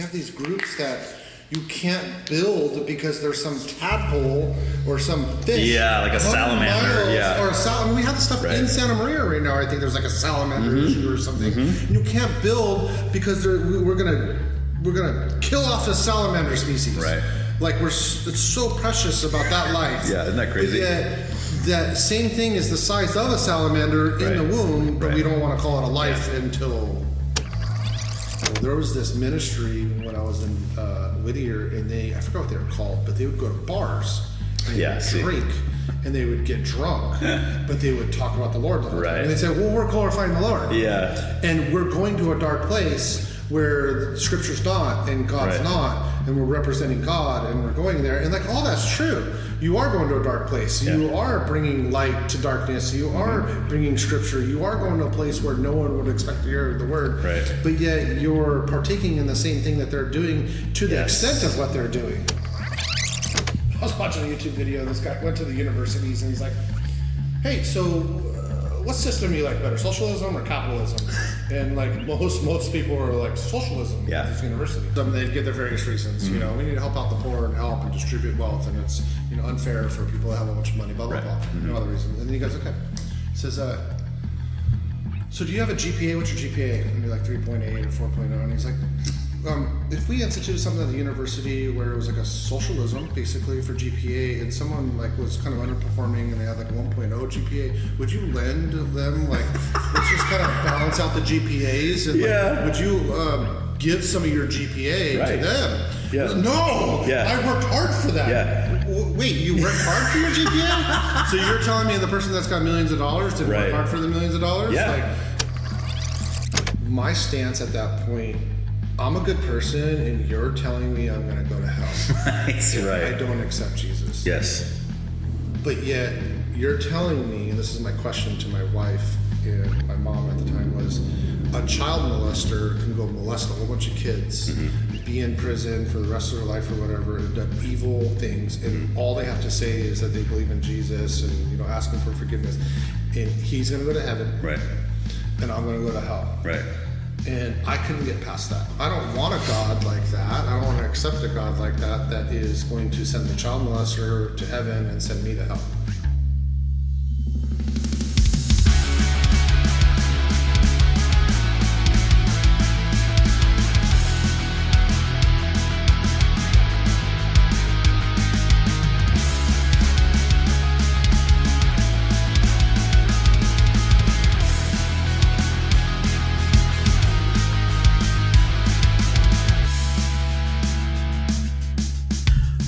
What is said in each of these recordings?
You have these groups that you can't build because there's some tadpole or some fish. Yeah, like a salamander. Or we have the stuff in Santa Maria right now. I think there's like a salamander issue or something. And you can't build because we're gonna kill off the salamander species. Right. Like it's so precious about that life. Yeah, isn't that crazy? That same thing is the size of a salamander in the womb, but we don't want to call it a life until. Well, there was this ministry when I was in Whittier, and I forgot what they were called, but they would go to bars and they would drink, and they would get drunk, but they would talk about the Lord the whole time. And they'd say, well, we're glorifying the Lord. Yeah. And we're going to a dark place where Scripture's not and God's not, and we're representing God, and we're going there. And like, all that's true. You are going to a dark place. You are bringing light to darkness. You are bringing Scripture. You are going to a place where no one would expect to hear the word. Right. But yet you're partaking in the same thing that they're doing to the extent of what they're doing. I was watching a YouTube video. This guy went to the universities, and he's like, hey, so what system you like better, socialism or capitalism? And like most people are like socialism at this university. They give their various reasons. You know, we need to help out the poor and help and distribute wealth, and it's unfair for people to have a bunch of money. Blah blah blah. No other reasons. And then he goes, okay. He says, so do you have a GPA? What's your GPA? And you're like 3.8 or 4.0. And he's like, if we instituted something at the university where it was like a socialism basically for GPA, and someone like was kind of underperforming and they had like a 1.0 GPA, would you lend them like let's just kind of balance out the GPAs and like, would you give some of your GPA to them? Yeah. No, I worked hard for that. Yeah. Wait, you worked hard for your GPA? So you're telling me the person that's got millions of dollars didn't work hard for the millions of dollars? Yeah. Like, my stance at that point, I'm a good person, and you're telling me I'm going to go to hell. I don't accept Jesus. Yes. But yet, you're telling me, and this is my question to my wife and my mom at the time, was a child molester can go molest a whole bunch of kids, be in prison for the rest of their life or whatever, and done evil things, and all they have to say is that they believe in Jesus and ask him for forgiveness, and he's going to go to heaven, and I'm going to go to hell. And I couldn't get past that. I don't want a God like that. I don't want to accept a God like that that is going to send the child molester to heaven and send me to hell.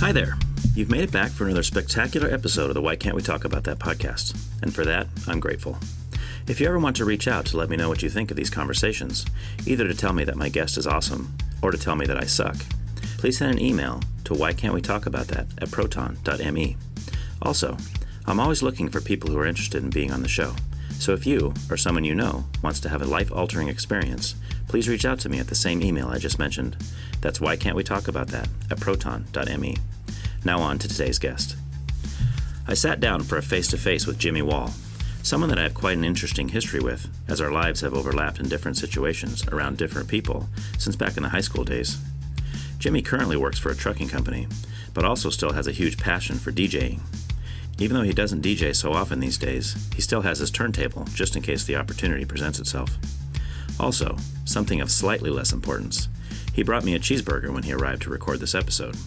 Hi there. You've made it back for another spectacular episode of the Why Can't We Talk About That podcast, and for that, I'm grateful. If you ever want to reach out to let me know what you think of these conversations, either to tell me that my guest is awesome or to tell me that I suck, please send an email to whycan'twetalkaboutthat@proton.me. Also, I'm always looking for people who are interested in being on the show, so if you or someone you know wants to have a life-altering experience, please reach out to me at the same email I just mentioned. That's whycan'twetalkaboutthat@proton.me. Now on to today's guest. I sat down for a face-to-face with Jimmy Wall, someone that I have quite an interesting history with, as our lives have overlapped in different situations around different people since back in the high school days. Jimmy currently works for a trucking company, but also still has a huge passion for DJing. Even though he doesn't DJ so often these days, he still has his turntable just in case the opportunity presents itself. Also, something of slightly less importance, he brought me a cheeseburger when he arrived to record this episode.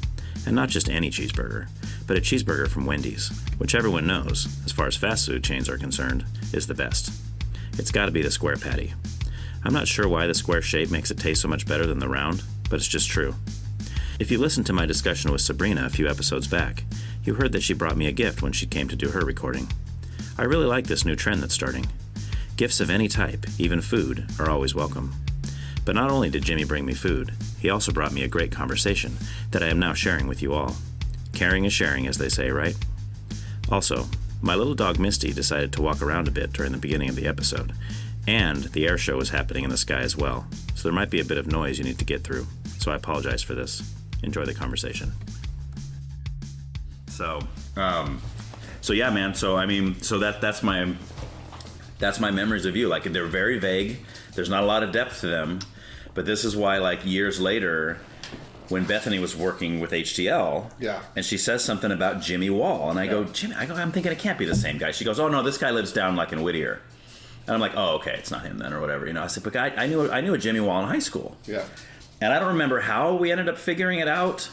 And not just any cheeseburger, but a cheeseburger from Wendy's, which everyone knows, as far as fast food chains are concerned, is the best. It's gotta be the square patty. I'm not sure why the square shape makes it taste so much better than the round, but it's just true. If you listened to my discussion with Sabrina a few episodes back, you heard that she brought me a gift when she came to do her recording. I really like this new trend that's starting. Gifts of any type, even food, are always welcome. But not only did Jimmy bring me food, he also brought me a great conversation that I am now sharing with you all. Caring is sharing, as they say, right? Also, my little dog Misty decided to walk around a bit during the beginning of the episode, and the air show was happening in the sky as well, so there might be a bit of noise you need to get through, so I apologize for this. Enjoy the conversation. So yeah, man. So that's my memories of you. Like, they're very vague. There's not a lot of depth to them. But this is why, like, years later, when Bethany was working with HTL. Yeah. And she says something about Jimmy Wall. And I go, Jimmy, I'm thinking it can't be the same guy. She goes, oh, no, this guy lives down like in Whittier. And I'm like, oh, okay, it's not him then or whatever. You know, I said, but I knew a Jimmy Wall in high school. Yeah. And I don't remember how we ended up figuring it out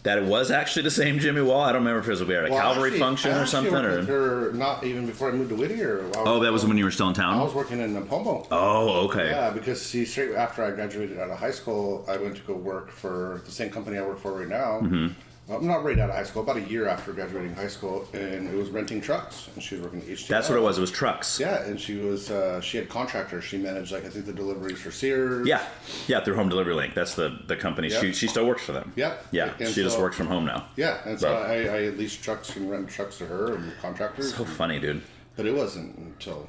that it was actually the same Jimmy Wall. I don't remember if it was a Calvary function or something. Or not even before I moved to Whittier. That was when you were still in town? I was working in Napomo. Oh, okay. Yeah, because see, straight after I graduated out of high school, I went to go work for the same company I work for right now. Mm-hmm. Not right out of high school, about a year after graduating high school, and it was renting trucks, and she was working at HTL. That's what it was. It was trucks. Yeah, and she had contractors. She managed, like, I think the deliveries for Sears. Yeah, through Home Delivery Link. That's the company. Yep. She still works for them. Yeah. Yeah, she just works from home now. Yeah, and so I leased trucks and rent trucks to her and contractors. So funny, dude. But it wasn't until,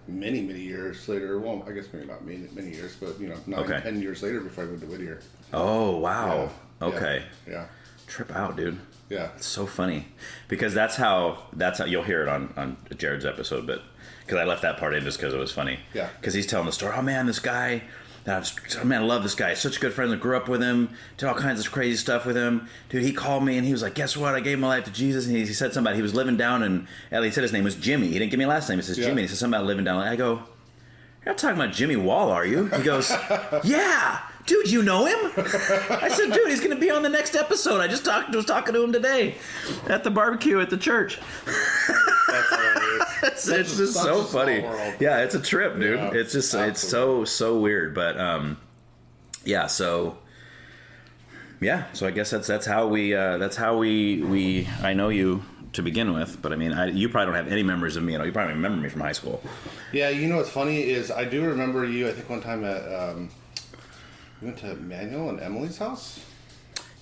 many, many years later. Well, I guess maybe not many years, but, 10 years later before I moved to Whittier. Oh, wow. Yeah. Okay. Yeah. Trip out, dude. Yeah. It's so funny. Because that's how you'll hear it on Jared's episode, but because I left that part in just because it was funny. Yeah. Because he's telling the story, oh man, this guy, I love this guy. Such a good friend. I grew up with him, did all kinds of crazy stuff with him. Dude, he called me and he was like, guess what? I gave my life to Jesus. And he said something about, he was living down in, he said his name was Jimmy. He didn't give me a last name. He says Jimmy. He said something about living down. I go, you're not talking about Jimmy Wall, are you? He goes, yeah. Dude, you know him? I said, dude, he's going to be on the next episode. I just was talking to him today at the barbecue at the church. That's hilarious. It's just so funny. Yeah, it's a trip, dude. Yeah, it's just, absolutely. it's so weird. But, so I guess that's how we I know you to begin with, but I mean, you probably don't have any memories of me. You probably don't remember me from high school. Yeah, what's funny is I do remember you, I think one time at, we went to Manuel and Emily's house?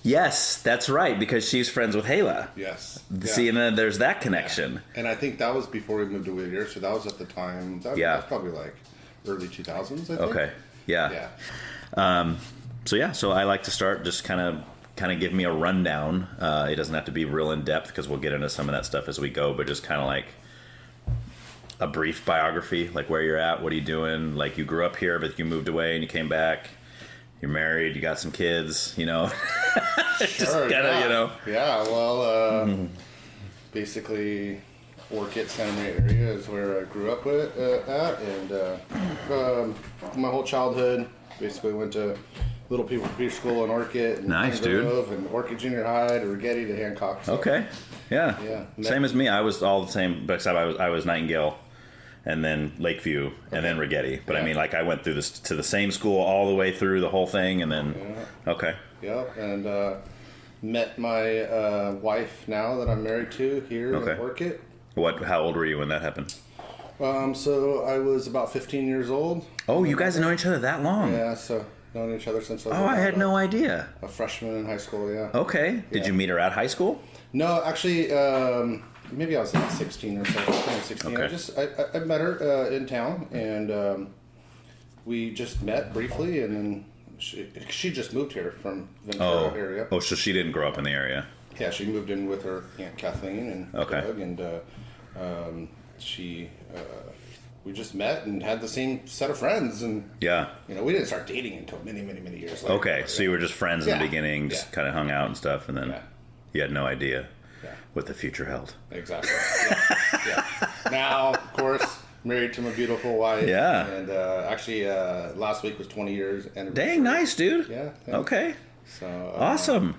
Yes, that's right, because she's friends with Hayla. Yes. See, and then there's that connection. Yeah. And I think that was before we moved to Whittier, so that was at the time, that was probably like early 2000s, I think. Okay, yeah. So I like to start just kind of give me a rundown. It doesn't have to be real in-depth, because we'll get into some of that stuff as we go, but just kind of like a brief biography, like where you're at, what are you doing, like you grew up here, but you moved away and you came back. You're married, you got some kids, Sure, just kinda, Yeah, well, basically, Orchid Santa Maria area is where I grew up at, and my whole childhood basically went to Little People Preschool in Orchid. And nice, dude. And Orchid Junior High to Rigetti to Hancock. So. Okay, yeah. Same as me. I was all the same, but except I was Nightingale. And then Lakeview, and then Rigetti. But I mean, like, I went through this to the same school all the way through the whole thing, and then okay. Yeah, and met my wife now that I'm married to here at Orchid. How old were you when that happened? So I was about 15 years old. Oh, you guys have known each other that long? Yeah, so known each other since I was I had no idea. A freshman in high school, yeah. Okay. Did you meet her at high school? No, actually, maybe I was like 16 or so. 16. Okay. I met her in town, and we just met briefly, and then she just moved here from Ventura area. Oh, so she didn't grow up in the area? Yeah, she moved in with her Aunt Kathleen and Doug, and we just met and had the same set of friends, and we didn't start dating until many, many, many years later. Okay, so you were just friends in the beginning, just kind of hung out and stuff, and then you had no idea what the future held. Exactly. Yeah. Now, of course, married to my beautiful wife. Yeah. And actually, last week was 20 years anniversary. Dang, nice, dude. Yeah. Okay. So awesome.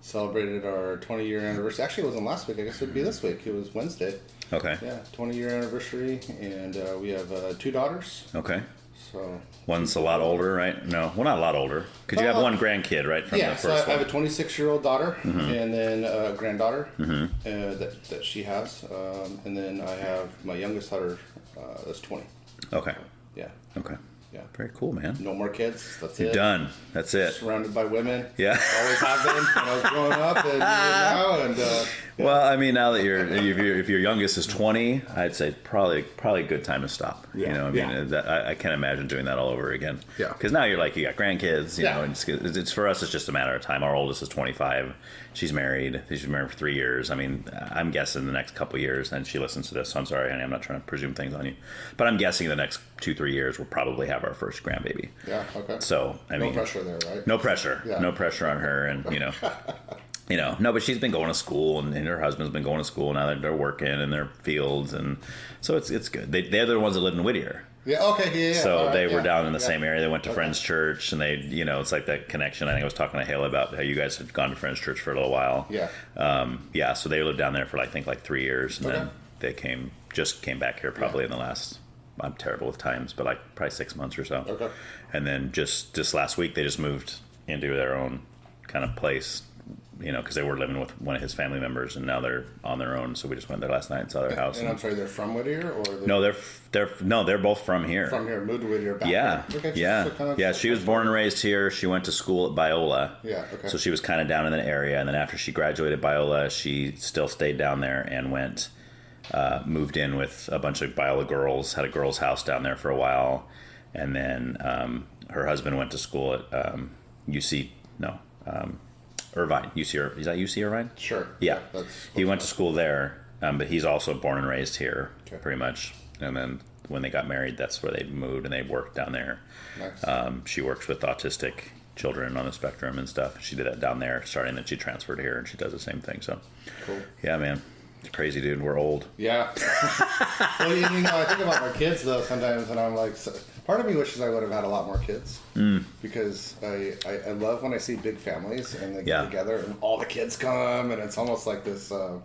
Celebrated our 20-year anniversary. Actually, it wasn't last week. I guess it would be this week. It was Wednesday. Okay. Yeah, 20-year anniversary, and we have 2 daughters. Okay. So one's a lot older, right? No, well, not a lot older, because you have one grandkid, right? From the first so I have a 26-year-old daughter, and then a granddaughter that she has, and then I have my youngest daughter that's 20. Okay. Yeah. Okay. Yeah. Very cool, man. No more kids. That's You're it. done. That's it. Surrounded by women. Yeah. Always have been when I was growing up, and now, and Well, I mean, now that if your youngest is 20, I'd say probably a good time to stop. Yeah. You know, I mean, I can't imagine doing that all over again. Yeah. Because now you got grandkids, you know, and it's for us, it's just a matter of time. Our oldest is 25. She's married. She's been married for 3 years. I mean, I'm guessing the next couple of years, and she listens to this, so I'm sorry, honey, I'm not trying to presume things on you. But I'm guessing the next 2-3 years we'll probably have our first grandbaby. Yeah, okay. So, I mean. No pressure there, right? No pressure. Yeah. No pressure on her, and, you know. You know, no, but she's been going to school, and her husband's been going to school. Now they're working in their fields, and so it's good. They're the ones that live in Whittier. Yeah. Okay. Yeah. So they were down in the same area. They went to Friends Church, and they, you know, it's like that connection. I think I was talking to Hale about how you guys had gone to Friends Church for a little while. Yeah. So they lived down there for I think 3 years, and then they came back here probably in the last. I'm terrible with times, but like probably 6 months or so. Okay. And then just last week they just moved into their own kind of place. You know, because they were living with one of his family members, and now they're on their own. So we just went there last night and saw their house. And I'm sorry, they're from Whittier, or they're both from here. From here, moved to Whittier. Back Yeah, okay, yeah. She was born and raised here. She went to school at Biola. Yeah, okay. So she was kind of down in that area, and then after she graduated Biola, she still stayed down there and moved in with a bunch of Biola girls. Had a girls' house down there for a while, and then her husband went to school at Irvine, UC. Is that UC Irvine? Sure. Yeah. He went to school there, but he's also born and raised here, pretty much. And then when they got married, that's where they moved, and they worked down there. Nice. She works with autistic children on the spectrum and stuff. She did that down there, starting that she transferred here, and she does the same thing. So, cool. Yeah, man. It's crazy, dude. We're old. Yeah. Well, you know, I think about my kids, though, sometimes, and I'm like, part of me wishes I would have had a lot more kids. Because I love when I see big families and they get together and all the kids come, and it's almost like this, I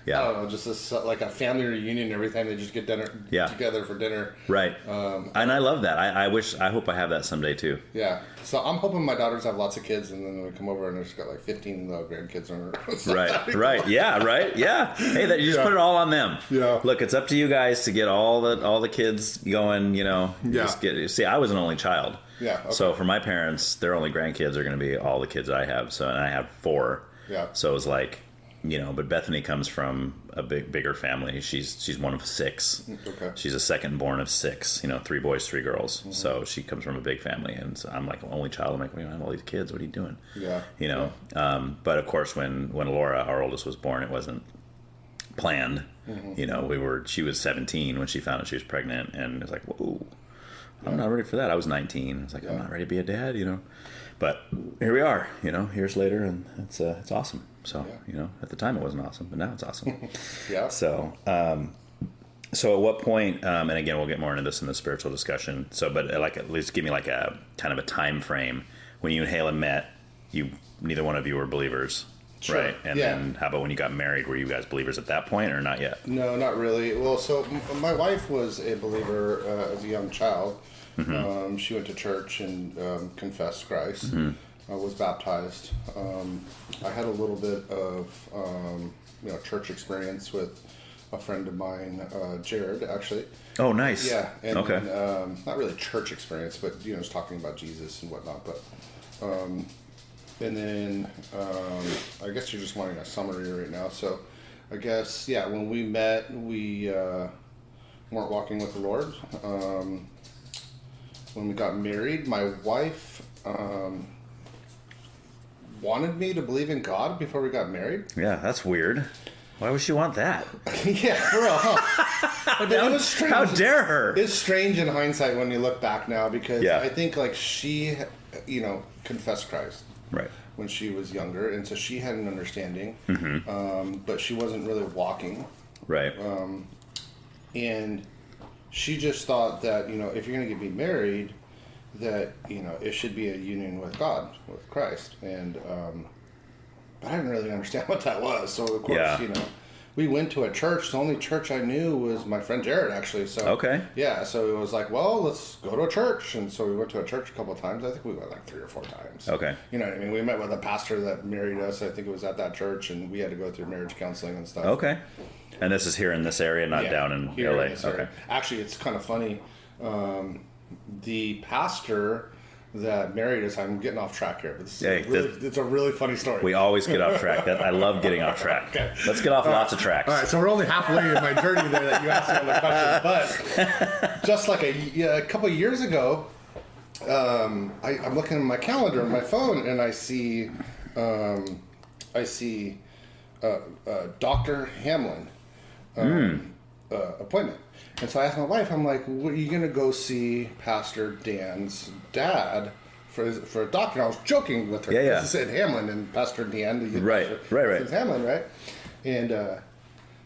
don't know, just this, like a family reunion every time they just get together for dinner. Right. And I love that. I hope I have that someday, too. Yeah. So I'm hoping my daughters have lots of kids, and then we come over and there's got like 15 grandkids on her. Right. Yeah, right. Yeah. Hey, you just put it all on them. Yeah. Look, it's up to you guys to get all the kids going, you know. Yeah. See, I was an only child. Yeah. Okay. So for my parents, their only grandkids are going to be all the kids I have. So, and I have 4. Yeah. So it was like, you know, but Bethany comes from a bigger family. She's one of 6. Okay. She's a second born of 6. You know, 3 boys, 3 girls. Mm-hmm. So she comes from a big family, and so I'm like the only child. I'm like, we don't have all these kids. What are you doing? Yeah. You know. Yeah. But of course, when Laura, our oldest, was born, it wasn't planned. Mm-hmm. You know, she was 17 when she found out she was pregnant, and it was like, whoa, I'm not ready for that. I was 19. I was like, I'm not ready to be a dad. You know. But here we are. You know, years later, and it's awesome. So, you know, at the time it wasn't awesome, but now it's awesome. Yeah. So, so at what point, and again, we'll get more into this in the spiritual discussion. So, but like, at least give me like a kind of a time frame when you and Halen met. Neither one of you were believers, sure. Right? And then how about when you got married? Were you guys believers at that point, or not yet? No, not really. Well, so my wife was a believer as a young child. Mm-hmm. She went to church and confessed Christ. Mm-hmm. Was baptized. I had a little bit of church experience with a friend of mine, Jared, actually. Oh, nice. Yeah. And okay. Not really church experience, but just talking about Jesus and whatnot. But and then I guess you're just wanting a summary right now. So I guess when we met, we weren't walking with the Lord. When we got married, my wife wanted me to believe in God before we got married. Yeah, that's weird. Why would she want that? Yeah, for real, huh? It was strange. How dare her? It's strange in hindsight when you look back now, because I think like she, confessed Christ when she was younger, and so she had an understanding, but she wasn't really walking. Right. And she just thought that, if you're going to be married, that, it should be a union with God, with Christ. And, but I didn't really understand what that was. So, of course, we went to a church. The only church I knew was my friend Jared, actually. So, okay. Yeah, so it was like, well, let's go to a church. And so we went to a church a couple of times. I think we went like 3 or 4 times. Okay. You know what I mean? We met with a pastor that married us. I think it was at that church, and we had to go through marriage counseling and stuff. Okay. And this is here in this area, not down in LA. Okay. Actually, it's kind of funny. The pastor that married us. I'm getting off track here, but it's a really funny story. We always get off track. I love getting off track. Okay. Let's get off lots of tracks. All right, so we're only halfway in my journey there that you asked me all the questions. But just like a couple of years ago, I'm looking at my calendar on my phone, and I see Dr. Hamlin appointment. And so I asked my wife, I'm like, well, are you going to go see Pastor Dan's dad for a doctor? And I was joking with her. Yeah. I said Hamlin and Pastor Dan. Right. It's Hamlin, right? And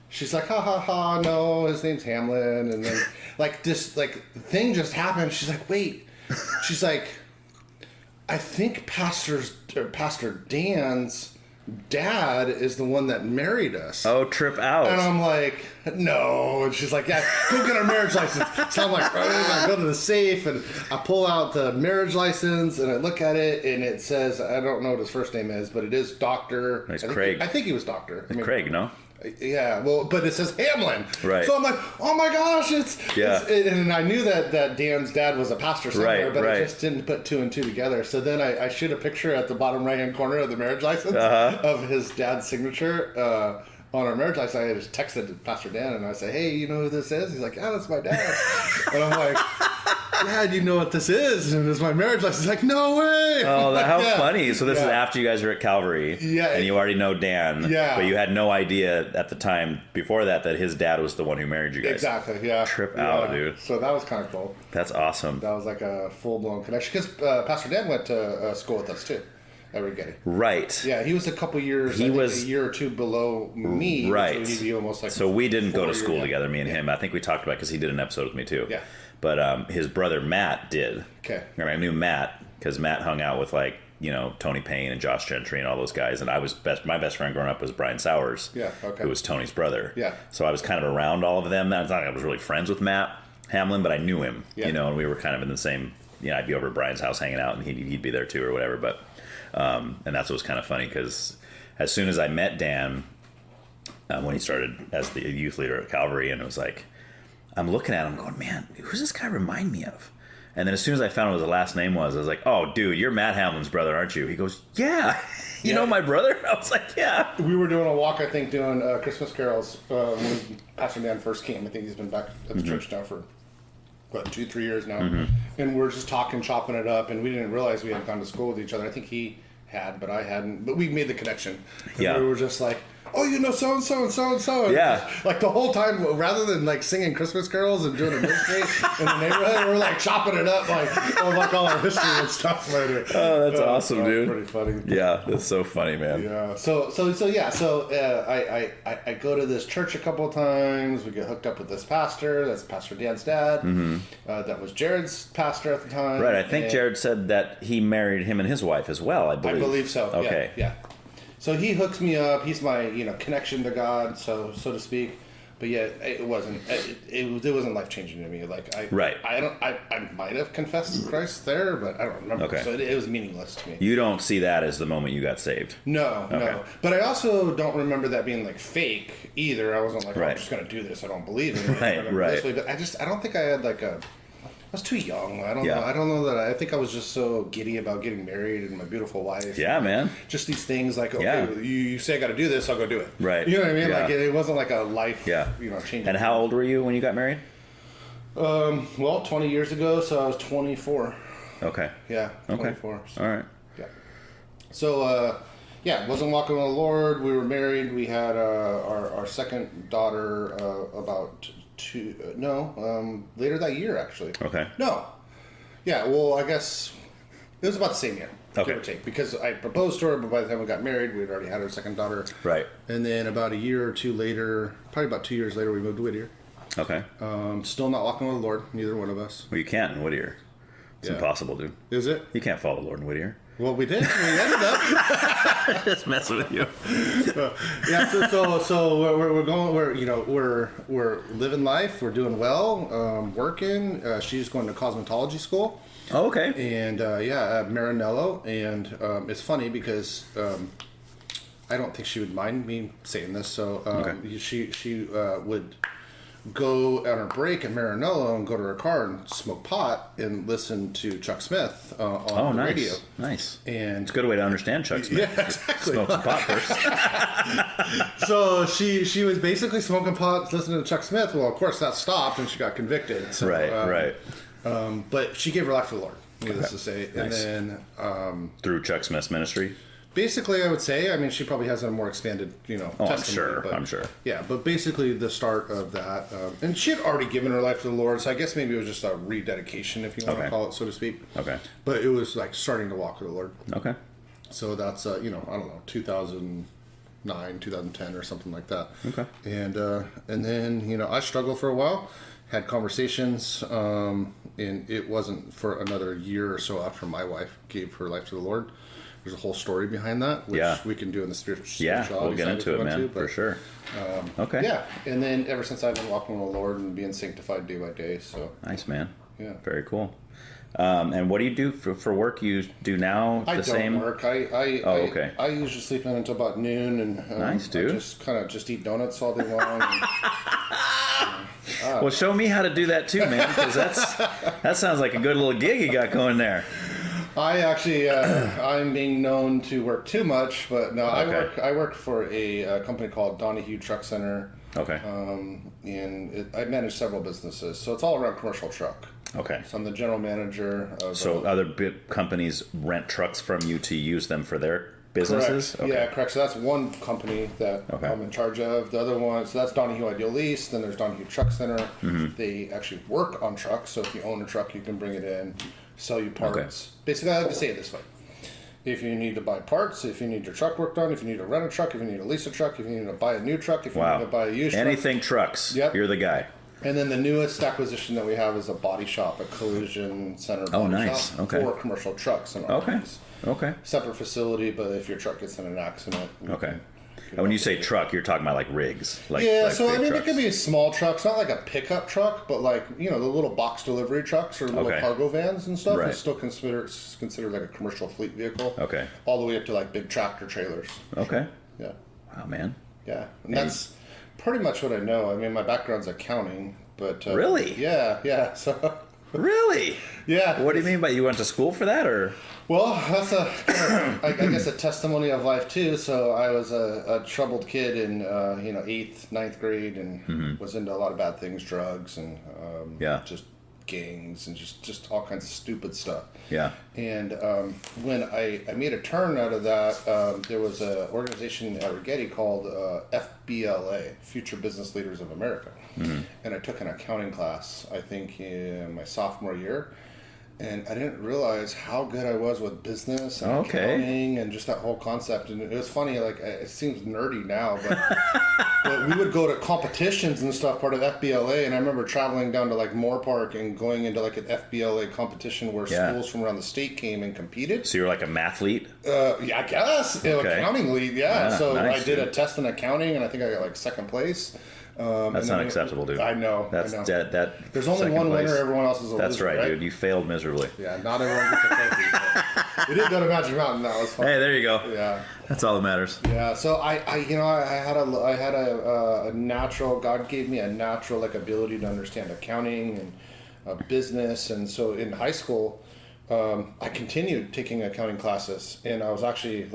she's like, ha, ha, ha, no, his name's Hamlin. And then, like, this, like, thing just happened. She's like, wait. She's like, I think Pastor Dan's dad is the one that married us. Oh, trip out. And I'm like, no. And she's like, yeah, go get our marriage license. So I'm like, I go to the safe and I pull out the marriage license and I look at it and it says, I don't know what his first name is, but it is Dr. It's Craig. I think he was Doctor. It's Craig, no? Yeah, well, but it says Hamlin. Right. So I'm like, oh my gosh, and I knew that Dan's dad was a pastor somewhere, but I just didn't put two and two together. So then I shoot a picture at the bottom right-hand corner of the marriage license of his dad's signature on our marriage license. I just texted Pastor Dan and I say, hey, you know who this is? He's like, yeah, that's my dad. And I'm like, Dad, you know what this is? And it's my marriage license. He's like, no way. Oh, how funny. So this is after you guys are at Calvary. Yeah. And you already know Dan. Yeah. But you had no idea at the time before that his dad was the one who married you guys. Exactly, yeah. Trip out, dude. So that was kind of cool. That's awesome. That was like a full-blown connection. Because Pastor Dan went to school with us, too. At Rigetti. Right. Yeah, he was a couple years, a year or two below me. Right. So he'd be almost like so we didn't go to school together, me and him. I think we talked about it because he did an episode with me, too. Yeah. But his brother Matt did. Okay. I knew Matt because Matt hung out with Tony Payne and Josh Gentry and all those guys. And my best friend growing up was Brian Sowers. Yeah, okay. Who was Tony's brother. Yeah. So I was kind of around all of them. That's not like I was really friends with Matt Hamlin, but I knew him. Yeah. And we were kind of in the same. I'd be over at Brian's house hanging out, and he'd be there too or whatever. But and that's what was kind of funny because as soon as I met Dan when he started as the youth leader at Calvary, and it was like. I'm looking at him going, man, who's this guy remind me of? And then as soon as I found out what his last name was, I was like, oh, dude, you're Matt Hamlin's brother, aren't you? He goes, yeah. You know my brother? I was like, yeah. We were doing a walk, I think, doing Christmas carols when Pastor Dan first came. I think he's been back at the church now for, 2-3 years now. Mm-hmm. And we're just talking, chopping it up, and we didn't realize we had gone to school with each other. I think he had, but I hadn't. But we made the connection. And we were just like, oh, you know so-and-so and so-and-so. Yeah. Like the whole time, rather than like singing Christmas carols and doing a ministry in the neighborhood, we're like chopping it up like all our history and stuff later. Oh, that's awesome, dude. Pretty funny. Yeah, that's so funny, man. Yeah. So I go to this church a couple of times. We get hooked up with this pastor. That's Pastor Dan's dad. Mm-hmm. That was Jared's pastor at the time. Right. I think Jared said that he married him and his wife as well, I believe. I believe so. Okay. Yeah. So he hooks me up. He's my connection to God, so to speak. But yeah, it wasn't life changing to me. Like I might have confessed Christ there, but I don't remember. Okay. So it was meaningless to me. You don't see that as the moment you got saved. No. But I also don't remember that being like fake either. I wasn't like, I'm just gonna do this. I don't believe in it. Right. But I don't think I had like a. I was too young. I don't know. I don't know that. I think I was just so giddy about getting married and my beautiful wife. Yeah, man. Just these things like, okay, you say I got to do this, I'll go do it. Right. You know what I mean? Yeah. Like it wasn't like a life, changing. And how old were you when you got married? 20 years ago, so I was 24. Okay. Yeah, 24. Okay. All right. Yeah. So, wasn't walking with the Lord. We were married. We had our second daughter later that year, actually. Okay. No. Yeah, well, I guess it was about the same year. Okay. Give or take. Because I proposed to her, but by the time we got married, we'd already had our second daughter. Right. And then about a year or two later, probably about 2 years later, we moved to Whittier. Okay. Still not walking with the Lord, neither one of us. Well, you can't in Whittier. It's impossible, dude. Is it? You can't follow the Lord in Whittier. Well, we did. We ended up just messing with you. So we're going. We're living life. We're doing well. Working. She's going to cosmetology school. Oh, okay. And at Maranello. And it's funny because I don't think she would mind me saying this. So she would go on her break at Maranello and go to her car and smoke pot and listen to Chuck Smith on the radio. Nice. And it's a good way to understand Chuck Smith. Yeah, exactly. Smoke some pot first. So she was basically smoking pot, listening to Chuck Smith. Well, of course, that stopped and she got convicted. So, right. But she gave her life to the Lord, needless to say. Nice. And then... through Chuck Smith's ministry? Basically, I would say, I mean, she probably has a more expanded, testimony. I'm sure. Yeah, but basically the start of that. And she had already given her life to the Lord, so I guess maybe it was just a rededication, if you want to call it, so to speak. Okay. But it was like starting to walk with the Lord. Okay. So that's, I don't know, 2009, 2010 or something like that. Okay. And then, I struggled for a while, had conversations, and it wasn't for another year or so after my wife gave her life to the Lord. There's a whole story behind that, which we can do in the spirituality. Yeah, we'll get into it, man, for sure. Okay. Yeah, and then ever since I've been walking with the Lord and being sanctified day by day. So nice, man. Yeah, very cool. And what do you do for work? You do now the same? I don't work. Okay. I usually sleep in until about noon, and nice, dude. I just eat donuts all day long. Well, show me how to do that too, man, because that sounds like a good little gig you got going there. I actually, I'm being known to work too much, but no, Okay. I work for a company called Donahue Truck Center. Okay. And I manage several businesses, so it's all around commercial truck. Okay. So I'm the general manager of. So other big companies rent trucks from you to use them for their businesses? Correct. Okay. Yeah, correct. So that's one company that I'm in charge of. The other one, so that's Donahue Ideal Lease. Then there's Donahue Truck Center. Mm-hmm. They actually work on trucks. So if you own a truck, you can bring it in, sell you parts. Okay. Basically, I like to say it this way. If you need to buy parts, if you need your truck worked on, if you need to rent a truck, if you need to lease a truck, if you need to buy a new truck, if you need to buy a used Anything trucks. Yep. You're the guy. And then the newest acquisition that we have is a body shop, a collision center body shop for commercial trucks. And Okay. Separate facility, but if your truck gets in an accident. Okay. And when you say truck, you're talking about like rigs. Like so I mean, trucks. It could be a small truck. It's not like a pickup truck, but like, the little box delivery trucks or little cargo vans and stuff. It's still considered like a commercial fleet vehicle. Okay. All the way up to like big tractor trailers. Okay. Yeah. Wow, man. Yeah. And that's pretty much what I know. I mean, my background's accounting, but... really? Yeah. So... Really? Yeah. What do you mean by you went to school for that, or? Well, that's I guess a testimony of life too. So I was a troubled kid in 8th, 9th grade, and was into a lot of bad things, drugs, and just gangs, and just all kinds of stupid stuff. Yeah. And when I made a turn out of that, there was an organization at Rigetti called FBLA, Future Business Leaders of America. Mm-hmm. And I took an accounting class, I think, in my sophomore year. And I didn't realize how good I was with business and accounting and just that whole concept. And it was funny, like, it seems nerdy now, but we would go to competitions and stuff, part of FBLA. And I remember traveling down to, like, Moore Park and going into, like, an FBLA competition where schools from around the state came and competed. So you were like a mathlete? Yeah, I guess. Accounting lead, so nice, I did a test in accounting, and I think I got, like, second place. That's not acceptable, dude. I know. That's dead. That there's only one winner. Everyone else is a loser. That's right, dude. You failed miserably. Yeah, not everyone gets a trophy. We didn't go to Magic Mountain. That was fun. Hey, there you go. Yeah, that's all that matters. Yeah. So I had a natural. God gave me a natural ability to understand accounting and business, and so in high school, I continued taking accounting classes, and I was actually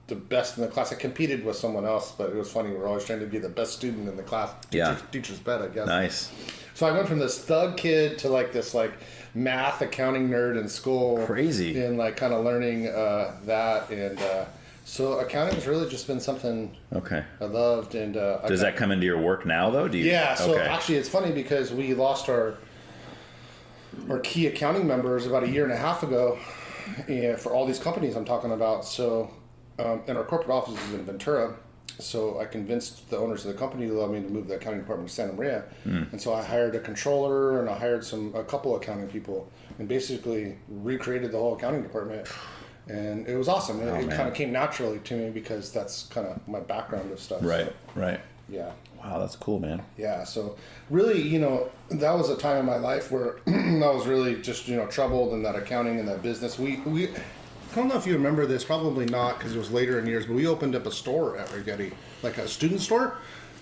the best in the class. I competed with someone else, but it was funny. We were always trying to be the best student in the class. Teacher's pet, I guess. Nice. So I went from this thug kid to this math accounting nerd in school. Crazy. And kind of learning that. And so accounting has really just been something I loved. And does that come into your work now, though? Do you? Yeah. So actually, it's funny because we lost our key accounting members about a year and a half ago, for all these companies I'm talking about. So. And our corporate office is in Ventura, so I convinced the owners of the company to allow me to move the accounting department to Santa Maria. And so I hired a controller, and I hired a couple of accounting people, and basically recreated the whole accounting department. And it was awesome. It kind of came naturally to me because that's kind of my background of stuff. Right. Yeah. Wow, that's cool, man. Yeah, so really, that was a time in my life where I was really just, troubled in that accounting and that business. We I don't know if you remember this, probably not because it was later in years, but we opened up a store at Rigetti, like a student store.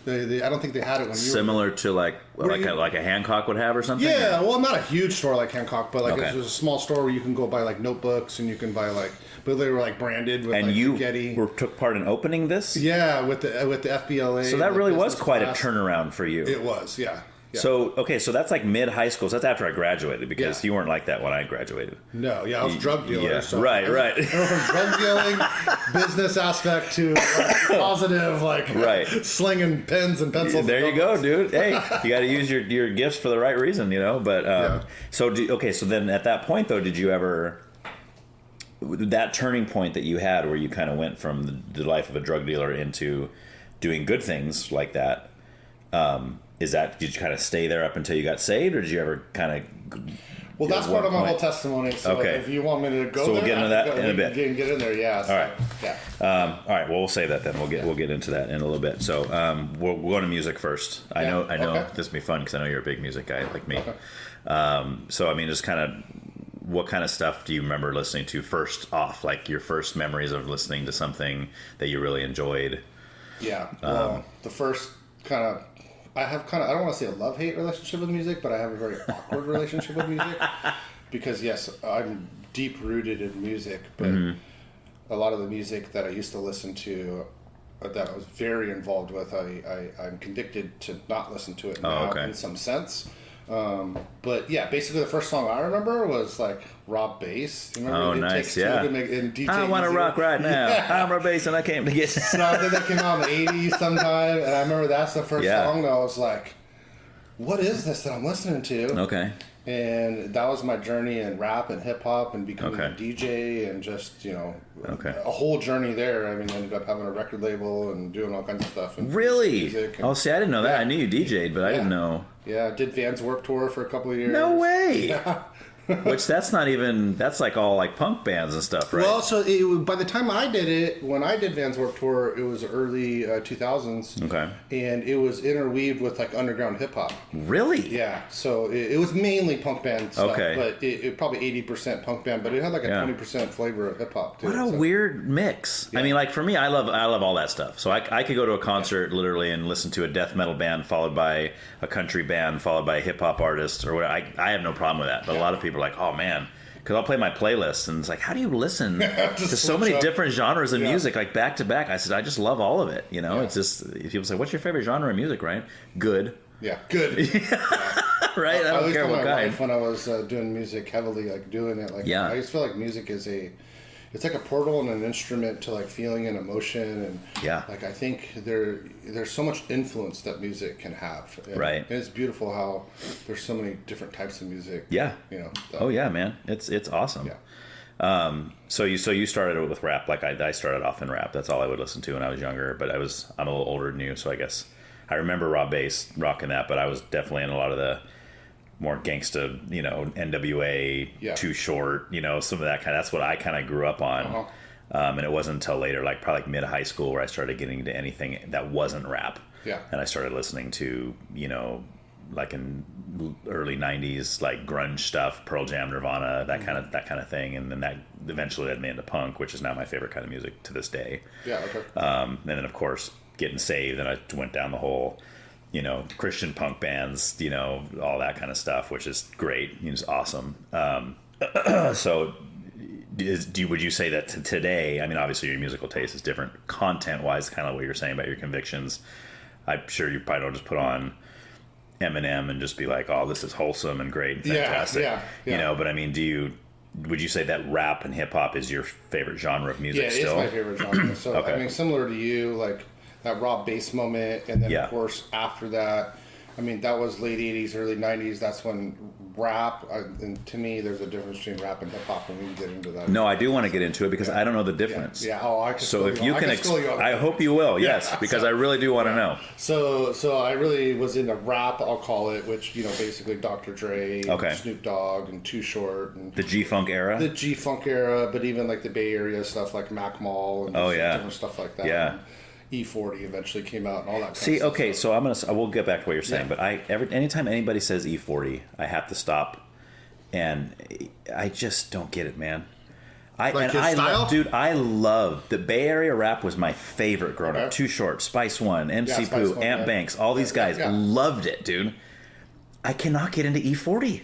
I don't think they had it when you Similar to like a Hancock would have or something? Yeah, well, not a huge store like Hancock, but like Okay. it's just a small store where you can go buy like notebooks and you can buy like, but they were like branded with And like you Getty. took part in opening this? Yeah, with the FBLA. So that really was quite class. a turnaround for you. It was, yeah. Yeah. So that's like mid high school. So that's after I graduated because you weren't like that when I graduated. No, yeah, I was a drug dealer. Yeah, so right. I went from drug dealing, business aspect to like, positive, like slinging pens and pencils. There you go, dude. Hey, you got to use your gifts for the right reason, you know. But so then at that point though, did you ever that turning point that you had where you kind of went from the life of a drug dealer into doing good things like that? Did you kind of stay there up until you got saved, or did you ever kind of? Well, that's part of my whole testimony. So if you want me to go, we'll get into that in a bit. Get in there, yeah. So, all right. Yeah. All right. Well, we'll save that then. We'll get into that in a little bit. So we'll go to music first. I know. Okay. This will be fun because I know you're a big music guy like me. Okay. So I mean, just kind of, what kind of stuff do you remember listening to first off? Like your first memories of listening to something that you really enjoyed. Yeah. Well, the first kind of. I don't want to say a love-hate relationship with music, but I have a very awkward relationship with music. Because, yes, I'm deep-rooted in music, but a lot of the music that I used to listen to, that I was very involved with, I'm convicted to not listen to it now in some sense. But, yeah, basically the first song I remember was, like, Rob Bass. You remember? Oh, nice, yeah. I want to rock right now. I'm Rob Bass, and I came to get... So I think that came out in the 80s sometime, and I remember that's the first song that I was like, what is this that I'm listening to? Okay. And that was my journey in rap and hip-hop and becoming a DJ and just, a whole journey there. I mean, I ended up having a record label and doing all kinds of stuff. And really? Music and, see, I didn't know that. I knew you DJ'd, but I didn't know. Yeah, did Vans Warped Tour for a couple of years. No way! Yeah. Which that's like all like punk bands and stuff, right? Well, so by the time I did it, when I did Vans Warped Tour, it was early 2000s. Okay. And it was interweaved with like underground hip hop. Really? Yeah. So it was mainly punk band stuff. Okay. But it probably 80% punk band, but it had like a 20% flavor of hip hop too. What a weird mix. Yeah. I mean, like for me, I love all that stuff. So I could go to a concert literally and listen to a death metal band followed by a country band followed by a hip hop artist or whatever. I have no problem with that. But a lot of people are like, oh man, because I'll play my playlist and it's like, how do you listen to so many different genres of music like back to back? I said, I just love all of it. You know, it's just, people say, what's your favorite genre of music, Ryan? Good. Yeah, good. Right? I don't care what kind. When I was doing music heavily, like doing it, like I just feel like music is it's like a portal and an instrument to like feeling and emotion, and like I think there's so much influence that music can have. And, right. And it's beautiful how there's so many different types of music. Yeah. So. Oh yeah, man. It's awesome. Yeah. So you started with rap. Like I started off in rap. That's all I would listen to when I was younger. But I'm a little older than you, so I guess I remember Rob Bass rocking that. But I was definitely in a lot of the more gangsta, NWA, Too Short, some of that kind. That's what I kind of grew up on. And it wasn't until later, like probably like mid high school, where I started getting into anything that wasn't rap. Yeah. And I started listening to, like in early '90s, like grunge stuff, Pearl Jam, Nirvana, that kind of thing. And then that eventually led me into punk, which is now my favorite kind of music to this day. Yeah. Okay. And then of course getting saved, and I went down the whole, Christian punk bands, all that kind of stuff, which is great. It's awesome. So would you say that today, I mean, obviously your musical taste is different content-wise, kind of what you're saying about your convictions. I'm sure you probably don't just put on Eminem and just be like, oh, this is wholesome and great and fantastic. Yeah. But I mean, would you say that rap and hip-hop is your favorite genre of music still? Yeah, it's my favorite genre. So, okay. I mean, similar to you, like that Rob Bass moment, and then of course after that, I mean, that was late 80s, early 90s. That's when rap, and to me, there's a difference between rap and hip hop, and we can get into that. No, I do want to get into it because I don't know the difference. Yeah. Oh, I can. So if you can, I hope you will. Yes, because I really do want to know. So I really was into rap, I'll call it, which basically Dr. Dre, and Snoop Dogg, and Too Short, and the G-Funk era. The G-Funk era, but even like the Bay Area stuff, like Mac Mall, and different stuff like that. Yeah. And E40 eventually came out and all that kind of stuff. Okay, so I will get back to what you're saying, but anytime anybody says E40, I have to stop, and I just don't get it, man. Like his style? Dude, I love the Bay Area rap was my favorite growing up. Too Short, Spice One, MC Pooh, Ant Banks, all these guys loved it, dude. I cannot get into E40.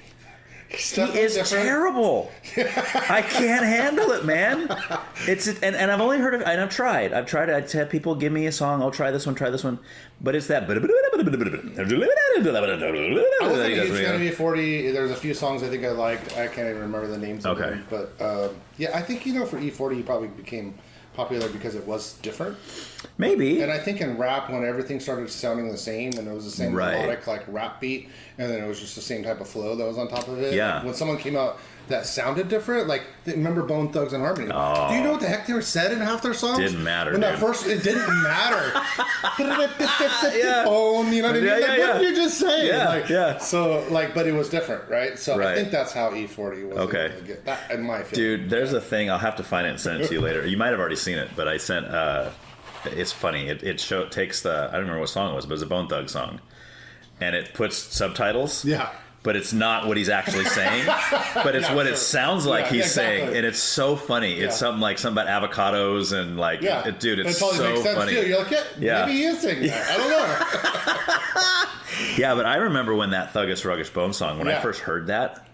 He is terrible. I can't handle it, man. It's and I've only heard of, and I've tried. I've had people give me a song. I'll try this one, but it's that. I was a huge fan of E40. There's a few songs I think I liked. I can't even remember the names of them. But yeah, I think for E40 he probably became popular because it was different. Maybe. And I think in rap, when everything started sounding the same and it was the same melodic like rap beat, and then it was just the same type of flow that was on top of it. Yeah. When someone came out that sounded different, like remember Bone Thugs and Harmony? Oh. Do you know what the heck they were said in half their songs? Didn't matter. When that first, it didn't matter. Yeah. Bone, you know what I mean? What did you just say? Yeah. So but it was different, right? So I think that's how E40 was. Okay. Able to get that in my field. Dude, there's a thing. I'll have to find it and send it to you later. You might have already seen it, but I sent. It's funny. It takes the. I don't remember what song it was, but it was a Bone Thug song, and it puts subtitles. Yeah. But it's not what he's actually saying, but it's what it sounds like he's saying, and it's so funny. It's something about avocados and dude, it's so makes sense funny. Too. You're like, maybe he is saying that. I don't know. Yeah, but I remember when that Thuggish Ruggish Bone song, when I first heard that,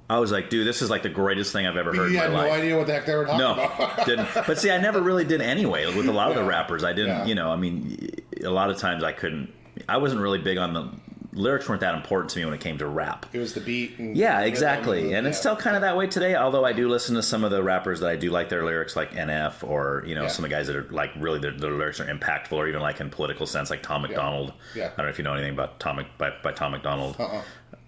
I was like, dude, this is like the greatest thing I've ever heard in my life. You had no idea what the heck they were talking about. No, didn't. But see, I never really did anyway. With a lot of the rappers, I didn't, I mean, a lot of times I wasn't really big on the lyrics weren't that important to me when it came to rap. It was the beat. And exactly. And it's still kind of that way today, although I do listen to some of the rappers that I do like their lyrics, like NF, or, some of the guys that are like really, their lyrics are impactful, or even like in political sense, like Tom McDonald. Yeah. I don't know if you know anything about Tom McDonald.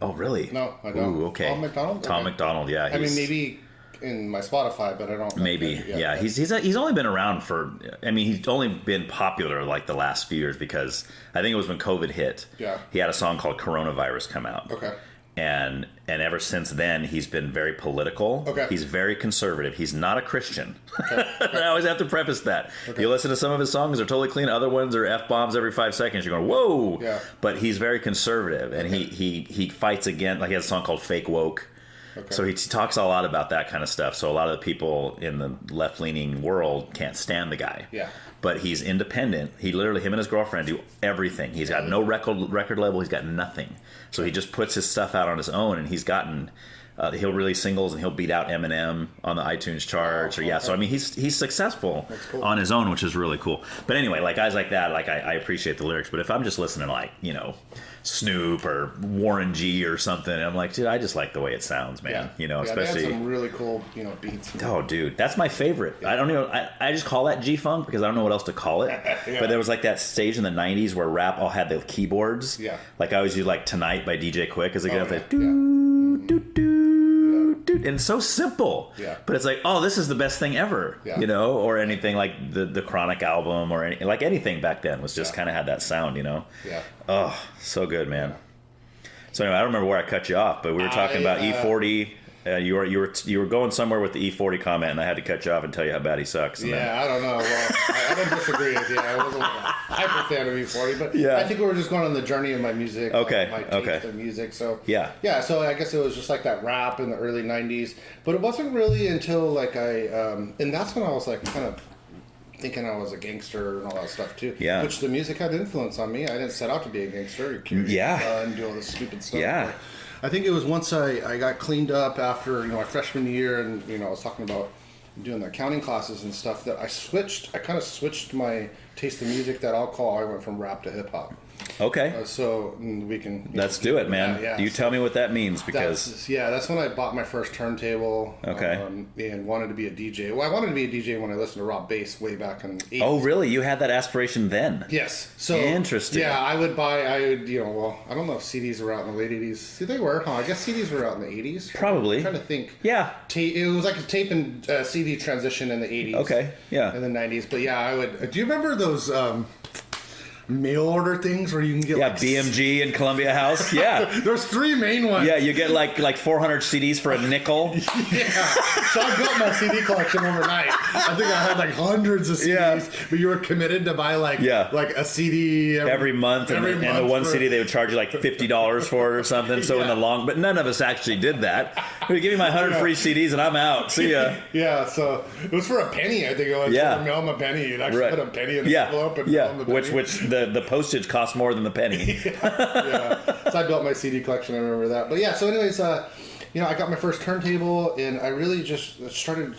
Oh, really? No, I don't. Ooh, okay. Tom McDonald? Tom McDonald, yeah. I mean, maybe in my Spotify, but I don't. Maybe, yeah. He's only been around for. I mean, he's only been popular like the last few years because I think it was when COVID hit. Yeah. He had a song called "Coronavirus" come out. Okay. And ever since then, he's been very political. Okay. He's very conservative. He's not a Christian. Okay. I always have to preface that. Okay. You listen to some of his songs; they're totally clean. Other ones are F-bombs every 5 seconds. You're going, whoa! Yeah. But he's very conservative, and he fights against. Like he has a song called "Fake Woke." Okay. So he talks a lot about that kind of stuff. So a lot of the people in the left-leaning world can't stand the guy. Yeah. But he's independent. He literally, him and his girlfriend do everything. He's got no record label. He's got nothing. So he just puts his stuff out on his own, and he's gotten. He'll release singles, and he'll beat out Eminem on the iTunes charts. So I mean, he's successful on his own, which is really cool. But anyway, like guys like that, like I appreciate the lyrics. But if I'm just listening to like Snoop or Warren G or something, I'm like, dude, I just like the way it sounds, man. Especially they had some really cool beats. Oh, dude, that's my favorite. Yeah. I don't know. I just call that G-Funk because I don't know what else to call it. But there was like that stage in the '90s where rap all had the keyboards. Yeah. Like I always use like "Tonight" by DJ Quick as I get up there. Dude, and it's so simple. Yeah. But it's like, oh, this is the best thing ever. Yeah. Or anything like the Chronic album or like anything back then was just kind of had that sound. Yeah. Oh, so good, man. So anyway, I don't remember where I cut you off, but we were talking about E40. You were going somewhere with the E40 comment, and I had to cut you off and tell you how bad he sucks. I don't know. Well, I don't disagree with you. I wasn't a hyper fan of E40, but I think we were just going on the journey of my music. Okay. My taste of music. So yeah. So I guess it was just like that rap in the early '90s, but it wasn't really until like and that's when I was like kind of thinking I was a gangster and all that stuff too. Yeah. Which the music had influence on me. I didn't set out to be a gangster. And do all this stupid stuff. Yeah. But I think it was once I got cleaned up after my freshman year, and I was talking about doing the accounting classes and stuff, that I kind of switched my taste in music that I'll call. I went from rap to hip hop. Okay. So we can. Let's do it, man. Yeah, you tell me what that means, because that's when I bought my first turntable. Okay. And wanted to be a DJ. Well, I wanted to be a DJ when I listened to Rob Bass way back in the 80s. Oh, really? You had that aspiration then? Yes. So interesting. Yeah, I would. I don't know if CDs were out in the late 80s. See, they were, huh? I guess CDs were out in the 80s. Probably. I'm trying to think. Yeah. It was like a tape and CD transition in the 80s. Okay. Yeah. In the 90s, but yeah, I would. Do you remember those? mail order things where you can get BMG and Columbia House. Yeah. There's 3 main ones. Yeah, you get like 400 CDs for a nickel. Yeah. So I built my CD collection overnight. I think I had like hundreds of CDs, but you were committed to buy like a CD every month, and the one CD they would charge you like $50 for it or something. So in the long, but none of us actually did that. Give me my 100 free CDs and I'm out. See ya. Yeah, so it was for a penny. I think it was. Yeah, mail them a penny. You'd actually put a penny in the envelope and mail them the penny. Which the postage costs more than the penny. So I built my CD collection. I remember that. But yeah, so anyways, I got my first turntable, and I really just started,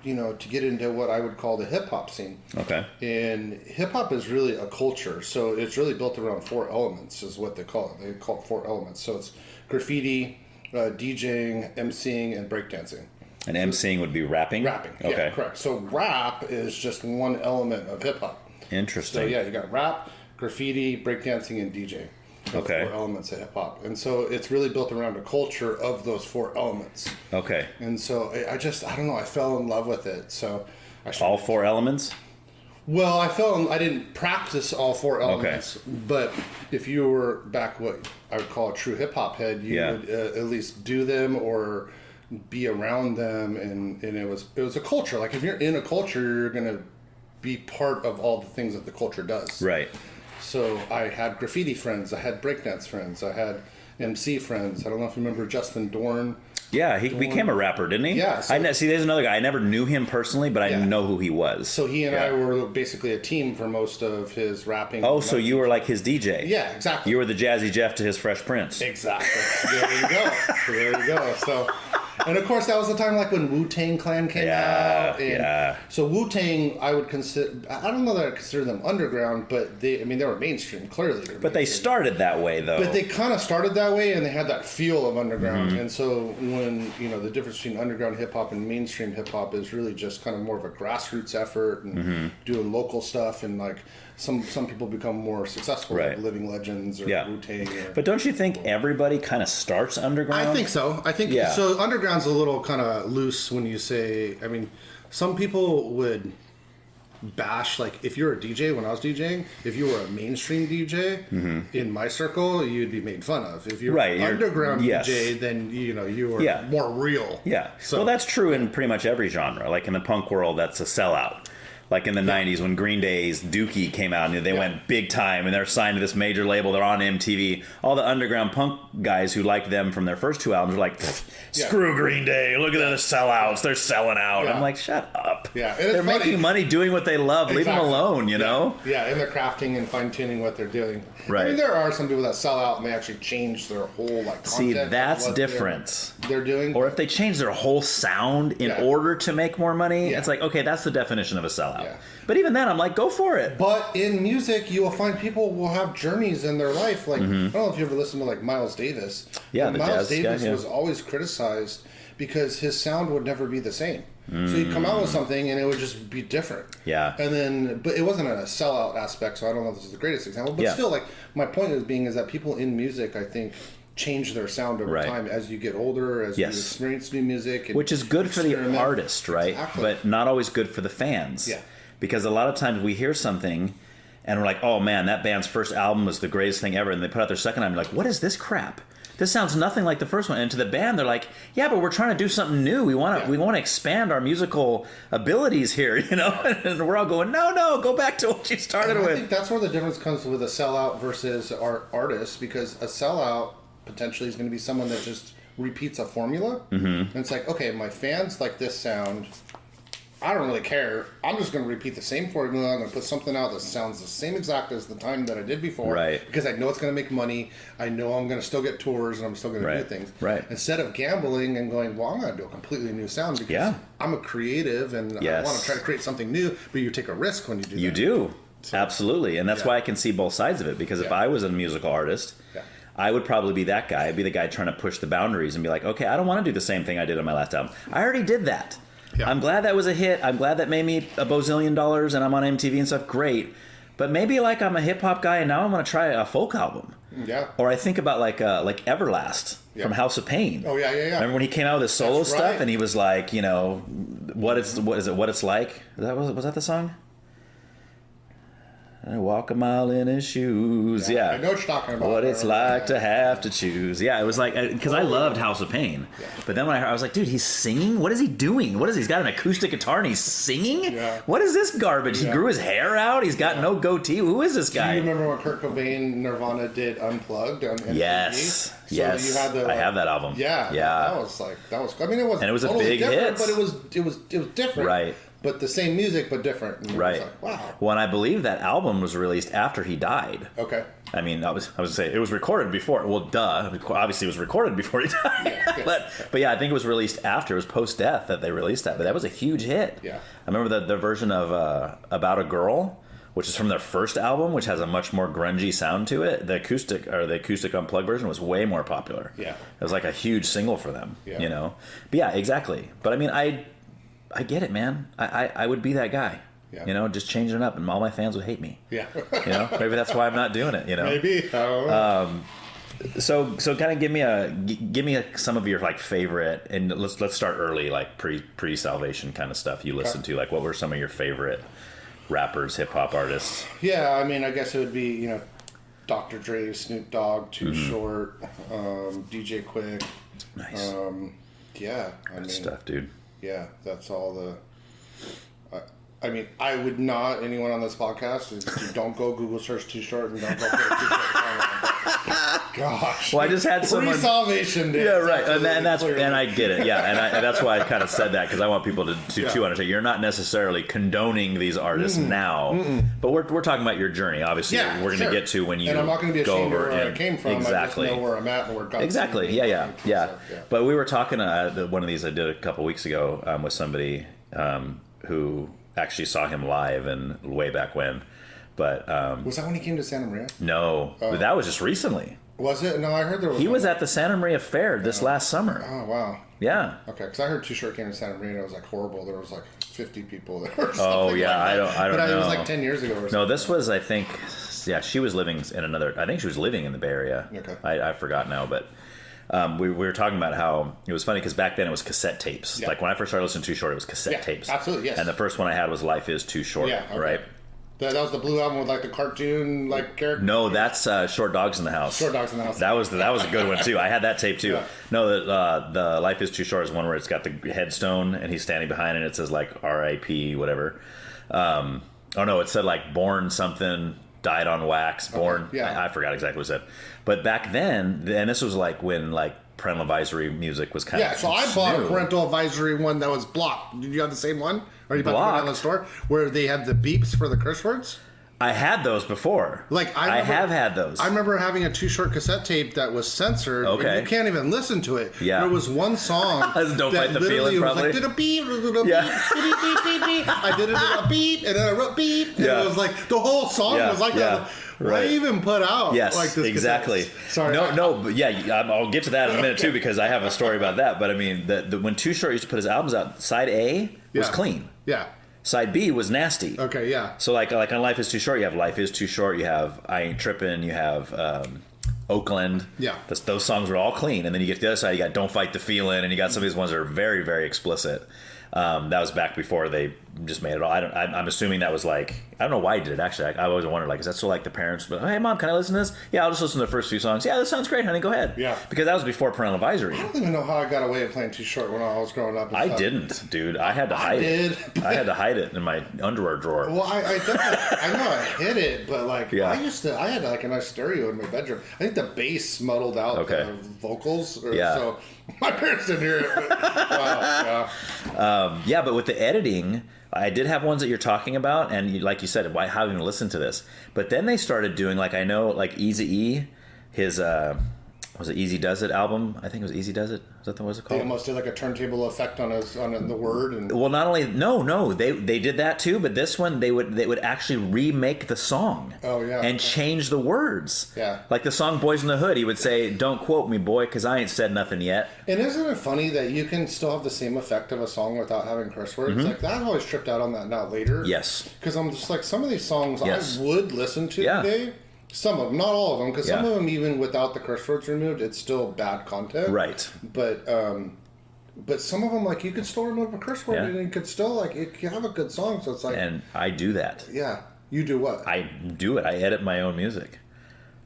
to get into what I would call the hip hop scene. Okay. And hip hop is really a culture, so it's really built around 4 elements, is what they call it. They call it 4 elements. So it's graffiti, DJing, MCing, and breakdancing. And MCing would be rapping? Rapping, okay. Yeah, correct. So rap is just one element of hip hop. Interesting. So yeah, you got rap, graffiti, breakdancing, and DJing. Okay. 4 elements of hip hop. And so it's really built around a culture of those 4 elements. Okay. And so I don't know, I fell in love with it. So all 4 elements? Well, I didn't practice all 4 elements, but if you were back what I would call a true hip hop head, you would at least do them or be around them, and it was a culture. Like if you're in a culture, you're gonna be part of all the things that the culture does. Right. So I had graffiti friends, I had breakdance friends, I had MC friends. I don't know if you remember Justin Dorn. Yeah, he became a rapper, didn't he? Yeah. So, there's another guy. I never knew him personally, but I know who he was. So he and I were basically a team for most of his rapping. Oh, so you were like his DJ. Yeah, exactly. You were the Jazzy Jeff to his Fresh Prince. Exactly. There you go. So, and of course, that was the time like when Wu-Tang Clan came out. And so Wu-Tang, I would consider, I don't know that I consider them underground, but they were mainstream, clearly. But they started that way, though. But they kind of started that way, and they had that feel of underground. Mm-hmm. And so when, the difference between underground hip-hop and mainstream hip-hop is really just kind of more of a grassroots effort and doing local stuff, and like some people become more successful, like Living Legends or Wu-Tang. But don't you think everybody kind of starts underground? I think so. So underground's a little kind of loose when you say, some people would bash, like if you're a DJ, when I was DJing, if you were a mainstream DJ in my circle, you'd be made fun of. If you're an underground DJ, then you were more real. Yeah. So, well, that's true in pretty much every genre. Like in the punk world, that's a sellout. Like in the 90s when Green Day's Dookie came out and they went big time and they're signed to this major label, they're on MTV. All the underground punk guys who liked them from their first 2 albums were like, screw Green Day, look at the sellouts, they're selling out. Yeah. I'm like, shut up. Yeah, they're making money doing what they love. Leave them alone, you know? Yeah, and they're crafting and fine-tuning what they're doing. Right. There are some people that sell out and they actually change their whole content. See, that's different. They're doing. Or if they change their whole sound in order to make more money, it's like, okay, that's the definition of a sellout. Yeah. But even then, I'm like, go for it. But in music, you will find people will have journeys in their life. Like, I don't know if you ever listened to like Miles Davis. Yeah, but Miles Davis was always criticized because his sound would never be the same. So he'd come out with something and it would just be different. Yeah. And then, but it wasn't a sellout aspect, so I don't know if this is the greatest example. But still, like, my point is that people in music, I think, change their sound over time as you get older, as you experience new music. Which is good for the artist, right? Exactly. But not always good for the fans. Yeah. Because a lot of times we hear something and we're like, oh man, that band's first album was the greatest thing ever. And they put out their second album, you're like, what is this crap? This sounds nothing like the first one. And to the band, they're like, yeah, but we're trying to do something new. We want to expand our musical abilities here, And we're all going, no, go back to what you started with. I think that's where the difference comes with a sellout versus our artist, because a sellout potentially is going to be someone that just repeats a formula. Mm-hmm. And it's like, okay, my fans like this sound. I don't really care. I'm just going to repeat the same formula. I'm going to put something out that sounds the same exact as the time that I did before. Right. Because I know it's going to make money. I know I'm going to still get tours and I'm still going to do things. Right. Instead of gambling and going, well, I'm going to do a completely new sound because I'm a creative and I want to try to create something new. But you take a risk when you do that. You do. So, absolutely. And that's why I can see both sides of it. Because if I was a musical artist, I would probably be that guy. I'd be the guy trying to push the boundaries and be like, okay, I don't want to do the same thing I did on my last album. I already did that. Yeah. I'm glad that was a hit. I'm glad that made me $1 bazillion and I'm on MTV and stuff. Great. But maybe like I'm a hip hop guy and now I'm going to try a folk album. Yeah. Or I think about like Everlast from House of Pain. Oh yeah. Remember when he came out with his solo stuff and he was like, what it's like? Was that the song? I walk a mile in his shoes. Yeah. I know what you're talking about. What it's like to have to choose. Yeah, it was like, because I loved House of Pain. Yeah. But then when I was like, dude, he's singing? What is he doing? What is he? He's got an acoustic guitar and he's singing? Yeah. What is this garbage? He grew his hair out? He's got no goatee? Who is this guy? Do you remember when Kurt Cobain, Nirvana did Unplugged on MTV? Yes. So yes. You had the, I have that album. Yeah. Yeah. That was, I mean, it was, and it was totally a big hit. But it was different. Right. But the same music, but different. And right. It was like, wow. Well, and I believe that album was released after he died. Okay. I mean, I was saying it was recorded before. Well, duh. Obviously, it was recorded before he died. Yeah. but yeah, I think it was released after. It was post death that they released that. But that was a huge hit. Yeah. I remember the version of "About a Girl," which is from their first album, which has a much more grungy sound to it. The acoustic unplugged version was way more popular. Yeah. It was like a huge single for them. Yeah. You know. But yeah, exactly. But I mean, I get it, man. I would be that guy. Yeah. You know, just changing it up, and all my fans would hate me. Yeah. You know, maybe that's why I'm not doing it. You know, maybe. I don't know. So kind of give me some of your like favorite, and let's start early, like pre Salvation kind of stuff you listen to. Like, what were some of your favorite rappers, hip hop artists? Yeah, I mean, I guess it would be Dr. Dre, Snoop Dogg, Too Short, DJ Quick. Nice. Yeah, Good stuff, dude. Yeah, that's all the. I mean, I would not, anyone on this podcast, don't go Google search Too Short and don't go put a Too Short. Gosh. Well, I just had someone. Pre-Salvation Day. Yeah, right. And I get it. Yeah, and that's why I kind of said that, because I want people to understand. You're not necessarily condoning these artists now, but we're talking about your journey. Obviously, we're going to get to when you and I'm not going to be ashamed go over of where I came from. Exactly. I just know where I'm at and where God's exactly. Yeah. But we were talking. One of these I did a couple weeks ago with somebody who actually saw him live and way back when. But was that when he came to Santa Maria? No, but that was just recently. Was it? No, I heard there was. He was at the Santa Maria Fair this last summer. Oh wow. Yeah. Okay, because I heard Too Short came to Santa Maria and it was like horrible. There was like 50 people there. Or oh yeah, like I don't know. But it was like 10 years ago or something. No, this was, I think, yeah, she was living in another. I think she was living in the Bay Area. Okay. I forgot now, but. We were talking about how it was funny because back then it was cassette tapes. Yeah. Like when I first started listening to Too Short, it was cassette tapes. Absolutely, yes. And the first one I had was Life Is Too Short, right? That was the blue album with like the cartoon like character. No, that's Short Dogs in the House. Short Dogs in the House. That was a good one too. I had that tape too. Yeah. No, the Life Is Too Short is one where it's got the headstone and he's standing behind it and it says like R.I.P. whatever. Oh no, it said like born something. Died on wax, born. Okay, yeah. I forgot exactly what it said. But back then, and this was like when like parental advisory music was kind of so I bought a parental advisory one that was blocked. Did you have the same one? Or are you about to go down the store where they had the beeps for the curse words? I had those before. Like I have had those. I remember having a Too Short cassette tape that was censored. Okay. And you can't even listen to it. Yeah. There was one song Don't Fight the Feeling, probably. Was like, did a beep, did a beep, beep, beep, beep. I did it in a beep, and then I wrote beep. And it was like, the whole song was like that. Why even put out like this exactly. Cassette? Sorry. No, but yeah, I'll get to that in a minute too, because I have a story about that. But I mean, when Too Short used to put his albums out, side A was clean. Yeah. Side B was nasty. Okay, yeah. So like on Life Is Too Short, you have Life Is Too Short, you have I Ain't Trippin', you have Oakland. Yeah. Those songs were all clean. And then you get to the other side, you got Don't Fight the Feeling, and you got some of these ones that are very, very explicit. That was back before they just made it all. I'm assuming that was like, I don't know why he did it actually. I always wondered, like, is that so like the parents, but hey mom, can I listen to this? Yeah, I'll just listen to the first few songs. Yeah, that sounds great, honey, go ahead. Yeah. Because that was before parental advisory. I don't even know how I got away with playing Too Short when I was growing up. I didn't, dude. I had to hide it. I had to hide it in my underwear drawer. Well, I definitely, I know I hid it, but like, I had like a nice stereo in my bedroom. I think the bass muddled out the vocals. So my parents didn't hear it. But, wow, but with the editing, I did have ones that you're talking about, and like you said, why how even listen to this? But then they started doing like, I know like Eazy-E, his was it Easy Does It album? I think it was Easy Does It. Is that the what was it called? They almost did like a turntable effect on the word. And well, not only they did that too, but this one they would actually remake the song. Oh yeah. And change the words. Yeah. Like the song "Boys in the Hood," he would say, "Don't quote me, boy, because I ain't said nothing yet." And isn't it funny that you can still have the same effect of a song without having curse words? Like that, I've always tripped out on that now later. Yes. Because I'm just like, some of these songs I would listen to today. Some of them, not all of them, because some of them, even without the curse words removed, it's still bad content. Right. But some of them, like, you could still remove a curse word and you could still, like, you have a good song, so it's like... And I do that. Yeah. You do what? I do it. I edit my own music.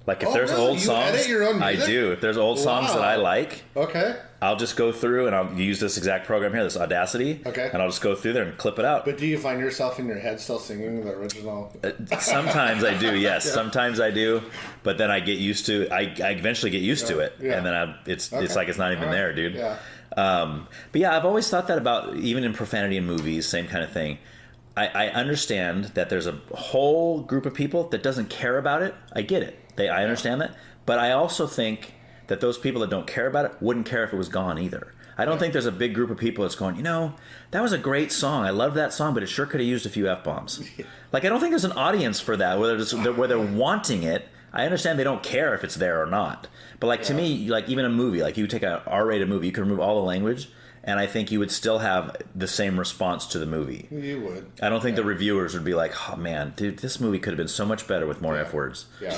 Like if there's really? old You songs, edit your own music? I do. If there's old songs that I like, okay, I'll just go through and I'll use this exact program here, this Audacity, okay, and I'll just go through there and clip it out. But do you find yourself in your head still singing the original? Sometimes I do, yes. Yeah. Sometimes I do, but then I get used to. I eventually get used to it, and then it's like it's not even there, dude. Yeah. But yeah, I've always thought that about even in profanity in movies, same kind of thing. I understand that there's a whole group of people that doesn't care about it. I get it. I understand that. But I also think that those people that don't care about it wouldn't care if it was gone either. I don't think there's a big group of people that's going, that was a great song. I loved that song, but it sure could have used a few F-bombs. Like, I don't think there's an audience for that, where they're wanting it. I understand they don't care if it's there or not. But, like, to me, like, even a movie, like, you take an R-rated movie, you could remove all the language, and I think you would still have the same response to the movie. You would. I don't think the reviewers would be like, oh, man, dude, this movie could have been so much better with more F-words. Yeah.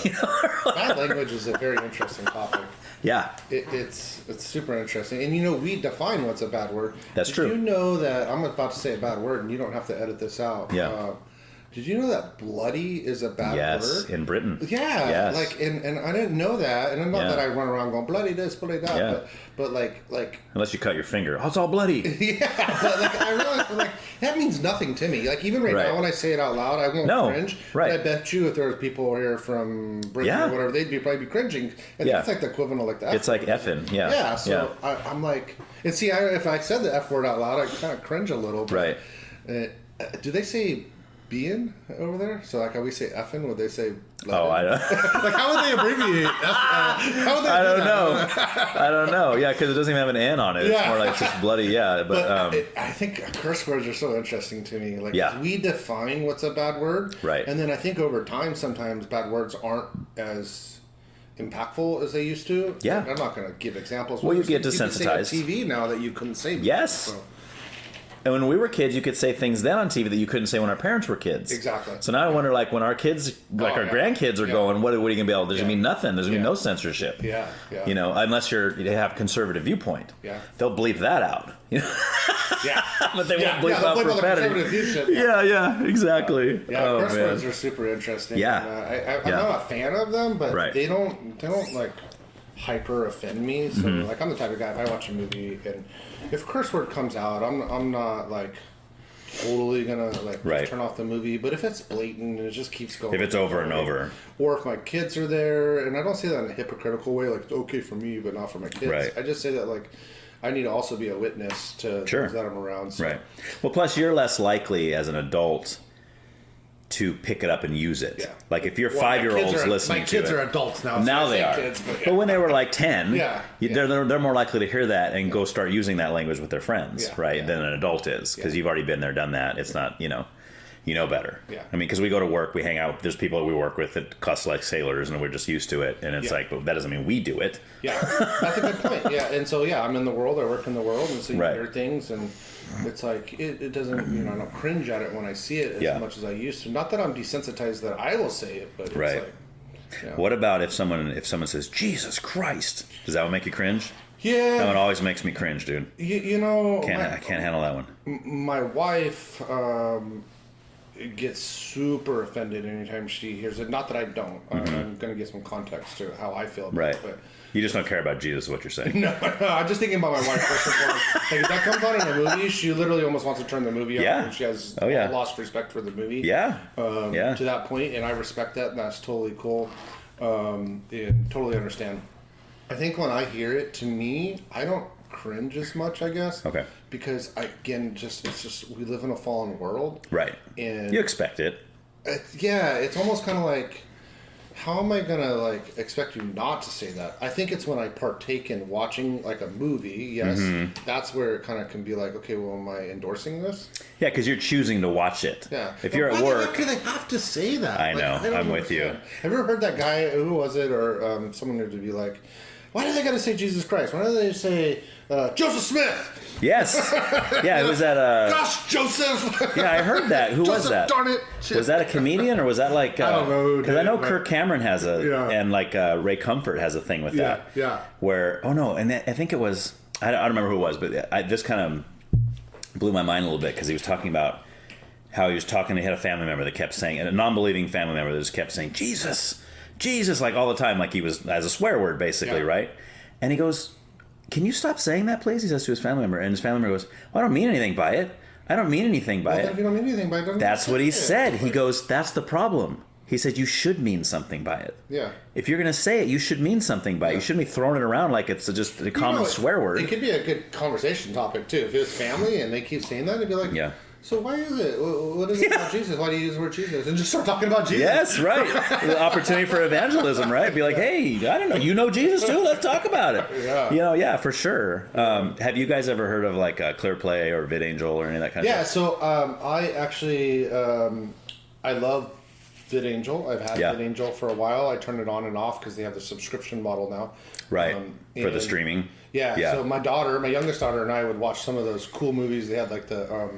Bad language is a very interesting topic. Yeah. It's super interesting. And, we define what's a bad word. That's true. Did you know that, I'm about to say a bad word, and you don't have to edit this out. Yeah. Did you know that bloody is a bad word? Yes, in Britain. Yeah. Yes. Like, and I didn't know that. And not that I run around going, bloody this, bloody that. Yeah. But like... Unless you cut your finger. Oh, it's all bloody. Yeah. But like, I realized, that means nothing to me. Like, even right now when I say it out loud, I won't cringe. Right. But I bet you if there was people here from Britain or whatever, they'd probably be cringing. I think it's like the equivalent of like that. It's like effing, yeah. Yeah, so I'm like... And see, if I said the F word out loud, I'd kind of cringe a little. But, right. Do they say... being over there? So like how we say effing, would they say Oh, I don't like how would they abbreviate how would they I don't know. I don't know. Yeah, because it doesn't even have an N on it. It's more like it's just bloody, but I think curse words are so interesting to me. Like we define what's a bad word. Right. And then I think over time sometimes bad words aren't as impactful as they used to. Yeah. I'm not going to give examples. Well, you get desensitized. You can say on TV now that you couldn't say before. Yes. So. And when we were kids, you could say things then on TV that you couldn't say when our parents were kids. Exactly. So now I wonder, like, when our kids, like our grandkids are going, what are you going to be able to do? There's going to be nothing. There's going to be no censorship. Yeah, yeah. Unless you have conservative viewpoint. Yeah. They'll bleep that out. Yeah. But they won't bleep out profanity. Yeah, exactly. Yeah, curse words are super interesting. Yeah. I'm not a fan of them, but they don't like hyper offend me. So like I'm the type of guy, if I watch a movie and if curse word comes out, I'm not like totally gonna like turn off the movie. But if it's blatant and it just keeps going, if it's over and over, or if my kids are there, and I don't say that in a hypocritical way, like it's okay for me but not for my kids. Right. I just say that like I need to also be a witness to things that I'm around. So. Right. Well, plus you're less likely as an adult to pick it up and use it. Yeah. Like if your 5-year-old's listening to it. My kids are adults now. Now they are. Kids, but when they were like 10, they're more likely to hear that and go start using that language with their friends, than an adult is. Because you've already been there, done that. It's not, you know better. Yeah. I mean, because we go to work, we hang out. There's people that we work with that cuss like sailors, and we're just used to it. And it's like, well, that doesn't mean we do it. Yeah, that's a good point. Yeah, and so I'm in the world. I work in the world, and so you hear things, and it's like it doesn't. I don't cringe at it when I see it as much as I used to. Not that I'm desensitized that I will say it, but it's like. Yeah. What about if someone says Jesus Christ? Does that one make you cringe? Yeah, that one always makes me cringe, dude. I can't handle that one. My wife. Gets super offended anytime she hears it. Not that I don't. I'm going to give some context to how I feel about it. But you just don't care about Jesus, is what you're saying. No, I'm just thinking about my wife first and foremost. Like, if that comes on in a movie, she literally almost wants to turn the movie off. And she has lost respect for the movie. Yeah. To that point, and I respect that, and that's totally cool. And totally understand. I think when I hear it, to me, I don't cringe as much, I guess. Okay. Because it's just we live in a fallen world. Right. And you expect it. It's almost kind of like, how am I gonna like expect you not to say that? I think it's when I partake in watching like a movie. Yes, that's where it kind of can be like, okay, well, am I endorsing this? Yeah, because you're choosing to watch it. Yeah. If you're at work, why do they have to say that? I know. I'm with you. Have you ever heard that guy? Who was it? Or someone who to be like, why do they got to say Jesus Christ? Why do they say Joseph Smith? Yes. Yeah, it was that. Gosh, Joseph. Yeah, I heard that. Who was that? Darn it. Shit. Was that a comedian or was that like? I don't know. Because I know Kirk Cameron has and like Ray Comfort has a thing with that. Yeah. Where I think it was I don't remember who it was, but this kind of blew my mind a little bit because he was talking about how he was talking. He had a family member that kept saying, and a non-believing family member that just kept saying, Jesus, Jesus, like all the time, like he was as a swear word, basically, right? And he goes, can you stop saying that, please? He says to his family member, and his family member goes, well, I don't mean anything by it. I don't mean anything by it. If you don't mean anything by it, that's what he said. He goes, that's the problem. He said, you should mean something by it. Yeah. If you're going to say it, you should mean something by it. You shouldn't be throwing it around like it's just a common swear word. It could be a good conversation topic, too. If it was family and they keep saying that, it'd be like, so why is it? What is it about Jesus? Why do you use the word Jesus? And just start talking about Jesus. Yes, right. The opportunity for evangelism, right? Be like, hey, I don't know, you know Jesus too? Let's talk about it. Yeah. For sure. Have you guys ever heard of like Clearplay or Vidangel or any of that kind of stuff? So I actually, I love Vidangel. I've had Vidangel for a while. I turn it on and off because they have the subscription model now. Right. For the streaming. Yeah. So my youngest daughter and I would watch some of those cool movies. They had like the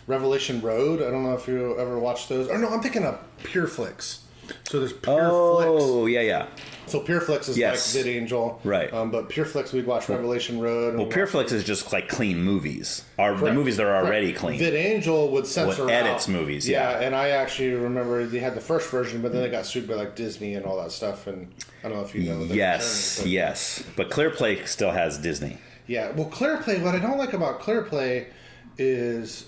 Revelation Road. I don't know if you ever watched those. Or no, I'm thinking of PureFlix. So there's PureFlix. Oh, yeah. So PureFlix is like Vidangel. Right. But PureFlix, we'd watch Revelation Road. Well, PureFlix is just like clean movies. The movies that are already clean. Vidangel would censor out. Edits movies, Yeah, and I actually remember they had the first version, but then they got sued by like Disney and all that stuff. And I don't know if you know. Yes. But Clearplay still has Disney. Yeah. Well, Clearplay, what I don't like about Clearplay is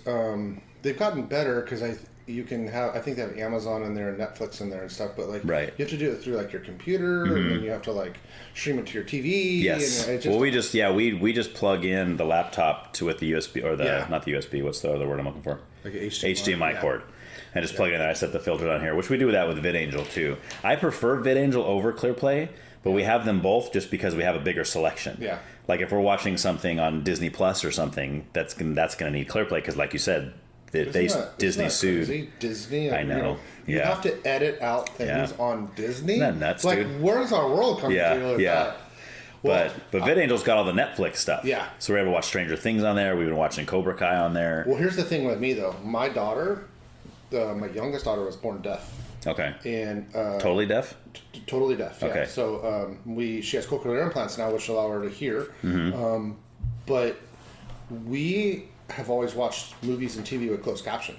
they've gotten better because I think they have Amazon in there and Netflix in there and stuff, but like you have to do it through like your computer and then you have to like stream it to your TV. Yes. And well, we just plug in the laptop with the USB or not the USB. What's the other word I'm looking for? Like an HDMI cord. And just plug it in there. I set the filter down here, which we do that with Vidangel too. I prefer Vidangel over Clearplay, but we have them both just because we have a bigger selection. Yeah. Like if we're watching something on Disney Plus or something, that's going to need Clearplay because, like you said, Disney sued. Crazy? Disney. I know. You have to edit out things on Disney. Isn't that nuts, like, dude? where's our world coming to? Yeah. Well, but Vidangel's got all the Netflix stuff. Yeah. So we're able to watch Stranger Things on there. We've been watching Cobra Kai on there. Well, here's the thing with me though. My daughter, my youngest daughter, was born deaf. Okay. And totally deaf. Totally deaf. Yeah. Okay. So she has cochlear implants now, which allow her to hear. Mm-hmm. But we have always watched movies and TV with closed caption.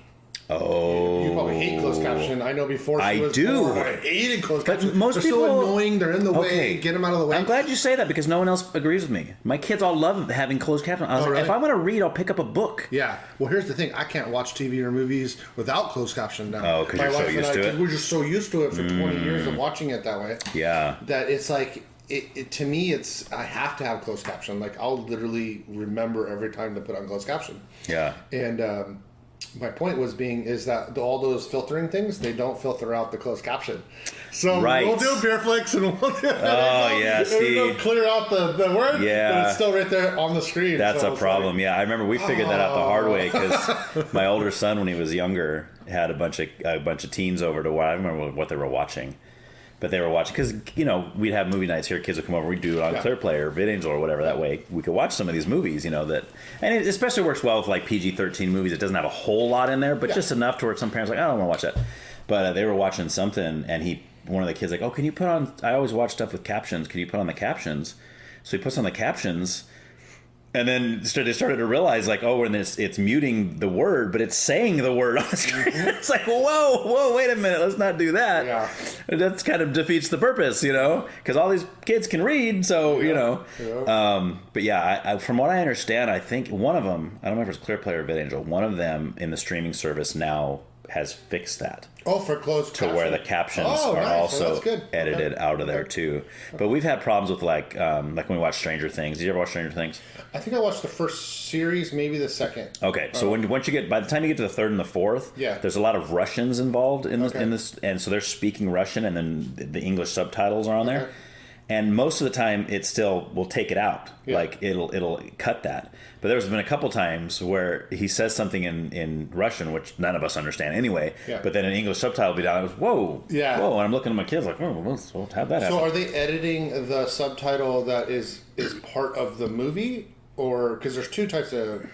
Oh, you probably hate closed caption. I know before she was born, I hated closed caption. But most they're people so annoying. They're in the way. Get them out of the way. I'm glad you say that because no one else agrees with me. My kids all love having closed caption. I was like, really? if I want to read, I'll pick up a book. Yeah. Well, here's the thing. I can't watch TV or movies without closed caption now. Oh, because you're so used to it? We're just so used to it for 20 years of watching it that way. Yeah. That it's like, to me, I have to have closed caption. Like, I'll literally remember every time to put on closed caption. Yeah. And my point is that all those filtering things, they don't filter out the closed caption. So we'll do PureFlix and we'll do see, clear out the word, but it's still right there on the screen. That's a problem. Yeah, I remember we figured that out the hard way because my older son, when he was younger, had a bunch of teens over to watch. I remember what they were watching. But they were watching because we'd have movie nights here. Kids would come over. We'd do it on Clearplay or Vidangel or whatever. That way we could watch some of these movies. And it especially works well with like PG-13 movies. It doesn't have a whole lot in there, but just enough to where some parents are like, I don't want to watch that. But they were watching something, and one of the kids like, oh, can you put on? I always watch stuff with captions. Can you put on the captions? So he puts on the captions. And then they started to realize, like, oh, and it's muting the word, but it's saying the word on the screen. It's like, whoa, wait a minute, let's not do that. Yeah. That kind of defeats the purpose, because all these kids can read, so, But yeah, I, from what I understand, I think one of them, I don't remember if it's Clearplay or Vidangel, one of them in the streaming service now has fixed that. Oh, for closed caption. To where the captions are also edited out of there too. But we've had problems with like when we watch Stranger Things. Did you ever watch Stranger Things? I think I watched the first series, maybe the second. Okay, so by the time you get to the third and the fourth, there's a lot of Russians involved in this, and so they're speaking Russian, and then the English subtitles are on there. And most of the time, it still will take it out. Yeah. Like, it'll cut that. But there's been a couple times where he says something in Russian, which none of us understand anyway. Yeah. But then an English subtitle will be down. It goes, whoa. Yeah. Whoa. And I'm looking at my kids like, oh, we'll have that happen. So are they editing the subtitle that is part of the movie? Or, because there's two types of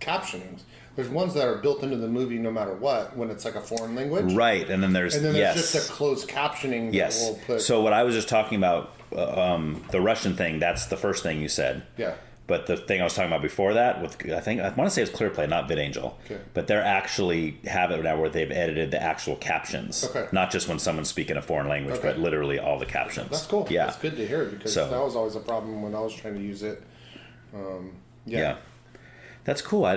captionings. There's ones that are built into the movie no matter what, when it's like a foreign language. Right, and then there's just a closed captioning that we'll put. So what I was just talking about, the Russian thing, that's the first thing you said. Yeah. But the thing I was talking about before that, I want to say it's Clearplay, not Vidangel. Okay. But they're actually have it now where they've edited the actual captions. Okay. Not just when someone's speaking a foreign language, Okay. but literally all the captions. That's cool. Yeah. That's good to hear because that was always a problem when I was trying to use it. Yeah. That's cool. I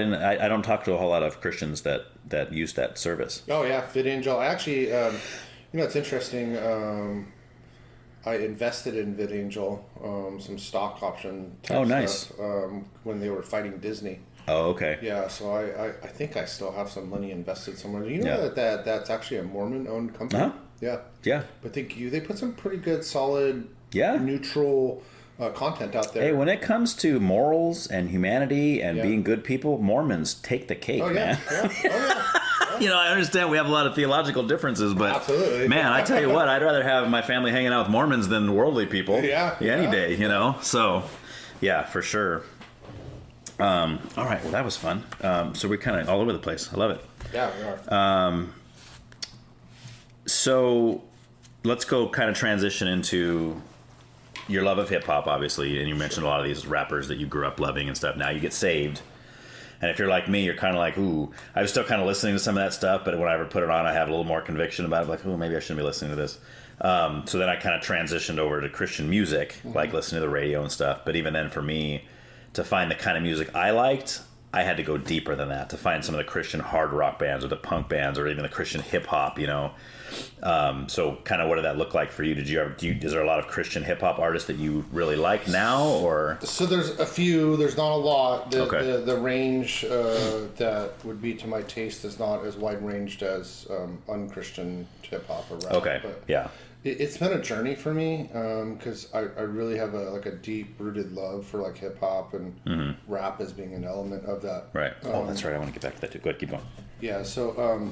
don't talk to a whole lot of Christians that use that service. Oh yeah, Vidangel. Actually, it's interesting. I invested in Vidangel, some stock option type stuff, when they were fighting Disney. Oh, okay. Yeah, so I think I still have some money invested somewhere. You know that's actually a Mormon-owned company? Uh-huh. Yeah. Yeah. But they put some pretty good, solid, Yeah. neutral content out there. Hey, when it comes to morals and humanity and being good people, Mormons take the cake, man. Yeah. Oh, yeah. I understand we have a lot of theological differences, but absolutely, man, I tell you what, I'd rather have my family hanging out with Mormons than worldly people. Any day, So, yeah, for sure. All right, well, that was fun. So we're kind of all over the place. I love it. Yeah, we are. So let's go kind of transition into your love of hip hop, obviously, and you mentioned a lot of these rappers that you grew up loving and stuff. Now you get saved. And if you're like me, you're kind of like, ooh, I was still kind of listening to some of that stuff, but when I ever put it on, I have a little more conviction about it. Like, ooh, maybe I shouldn't be listening to this. So then I kind of transitioned over to Christian music, like listening to the radio and stuff. But even then, for me, to find the kind of music I liked, I had to go deeper than that to find some of the Christian hard rock bands or the punk bands or even the Christian hip hop, So kind of what did that look like for you? Is there a lot of Christian hip hop artists that you really like now, or? So there's a few, there's not a lot. Okay. The range that would be to my taste is not as wide ranged as unchristian hip hop or rap. Okay, but yeah. It's been a journey for me because I really have a deep rooted love for like hip hop and rap as being an element of that. Right. Oh, that's right. I want to get back to that too. Go ahead, keep going. Yeah. So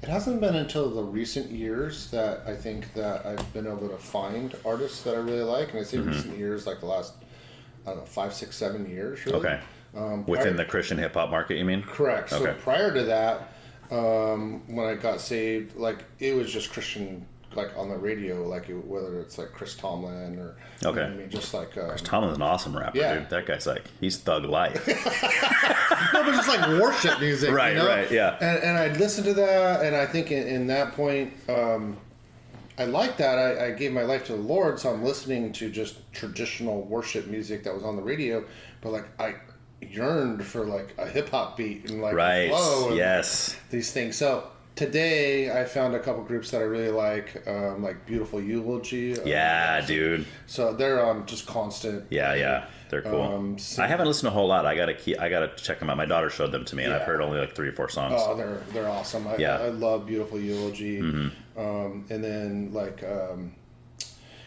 it hasn't been until the recent years that I think that I've been able to find artists that I really like, and I say recent years, like the last 5, 6, 7 years. Really. Okay. Within the Christian hip hop market, you mean? Correct. So Okay. prior to that, when I got saved, like it was just Christian, like on the radio, like whether it's like Chris Tomlin or Okay. you know what I mean, just like Chris Tomlin's an awesome rapper, Yeah. dude. That guy's he's thug life. no, but just like worship music, Right, right, yeah. And I'd listen to that, and I think in that point, I liked that. I gave my life to the Lord, so I'm listening to just traditional worship music that was on the radio, but like I yearned for like a hip hop beat and like Right. a flow and Yes. these things. So today I found a couple groups that I really like Beautiful Eulogy. Yeah, dude. So they're on just constant. Yeah. They're cool. I haven't listened to a whole lot. I gotta check them out. My daughter showed them to me, and I've heard only like 3 or 4 songs. Oh, they're awesome. I love Beautiful Eulogy. And then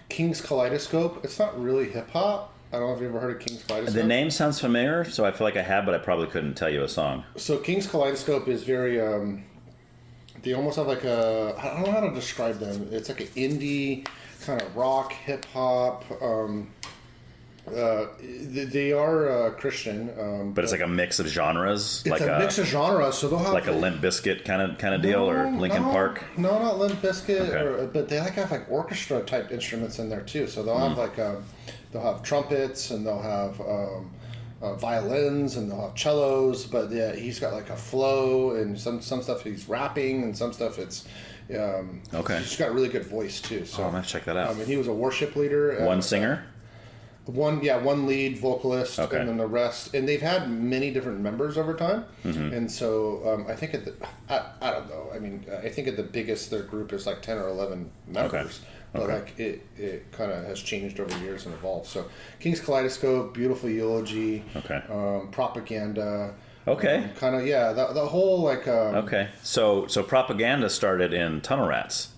King's Kaleidoscope. It's not really hip hop. I don't know if you've ever heard of King's Kaleidoscope. The name sounds familiar, so I feel like I have, but I probably couldn't tell you a song. So King's Kaleidoscope is very. They almost have like a. I don't know how to describe them. It's like an indie kind of rock, hip hop. They are Christian, But it's like a mix of genres. it's like a mix of genres. So they'll have like a Limp Bizkit kind of deal, or Linkin Park. No, not Limp Bizkit. Okay. But they have like orchestra type instruments in there too. So they'll have they'll have trumpets and they'll have violins and they'll have cellos. But yeah, he's got like a flow and some stuff he's rapping and some stuff it's. Okay. He's got a really good voice too. So I'm gonna have to check that out. and he was a worship leader. One singer. One lead vocalist, Okay. and then the rest. And they've had many different members over time. And so I think I don't know. I mean, I think at the biggest their group is like 10 or 11 members. But like it kind of has changed over years and evolved. So King's Kaleidoscope, Beautiful Eulogy, Propaganda. Okay. Kind of the whole like. Okay. So Propaganda started in Tunnel Rats.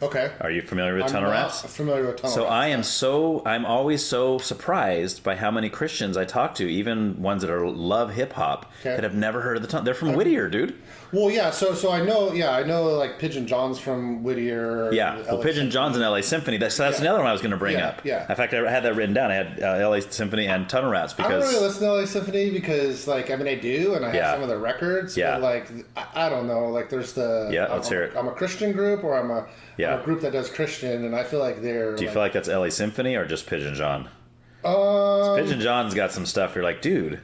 Okay. Are you familiar with Tunnel Rats? I'm familiar with Tunnel Rats. I'm always so surprised by how many Christians I talk to, even ones that love hip hop, that have never heard of the Tunnel. They're from Whittier, dude. Well, yeah. So I know like Pigeon John's from Whittier. Yeah. Well, Pigeon John's in LA Symphony. That's another one I was going to bring up. Yeah. In fact, I had that written down. I had LA Symphony and Tunnel Rats because I don't really listen to LA Symphony because, like, I mean, I do, and I have some of the records. Yeah. But, like, I don't know. Like, there's the. Let's hear it. I'm a Christian group, or I'm a group that does Christian, and I feel like they're. Do you feel like that's LA Symphony or just Pigeon John? Pigeon John's got some stuff. You're like, dude,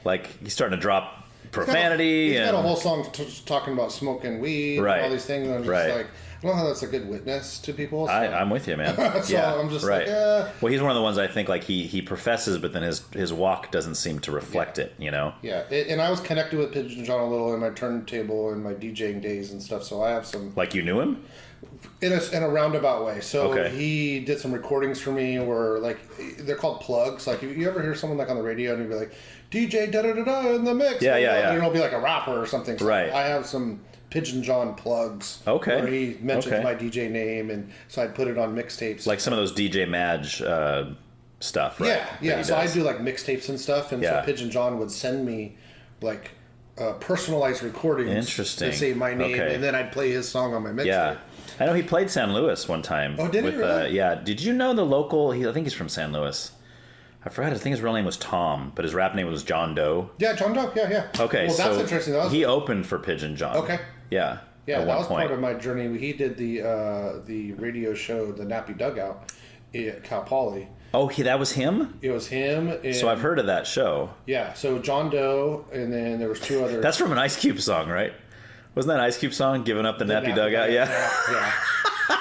like he's starting to drop profanity. He's got a whole song talking about smoking weed and all these things. And I'm just like, I don't know how that's a good witness to people. So. I'm with you, man. So I'm just like, Well, he's one of the ones I think like he professes, but then his walk doesn't seem to reflect it, you know? Yeah, and I was connected with Pigeon John a little in my turntable and my DJing days and stuff, so I have some... Like you knew him? In a roundabout way. So he did some recordings for me where, like, they're called plugs. Like, you ever hear someone, like, on the radio and you'd be like, DJ da-da-da-da in the mix. Yeah. And it'll be like a rapper or something. So right. I have some Pigeon John plugs. Where he mentions my DJ name, and so I put it on mixtapes. Like some of those DJ Madge stuff, right? Yeah. So I do, like, mixtapes and stuff, and so Pigeon John would send me, like, personalized recordings. Interesting. To say my name, and then I'd play his song on my mixtape. Yeah. I know he played San Luis one time. Oh, did he really? Yeah. Did you know the local... I think he's from San Luis. I forgot. I think his real name was Tom, but his rap name was John Doe. Yeah, John Doe. Yeah. Okay, well, that's interesting. He opened for Pigeon John. Okay. Yeah. Yeah, at that one was point. part of my journey. He did the radio show, the Nappy Dugout, at Cal Poly. Oh, that was him? It was him. And, so I've heard of that show. Yeah, so John Doe, and then there was two others. That's from an Ice Cube song, right? Wasn't that an Ice Cube song, Giving Up the Nappy Dugout? Yeah.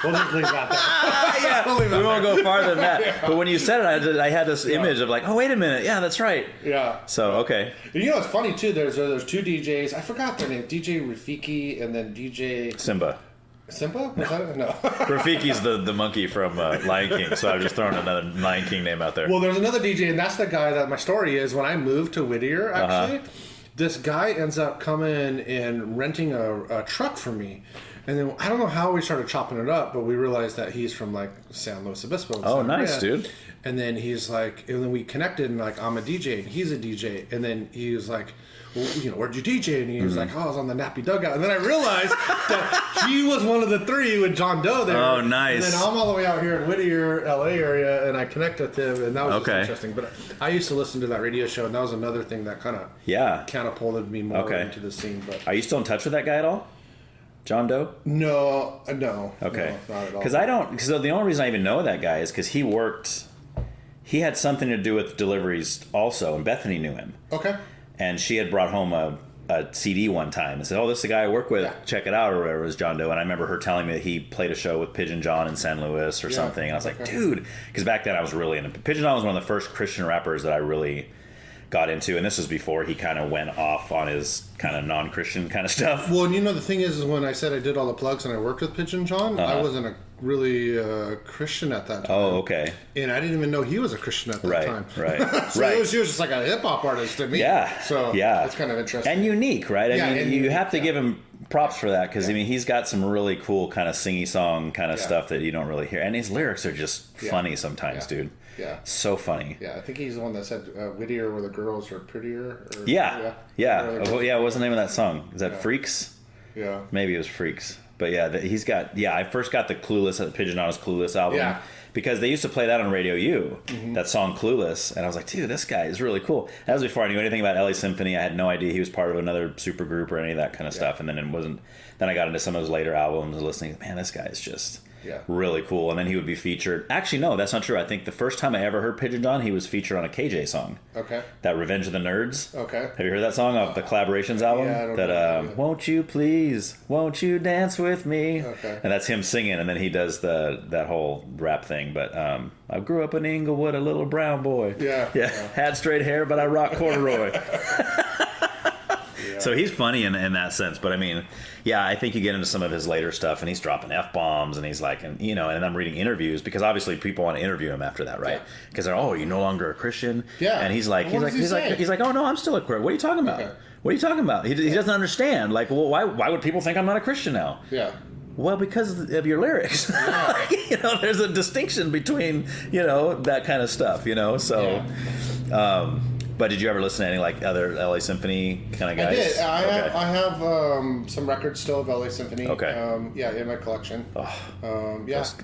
We'll just leave that there. We won't go farther than that. But when you said it, I had this image of like, oh, wait a minute. Yeah, that's right. Yeah. So, okay. You know, it's funny, too. There's two DJs. I forgot their name. DJ Rafiki and then DJ... Simba? Was that it? No. Rafiki's the monkey from Lion King, so I'm just throwing another Lion King name out there. Well, there's another DJ, and that's the guy that my story is. When I moved to Whittier, actually, this guy ends up coming and renting a truck for me. And then I don't know how we started chopping it up, but we realized that he's from like San Luis Obispo. Oh, nice, dude. And then he's like, and then we connected, and like, I'm a DJ, and he's a DJ. And then he was like, well, you know, where'd you DJ? And he was like, oh, I was on the Nappy Dugout. And then I realized that he was one of the three with John Doe there. Oh, nice. And then I'm all the way out here in Whittier, LA area, and I connect with him, and that was just interesting. But I used to listen to that radio show, and that was another thing that kind of catapulted me more into the scene. But are you still in touch with that guy at all? John Doe? No. Okay. No, not at all. Because the only reason I even know that guy is because he had something to do with deliveries also, and Bethany knew him. Okay. And she had brought home a CD one time and said, oh, this is the guy I work with, check it out, or whatever. It was John Doe. And I remember her telling me that he played a show with Pigeon John in San Luis or something. And I was like, dude, because back then I was really into... Pigeon John was one of the first Christian rappers that I really got into, and this was before he kind of went off on his kind of non-Christian kind of stuff. Well, and you know, the thing is when I said I did all the plugs and I worked with Pigeon John, I wasn't a really Christian at that time. Oh, okay. And I didn't even know he was a Christian at that time. Right. So he was just like a hip-hop artist to me. Yeah. So it's kind of interesting. And unique, right? I mean, you have to give him props for that, because I mean, he's got some really cool kind of singy song kind of stuff that you don't really hear. And his lyrics are just funny sometimes, dude. Yeah. So funny. Yeah, I think he's the one that said Whittier where the girls are prettier. Or, yeah. What's the name of that song? Is that Freaks? Yeah. Maybe it was Freaks. But yeah, he's got... Yeah, I first got the Pigeon John's Clueless album. Because they used to play that on Radio U, that song Clueless. And I was like, dude, this guy is really cool. That was before I knew anything about LA Symphony. I had no idea he was part of another super group or any of that kind of stuff. And then it wasn't... Then I got into some of his later albums and listening. Man, this guy is just... really cool. And then he would be featured. Actually, no, that's not true. I think the first time I ever heard Pigeon John, he was featured on a KJ song. Okay. That Revenge of the Nerds. Okay. Have you heard that song off the Collaborations album? Yeah, I don't that know. Won't you please, won't you dance with me? Okay. And that's him singing, and then he does that whole rap thing. But I grew up in Inglewood, a little brown boy. Yeah. Had straight hair, but I rock corduroy. So he's funny in that sense, but I mean, I think you get into some of his later stuff, and he's dropping F-bombs, and he's like, and I'm reading interviews, because obviously people want to interview him after that, right? Because they're, oh, you're no longer a Christian, and he's like, oh no, I'm still a Christian. What are you talking about? What are you talking about? He doesn't understand. Like, well, why would people think I'm not a Christian now? Yeah. Well, because of your lyrics. There's a distinction between that kind of stuff. So. Yeah. But did you ever listen to any like other LA Symphony kind of guys? I did. I have some records still of LA Symphony. Okay. In my collection.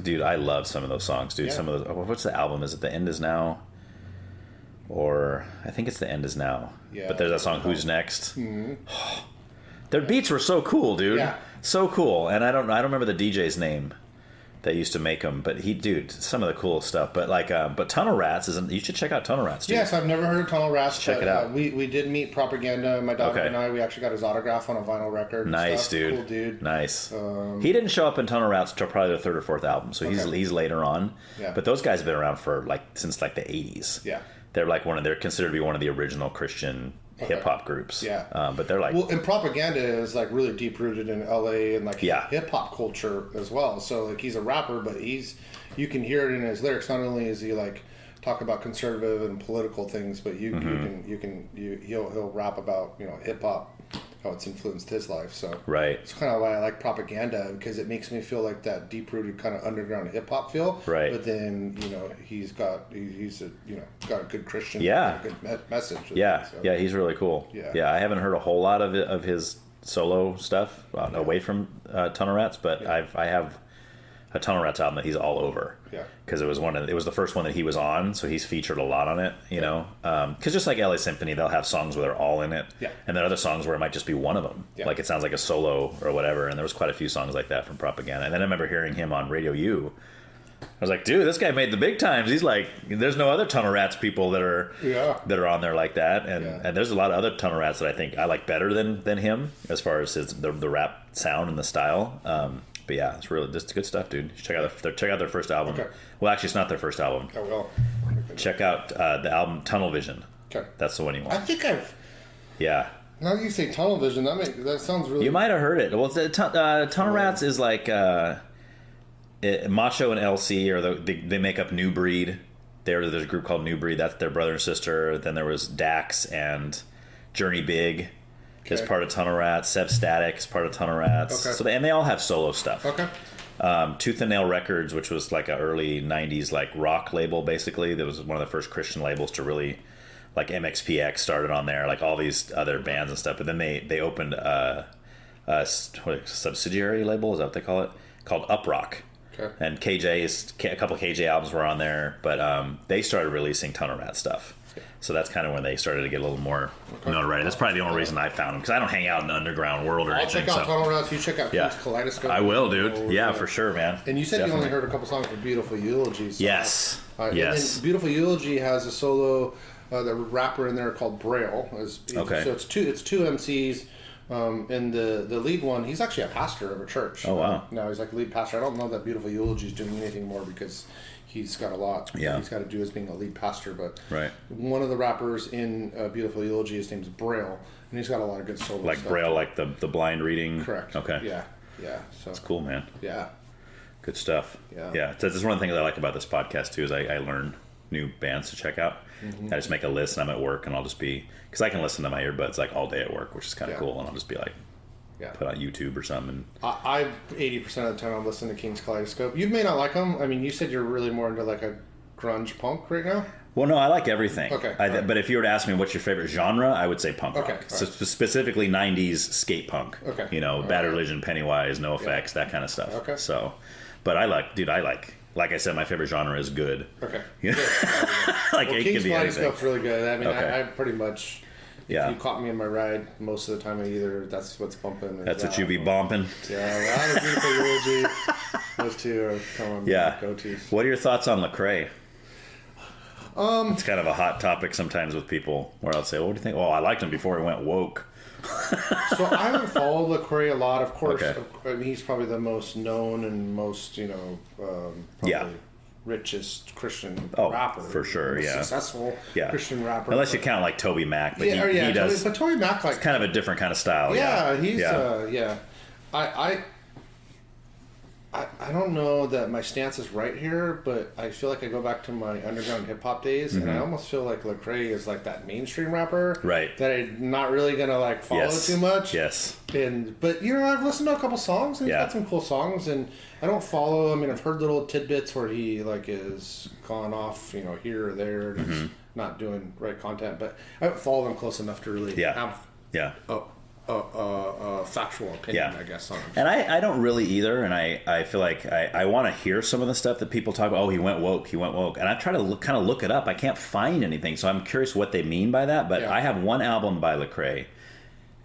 Dude, I love some of those songs, dude. Some of those. What's the album? Is it The End Is Now? Or I think it's The End Is Now. Yeah. But there's that song Who's Next. Mm-hmm. Their beats were so cool, dude. Yeah. So cool. And I don't remember the DJ's name. They used to make them, but dude, some of the cool stuff. But but Tunnel Rats isn't. You should check out Tunnel Rats, dude. Yes, I've never heard of Tunnel Rats. Check it out. We did meet Propaganda. My daughter and I. We actually got his autograph on a vinyl record. Nice, dude. Cool dude. Nice. He didn't show up in Tunnel Rats until probably the third or fourth album, so he's later on. Yeah. But those guys have been around for since the 80s. Yeah. They're they're considered to be one of the original Christian hip hop groups. Yeah. But they're and Propaganda is really deep rooted in LA and hip hop culture as well. So he's a rapper, but you can hear it in his lyrics. Not only is he talk about conservative and political things, but he'll rap about hip hop, how it's influenced his life. So right. It's kind of why I like Propaganda, because it makes me feel like that deep rooted kind of underground hip hop feel. Right. But then he's got a good Christian, yeah, good message. Yeah, yeah, he's really cool. Yeah, I haven't heard a whole lot of his solo stuff away from Tunnel Rats, but I have a Tunnel Rats album that he's all over. Yeah. Because it was the first one that he was on, so he's featured a lot on it. You know, because just like LA Symphony, they'll have songs where they're all in it. Yeah. And then other songs where it might just be one of them. Yeah. Like it sounds like a solo or whatever. And there was quite a few songs like that from Propaganda. And then I remember hearing him on Radio U. I was like, dude, this guy made the big times. He's like, there's no other Tunnel Rats people that are on there like that. And there's a lot of other Tunnel Rats that I think I like better than him as far as the rap sound and the style. But yeah, it's really just good stuff, dude. You should check out their first album. Okay. Well, actually, it's not their first album. I will. Check out the album Tunnel Vision. Okay. That's the one you want. I think I've. Yeah. Now that you say Tunnel Vision, that sounds really. You might have heard it. Well, Tunnel Rats is like Macho and LC, they make up New Breed. There's a group called New Breed. That's their brother and sister. Then there was Dax and Journey Big. Is part of Tunnel Rats. Sev Static is part of Tunnel Rats. Okay. So and they all have solo stuff. Okay. Tooth and Nail Records, which was like an early '90s rock label, basically. That was one of the first Christian labels to really, MXPX started on there, all these other bands and stuff. But then they opened a subsidiary label, is that what they call it? Called Uprock. Okay. And a couple of KJ albums were on there, but they started releasing Tunnel Rat stuff. So that's kind of when they started to get a little more notoriety. That's probably the only reason I found them, because I don't hang out in the underground world or anything. I'll check out Tunnel Rats. You check out Kaleidoscope. I will, dude. Yeah, for sure, man. And you said you only heard a couple songs for Beautiful Eulogy. So yes. And Beautiful Eulogy has a solo, the rapper in there called Braille. Okay. So it's two MCs. And the lead one, he's actually a pastor of a church. Oh, wow. Now he's a lead pastor. I don't know that Beautiful Eulogy is doing anything more, because he's got a lot he's got to do as being a lead pastor. But one of the rappers in Beautiful Eulogy, his name's Braille, and he's got a lot of good solo stuff. Like Braille, like the blind reading? Correct. Okay. Yeah. So that's cool, man. Yeah. Good stuff. Yeah. That's one of the things I like about this podcast, too, is I learn new bands to check out. Mm-hmm. I just make a list, and I'm at work, and I'll just be, because I can listen to my earbuds all day at work, which is kind of cool, and I'll just be put on YouTube or something. I 80% of the time I'm listening to King's Kaleidoscope. You may not like them. I mean, you said you're really more into a grunge punk right now. Well, no, I like everything. Okay. But if you were to ask me what's your favorite genre, I would say punk rock. So specifically 90s skate punk. Okay. Bad Religion, Pennywise, No Effects, that kind of stuff. Okay. So, but I like I said, my favorite genre is good. Okay. Good. It King's could be Kaleidoscope's really good. I mean, okay. I pretty much, if you caught me in my ride, most of the time that's what's bumping. That's what you be bumping. Yeah, well, Beautiful Eulogy. Those two are kind of go-tos. What are your thoughts on Lecrae? It's kind of a hot topic sometimes with people, where I'll say, well, what do you think? Oh, I liked him before he went woke. So I haven't followed Lecrae a lot. Of course, I mean, he's probably the most known and most, richest Christian rapper. For sure, successful Christian rapper. Unless you count Toby Mac, but he does. But Toby Mac, it's kind of a different kind of style. Yeah, he's I don't know that my stance is right here, but I feel like I go back to my underground hip hop days, and I almost feel like Lecrae is that mainstream rapper, that I'm not really gonna follow too much. Yes. But I've listened to a couple songs, and he's got some cool songs, and I don't follow. I mean, I've heard little tidbits where he is gone off, here or there, and he's not doing right content, but I haven't followed him close enough to really have factual opinion, I guess, on him. And I don't really either, and I feel like I want to hear some of the stuff that people talk about. Oh, he went woke, and I try to look it up. I can't find anything, so I'm curious what they mean by that. But I have one album by Lecrae,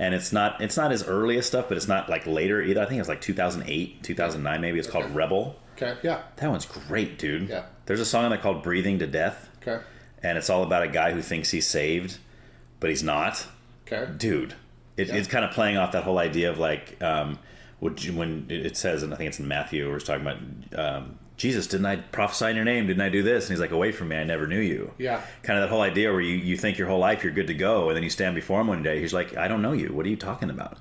And it's not his earliest stuff, but it's not like later either. I think it's like 2008, 2009 maybe. It's called Rebel. Okay, yeah. That one's great, dude. Yeah. There's a song on there called Breathing to Death. Okay. And it's all about a guy who thinks he's saved, but he's not. Okay. Dude, it's kind of playing off that whole idea of like, when it says, and I think it's in Matthew, where it's talking about, Jesus, didn't I prophesy in your name? Didn't I do this? And he's like, away from me, I never knew you. Yeah. Kind of that whole idea where you think your whole life you're good to go, and then you stand before him one day, he's like, I don't know you. What are you talking about?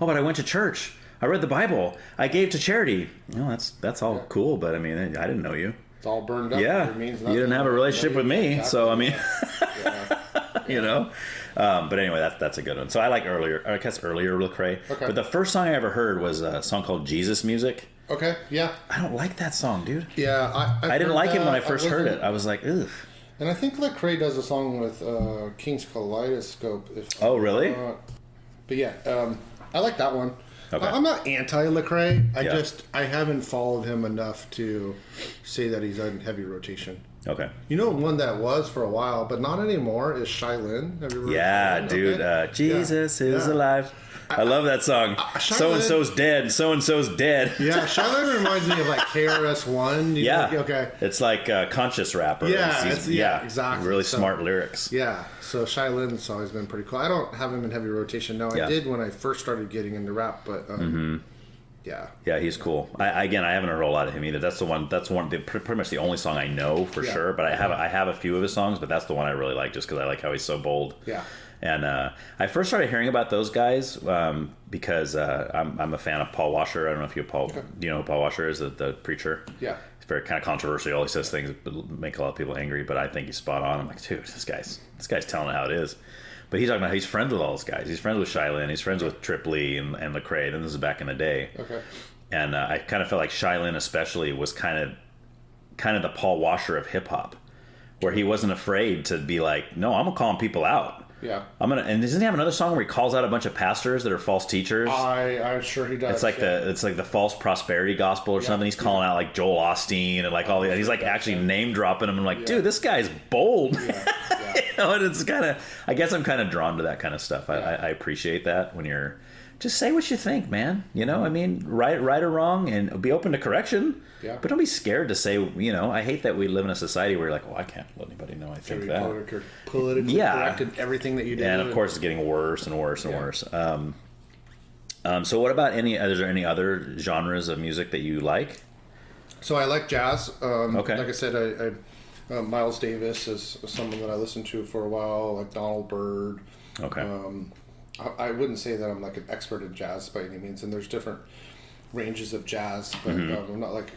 Oh, but I went to church. I read the Bible. I gave to charity. Well, that's all cool, but I mean, I didn't know you. It's all burned up. Yeah. It means you didn't have a relationship with me, Exactly. so I mean, Yeah. you know. But anyway, that's a good one. So I like earlier Lecrae. Okay. But the first song I ever heard was a song called Jesus Music. Okay, yeah. I don't like that song, dude. Yeah, I didn't like it when I first heard it. I was like, ugh. And I think Lecrae does a song with King's Kaleidoscope. Oh, really? But yeah, I like that one. Okay. I'm not anti-Lecrae. Yeah. I haven't followed him enough to say that he's on heavy rotation. Okay. You know, one that was for a while, but not anymore, is Shylin. Have you ever Yeah, heard dude. Okay. Jesus is Yeah. alive. I love that song. So and so's dead. So and so's dead. Yeah, Shylin reminds me of like KRS-One. Okay. It's like conscious rapper. Yeah, He's- exactly. Really So- smart lyrics. Yeah, so Shylin's always been pretty cool. I don't have him in heavy rotation now. Yeah. I did when I first started getting into rap, but yeah. Yeah, he's cool. I haven't heard a whole lot of him either. That's one. Pretty much the only song I know for sure. But I have a few of his songs, but that's the one I really like, just because I like how he's so bold. Yeah. And I first started hearing about those guys because I'm a fan of Paul Washer. I don't know if do you know who Paul Washer is, the preacher? Yeah. He's very kind of controversial. He says things that make a lot of people angry, but I think he's spot on. I'm like, dude, this guy's telling it how it is. But he's talking about he's friends with all those guys. He's friends with Shylin. He's friends with Tripley and Lecrae. Then this is back in the day. Okay. And I kind of felt like Shylin especially was kind of the Paul Washer of hip hop, where he wasn't afraid to be like, no, I'm gonna call people out. Yeah. And doesn't he have another song where he calls out a bunch of pastors that are false teachers? I'm sure he does. It's like the false prosperity gospel or something. He's calling out like Joel Osteen and like all the. He's like actually name dropping them. I'm like, dude, this guy's bold. Yeah. You know, and it's kind of. I guess I'm kind of drawn to that kind of stuff. I appreciate that when you're. Just say what you think, man. You know, I mean, right or wrong, and be open to correction. Yeah. But don't be scared to say, you know, I hate that we live in a society where you're like, well, I can't let anybody know I think that. Politically correct in everything that you do. And of course, it's getting worse and worse and worse. So what about is there any other genres of music that you like? So I like jazz. Okay. Like I said, I Miles Davis is someone that I listened to for a while, like Donald Byrd. Okay. I wouldn't say that I'm like an expert in jazz by any means, and there's different ranges of jazz, but I'm not like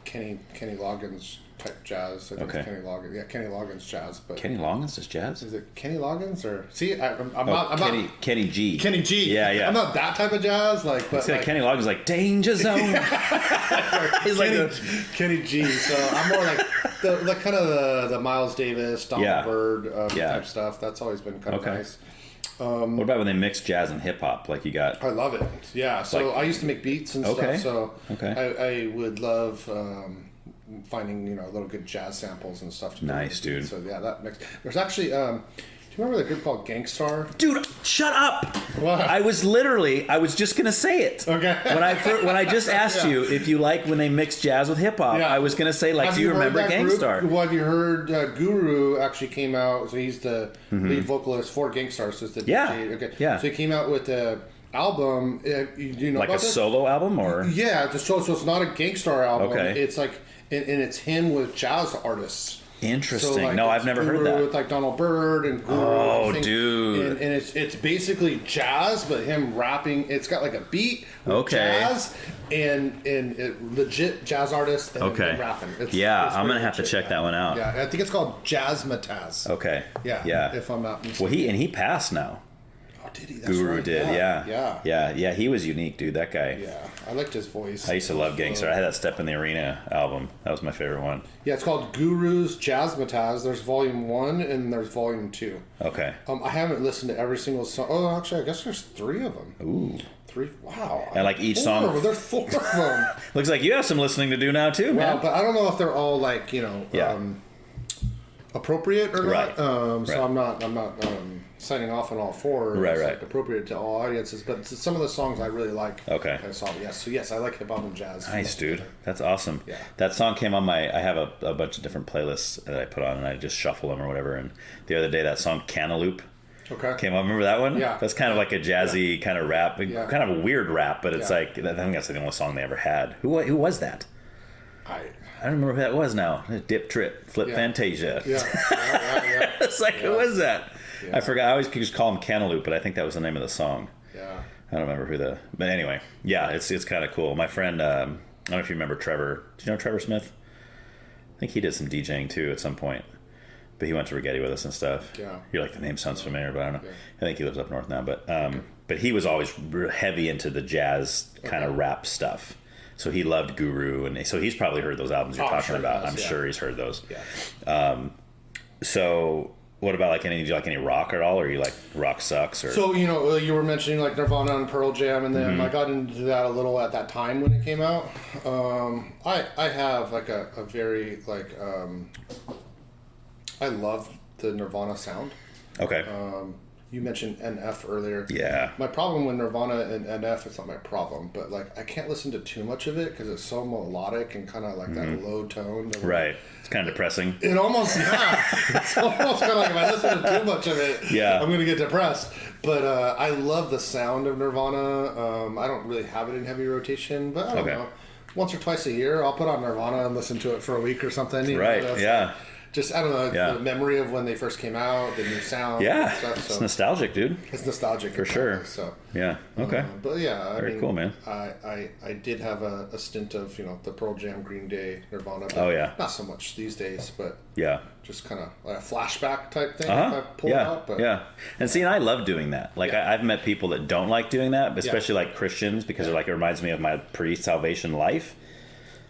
Kenny Loggins type jazz. I think it's Kenny Loggins. Yeah, Kenny Loggins jazz. But Kenny Loggins is jazz? Is it Kenny Loggins or Kenny G. Kenny G. Yeah. I'm not that type of jazz. Like, but like, Kenny Loggins is like Danger Zone. He's like Kenny G. So I'm more like the kind of the Miles Davis, Donald Byrd type stuff. That's always been kind of nice. What about when they mix jazz and hip hop? Like you got. I love it. Yeah. So I used to make beats and stuff. So I would love finding little good jazz samples and stuff. Nice, dude. So yeah, that mix. There's actually. Do you remember the group called Gangstar? Dude, shut up! What? I was just gonna say it. Okay. When I just asked you if you like when they mix jazz with hip hop, I was gonna say like, do you remember Gangstar? Well, have you heard Guru actually came out? So he's the lead vocalist for Gangstar. So it's the DJ. Okay. Yeah. So he came out with the album. Do you know like about a this? solo album or? Yeah, so it's not a Gangstar album. Okay. It's like and it's him with jazz artists. Interesting. So, like, no, I've never heard that. With like Donald Byrd and Guru. Oh, dude. And it's basically jazz, but him rapping. It's got like a beat with jazz and legit jazz artists and rapping. It's I'm gonna have to check that one out. Yeah, I think it's called Jazzmatazz. Okay. Yeah. If I'm not mistaken. Well, he passed now. Oh, did he? That's Guru right. did. Yeah. He was unique, dude. That guy. Yeah, I liked his voice. I used to love Gangstar. I had that Step in the Arena album. That was my favorite one. Yeah, it's called Guru's Jazzmatazz. There's volume 1 and there's volume 2. Okay. I haven't listened to every single song. Oh, actually, I guess there's 3 of them. Ooh. 3. Wow. And like each song. There's 4 of them. Looks like you have some listening to do now too, man. Well, but I don't know if they're all like appropriate or not. So I'm not signing off on all four Right, is right. like appropriate to all audiences. But some of the songs I really like. Okay. Kind of song. Yes. So yes, I like hip hop and jazz. Nice, dude. That's awesome. Yeah. That song came on I have a bunch of different playlists that I put on, and I just shuffle them or whatever. And the other day, that song Cantaloupe Okay. came on. Remember that one? Yeah. That's kind of like a jazzy kind of rap, kind of a weird rap, but it's like, I think that's the only song they ever had. Who was that? I don't remember who that was now. Dip Trip, Flip Fantasia. Yeah. It's like, who was that? I forgot. I always could just call him Cantaloupe, but I think that was the name of the song. Yeah. I don't remember but anyway, yeah, it's kind of cool. My friend, I don't know if you remember Trevor. Do you know Trevor Smith? I think he did some DJing too at some point, but he went to Rigetti with us and stuff. Yeah. You're like, the name sounds familiar, but I don't know. I think he lives up north now, but he was always heavy into the jazz kind of rap stuff. So he loved Guru, and so he's probably heard those albums you're talking about. I'm sure he's heard those. Yeah. So what about do you like any rock at all, or you like rock sucks? Or So you were mentioning like Nirvana and Pearl Jam, and then I got into that a little at that time when it came out. I have like a very like I love the Nirvana sound. Okay. You mentioned NF earlier. Yeah. My problem with Nirvana and NF, it's not my problem, but like I can't listen to too much of it because it's so melodic and kind of like that low tone. Right. It's kind of depressing. It almost, it's almost kind of like if I listen to too much of it, I'm going to get depressed. But I love the sound of Nirvana. I don't really have it in heavy rotation, but I don't know. Once or twice a year, I'll put on Nirvana and listen to it for a week or something. Right, yeah. Just, I don't know, the memory of when they first came out, the new sound. Yeah, and stuff, it's nostalgic, dude. It's nostalgic. For sure. So, yeah, okay. But yeah, Very cool, man. I did have a stint of, the Pearl Jam, Green Day, Nirvana. But not so much these days, but just kind of like a flashback type thing. If I pull it out. But, and see, and I love doing that. Like, I've met people that don't like doing that, especially like Christians, because they're like, it reminds me of my pre-salvation life.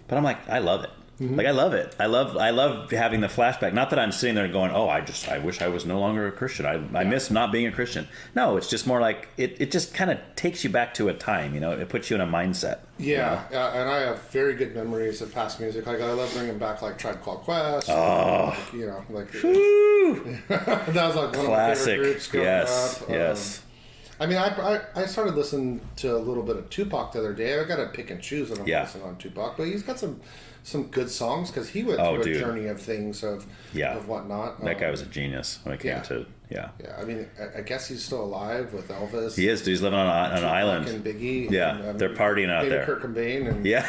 But I'm like, I love it. Like, I love it. I love having the flashback. Not that I'm sitting there going, oh, I wish I was no longer a Christian. I miss not being a Christian. No, it's just more like it just kind of takes you back to a time, it puts you in a mindset. Yeah, and I have very good memories of past music. Like, I love bringing back like Tribe Called Quest. Oh, like that was like one classic. Of my favorite groups growing up. Yes. I mean, I started listening to a little bit of Tupac the other day. I got to pick and choose when I'm listening on Tupac, but he's got some good songs because he went through a journey of things of whatnot. That guy was a genius when it came to I mean, I guess he's still alive with Elvis. He is. Dude, he's living on an island. And Biggie. Yeah, and, they're partying out there. Kurt Cobain and they're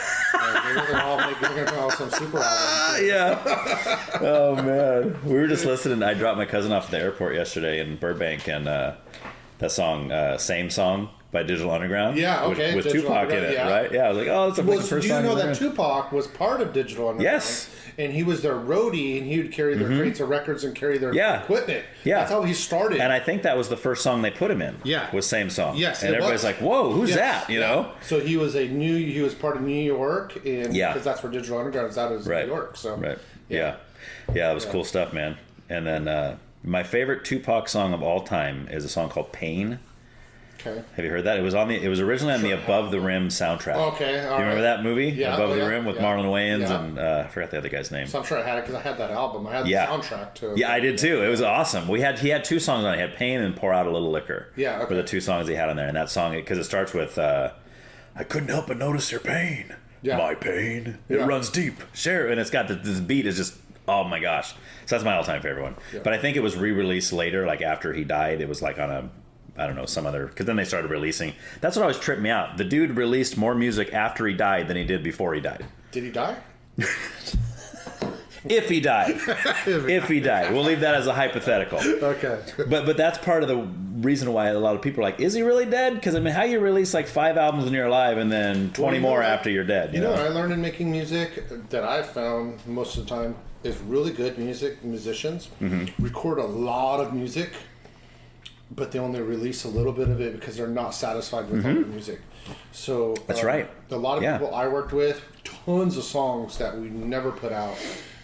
going to call some super albums. Yeah. Oh man, we were just listening. I dropped my cousin off at the airport yesterday in Burbank, and that song, Same Song by Digital Underground. Yeah, okay. With Tupac in it, right? Yeah, I was like, oh, that's the first song. Do you know that Tupac was part of Digital Underground? Yes. And he was their roadie, and he would carry their crates of records and carry their equipment. Yeah. That's how he started. And I think that was the first song they put him in. Yeah. Was Same Song. Yes, and everybody's like, whoa, who's that? You know? So he was part of New York, and because that's where Digital Underground is out of New York. So Yeah, that was cool stuff, man. And then my favorite Tupac song of all time is a song called Pain. Okay. Have you heard that? It was originally on the Above the Rim soundtrack. Okay, you remember that movie? Yeah, Above the Rim with Marlon Wayans and I forgot the other guy's name. So I'm sure I had it because I had that album. I had the soundtrack too. Yeah, I did too. It was awesome. He had two songs on it. He had Pain and Pour Out a Little Liquor. Yeah, okay. Were the two songs he had on there, and that song because it starts with I couldn't help but notice your pain. Yeah. My pain. It runs deep. Sure, and it's got this beat is just. Oh my gosh. So that's my all-time favorite one. Yeah. But I think it was re-released later, like after he died. It was like on some other... Because then they started releasing... That's what always tripped me out. The dude released more music after he died than he did before he died. Did he die? If he died. If he died. We'll leave that as a hypothetical. Okay. But that's part of the reason why a lot of people are like, is he really dead? Because, I mean, how you release like 5 albums when you're alive and then 20 more after you're dead? You know what I learned in making music that I've found most of the time is really good musicians record a lot of music, but they only release a little bit of it because they're not satisfied with all the music. So that's right. A lot of people I worked with, tons of songs that we never put out.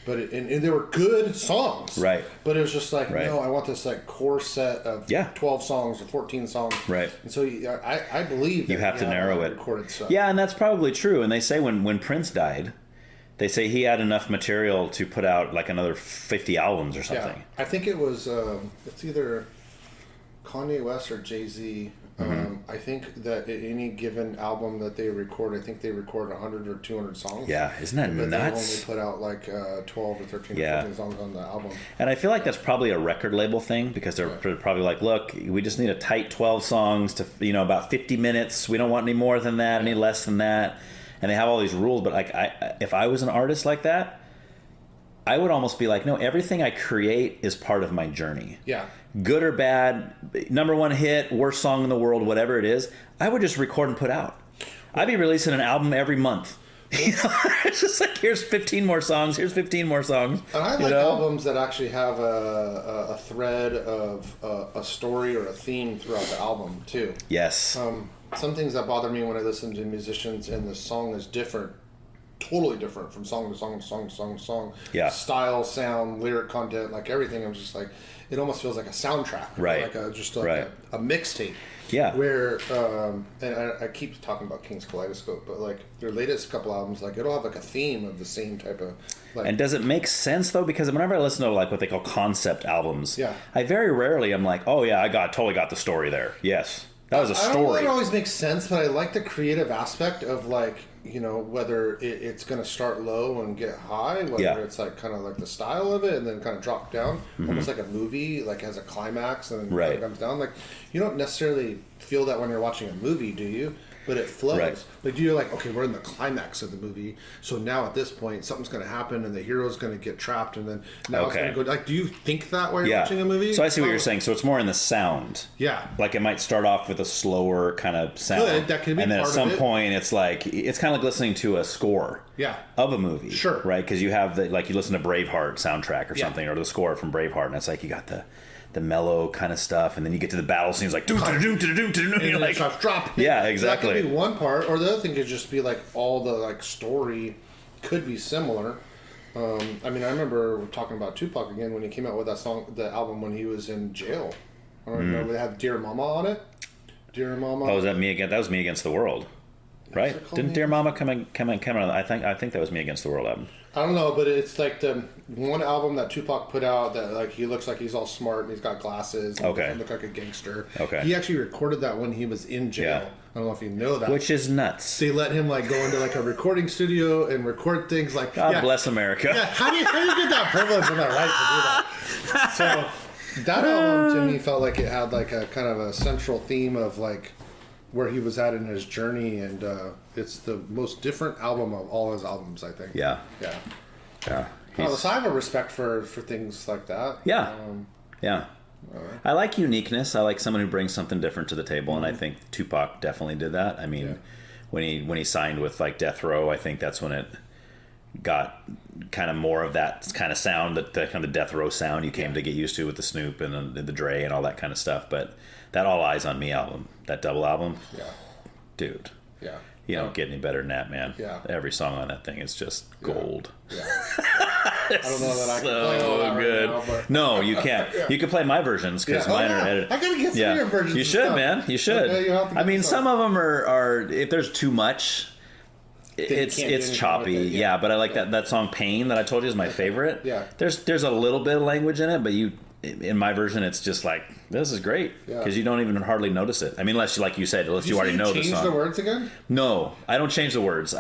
But and they were good songs, right? But it was just like, no, I want this like core set of 12 songs or 14 songs, right? And so I believe you have to narrow it. Recorded stuff. Yeah, and that's probably true. And they say when Prince died, they say he had enough material to put out like another 50 albums or something. Yeah. I think it was it's either Kanye West or Jay-Z. I think that at any given album that they record, I think they record 100 or 200 songs. Yeah, isn't that but nuts? They only put out like 12 or 13 or 14 songs on the album. And I feel like that's probably a record label thing because they're probably like, look, we just need a tight 12 songs to, about 50 minutes. We don't want any more than that, any less than that. And they have all these rules. But like, if I was an artist like that, I would almost be like, no, everything I create is part of my journey. Yeah. Good or bad, number one hit, worst song in the world, whatever it is, I would just record and put out. I'd be releasing an album every month. It's just like, here's 15 more songs, here's 15 more songs. And I like albums that actually have a thread of a story or a theme throughout the album, too. Yes. Some things that bother me when I listen to musicians and the song is different, totally different from song to song to song to song to song. Yeah. Style, sound, lyric content, like everything. I'm just like, it almost feels like a soundtrack. Right. Like a mixtape. Yeah. Where, and I keep talking about King's Kaleidoscope, but like their latest couple albums, like it'll have like a theme of the same type of. Like, and does it make sense though? Because whenever I listen to like what they call concept albums, I very rarely am like, oh yeah, I totally got the story there. Yes. That was a story. I don't know if it always makes sense, but I like the creative aspect of like, whether it's going to start low and get high, whether it's like kind of like the style of it and then kind of drop down, almost like a movie, like has a climax and then kind of comes down. Like, you don't necessarily feel that when you're watching a movie, do you? But it flows. Right. Like, you're like, okay, we're in the climax of the movie, so now at this point, something's going to happen and the hero's going to get trapped and then now it's going to go... Like, do you think that while you're watching a movie? So I see what you're saying. So it's more in the sound. Yeah. Like, it might start off with a slower kind of sound. That could be and then part at some of it. point, it's like... It's kind of like listening to a score of a movie. Sure. Right? Because you have the... Like, you listen to Braveheart soundtrack or something, or the score from Braveheart, and it's like you got the mellow kind of stuff, and then you get to the battle scenes like doom to doom to doom to doom. You're like, drop. Yeah, exactly. That could be one part, or the other thing could just be like all the like story could be similar. I mean, I remember talking about Tupac again when he came out with that song, the album when he was in jail. I don't remember, they had Dear Mama on it. Dear Mama. Oh, was that Me Against? That was Me Against the World, right? Didn't Dear Mama come out? I think that was Me Against the World album. I don't know, but it's like the one album that Tupac put out that like he looks like he's all smart and he's got glasses and he look like a gangster. Okay. He actually recorded that when he was in jail. Yeah. I don't know if you know that. Which is nuts. They let him like go into like a recording studio and record things like God bless America. Yeah, how do you get that privilege and that right to do that? So that album to me felt like it had like a kind of a central theme of like where he was at in his journey, and it's the most different album of all his albums, I think. Yeah. So I have a respect for things like that. I like uniqueness. I like someone who brings something different to the table, and I think Tupac definitely did that. I mean, when he signed with like Death Row, I think that's when it got kind of more of that kind of sound, that the kind of Death Row sound you came to get used to with the Snoop and the Dre and all that kind of stuff. But that All Eyes on Me album, that double album, dude, you don't get any better than that, man. Every song on that thing is just gold. I don't know that I can play all that good. right now, but... No, you can't. You can play my versions because mine are edited. I gotta get some of your versions. You should, man. You should. Okay, I mean, some of them are if there's too much, it's choppy. But I like that song "Pain" that I told you is my favorite. There's a little bit of language in it, but in my version, it's just like, this is great because you don't even hardly notice it. I mean, unless, like you said, unless you already know the song. Change the words again? No, I don't change the words.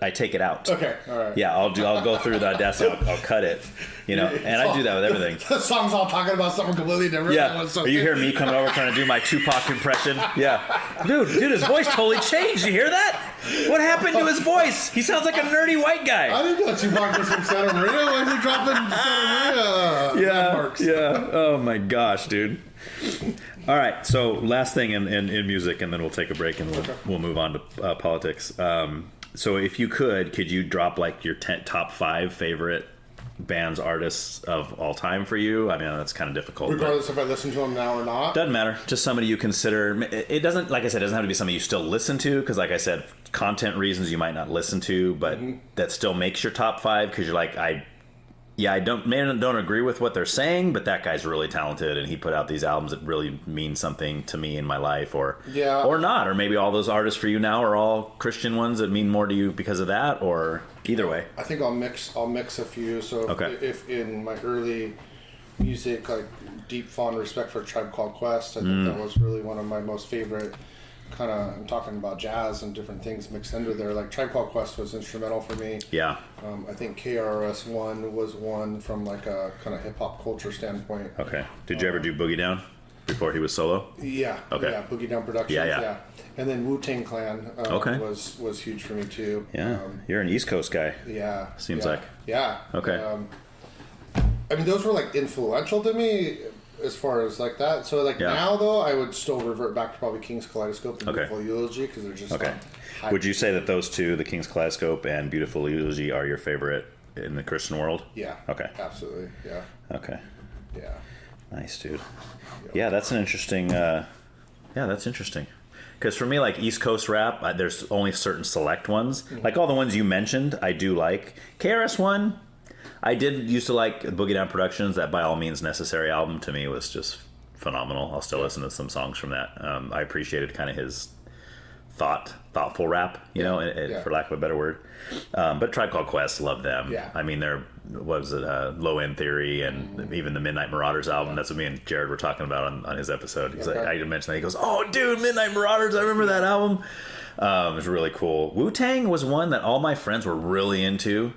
I take it out. Okay, all right. Yeah, I'll go through the desk. I'll cut it. And I do that with everything. The song's all talking about something completely different. Yeah. Or you hear me coming over trying to do my Tupac impression. Yeah. Dude, his voice totally changed. You hear that? What happened to his voice? He sounds like a nerdy white guy. I didn't know Tupac was from Santa Maria. Why is he dropping Santa Maria landmarks? Yeah. Oh my gosh, dude. All right. So last thing in music, and then we'll take a break and we'll move on to politics. So if you could you drop like your top 5 favorite bands, artists of all time for you? I mean, that's kind of difficult. Regardless if I listen to them now or not? Doesn't matter. Just somebody you consider. It doesn't, like I said, it doesn't have to be somebody you still listen to, because like I said, content reasons you might not listen to, but that still makes your top 5 because you're like, I don't agree with what they're saying, but that guy's really talented and he put out these albums that really mean something to me in my life, or not, or maybe all those artists for you now are all Christian ones that mean more to you because of that, or either way. I think I'll mix a few. So if in my early music, like deep, fond respect for Tribe Called Quest. I think that was really one of my most favorite kind of, I'm talking about jazz and different things mixed into there. Like Tribe Called Quest was instrumental for me. Yeah. I think KRS-One was one from like a kind of hip hop culture standpoint. Okay. Did you ever do Boogie Down before he was solo? Yeah. Okay. Yeah, Boogie Down Productions. Yeah. And then Wu-Tang Clan Okay. was huge for me too. Yeah. You're an East Coast guy. Yeah. Seems yeah, like. Yeah. Okay. I mean, those were like influential to me as far as like that. So like now though, I would still revert back to probably King's Kaleidoscope and Beautiful Eulogy because they're just okay. Would you say that those two, the King's Kaleidoscope and Beautiful Eulogy, are your favorite in the Christian world? Yeah. Okay. Absolutely. Yeah. Okay. Yeah. Nice, dude. Yeah, that's an interesting. That's interesting. Because for me, like East Coast rap, there's only certain select ones. Like all the ones you mentioned, I do like. KRS-One, I did used to like Boogie Down Productions. That By All Means Necessary album to me was just phenomenal. I'll still listen to some songs from that. I appreciated kind of his thoughtful rap, for lack of a better word. But Tribe Called Quest, love them. Yeah. I mean, there was Low End Theory and even the Midnight Marauders album. That's what me and Jared were talking about on his episode. He's like, I mentioned that. He goes, "Oh, dude, Midnight Marauders! I remember that album. It was really cool." Wu-Tang was one that all my friends were really into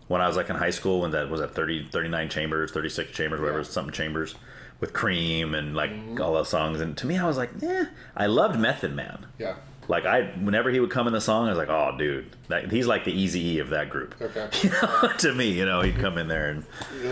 when I was like in high school. When that was at 39 chambers, 36 chambers, whatever, something chambers with Cream and like all those songs. And to me, I was like, I loved Method Man. Yeah. Like whenever he would come in the song, I was like, "Oh, dude, he's like the Eazy-E of that group." Okay. To me, he'd come in there and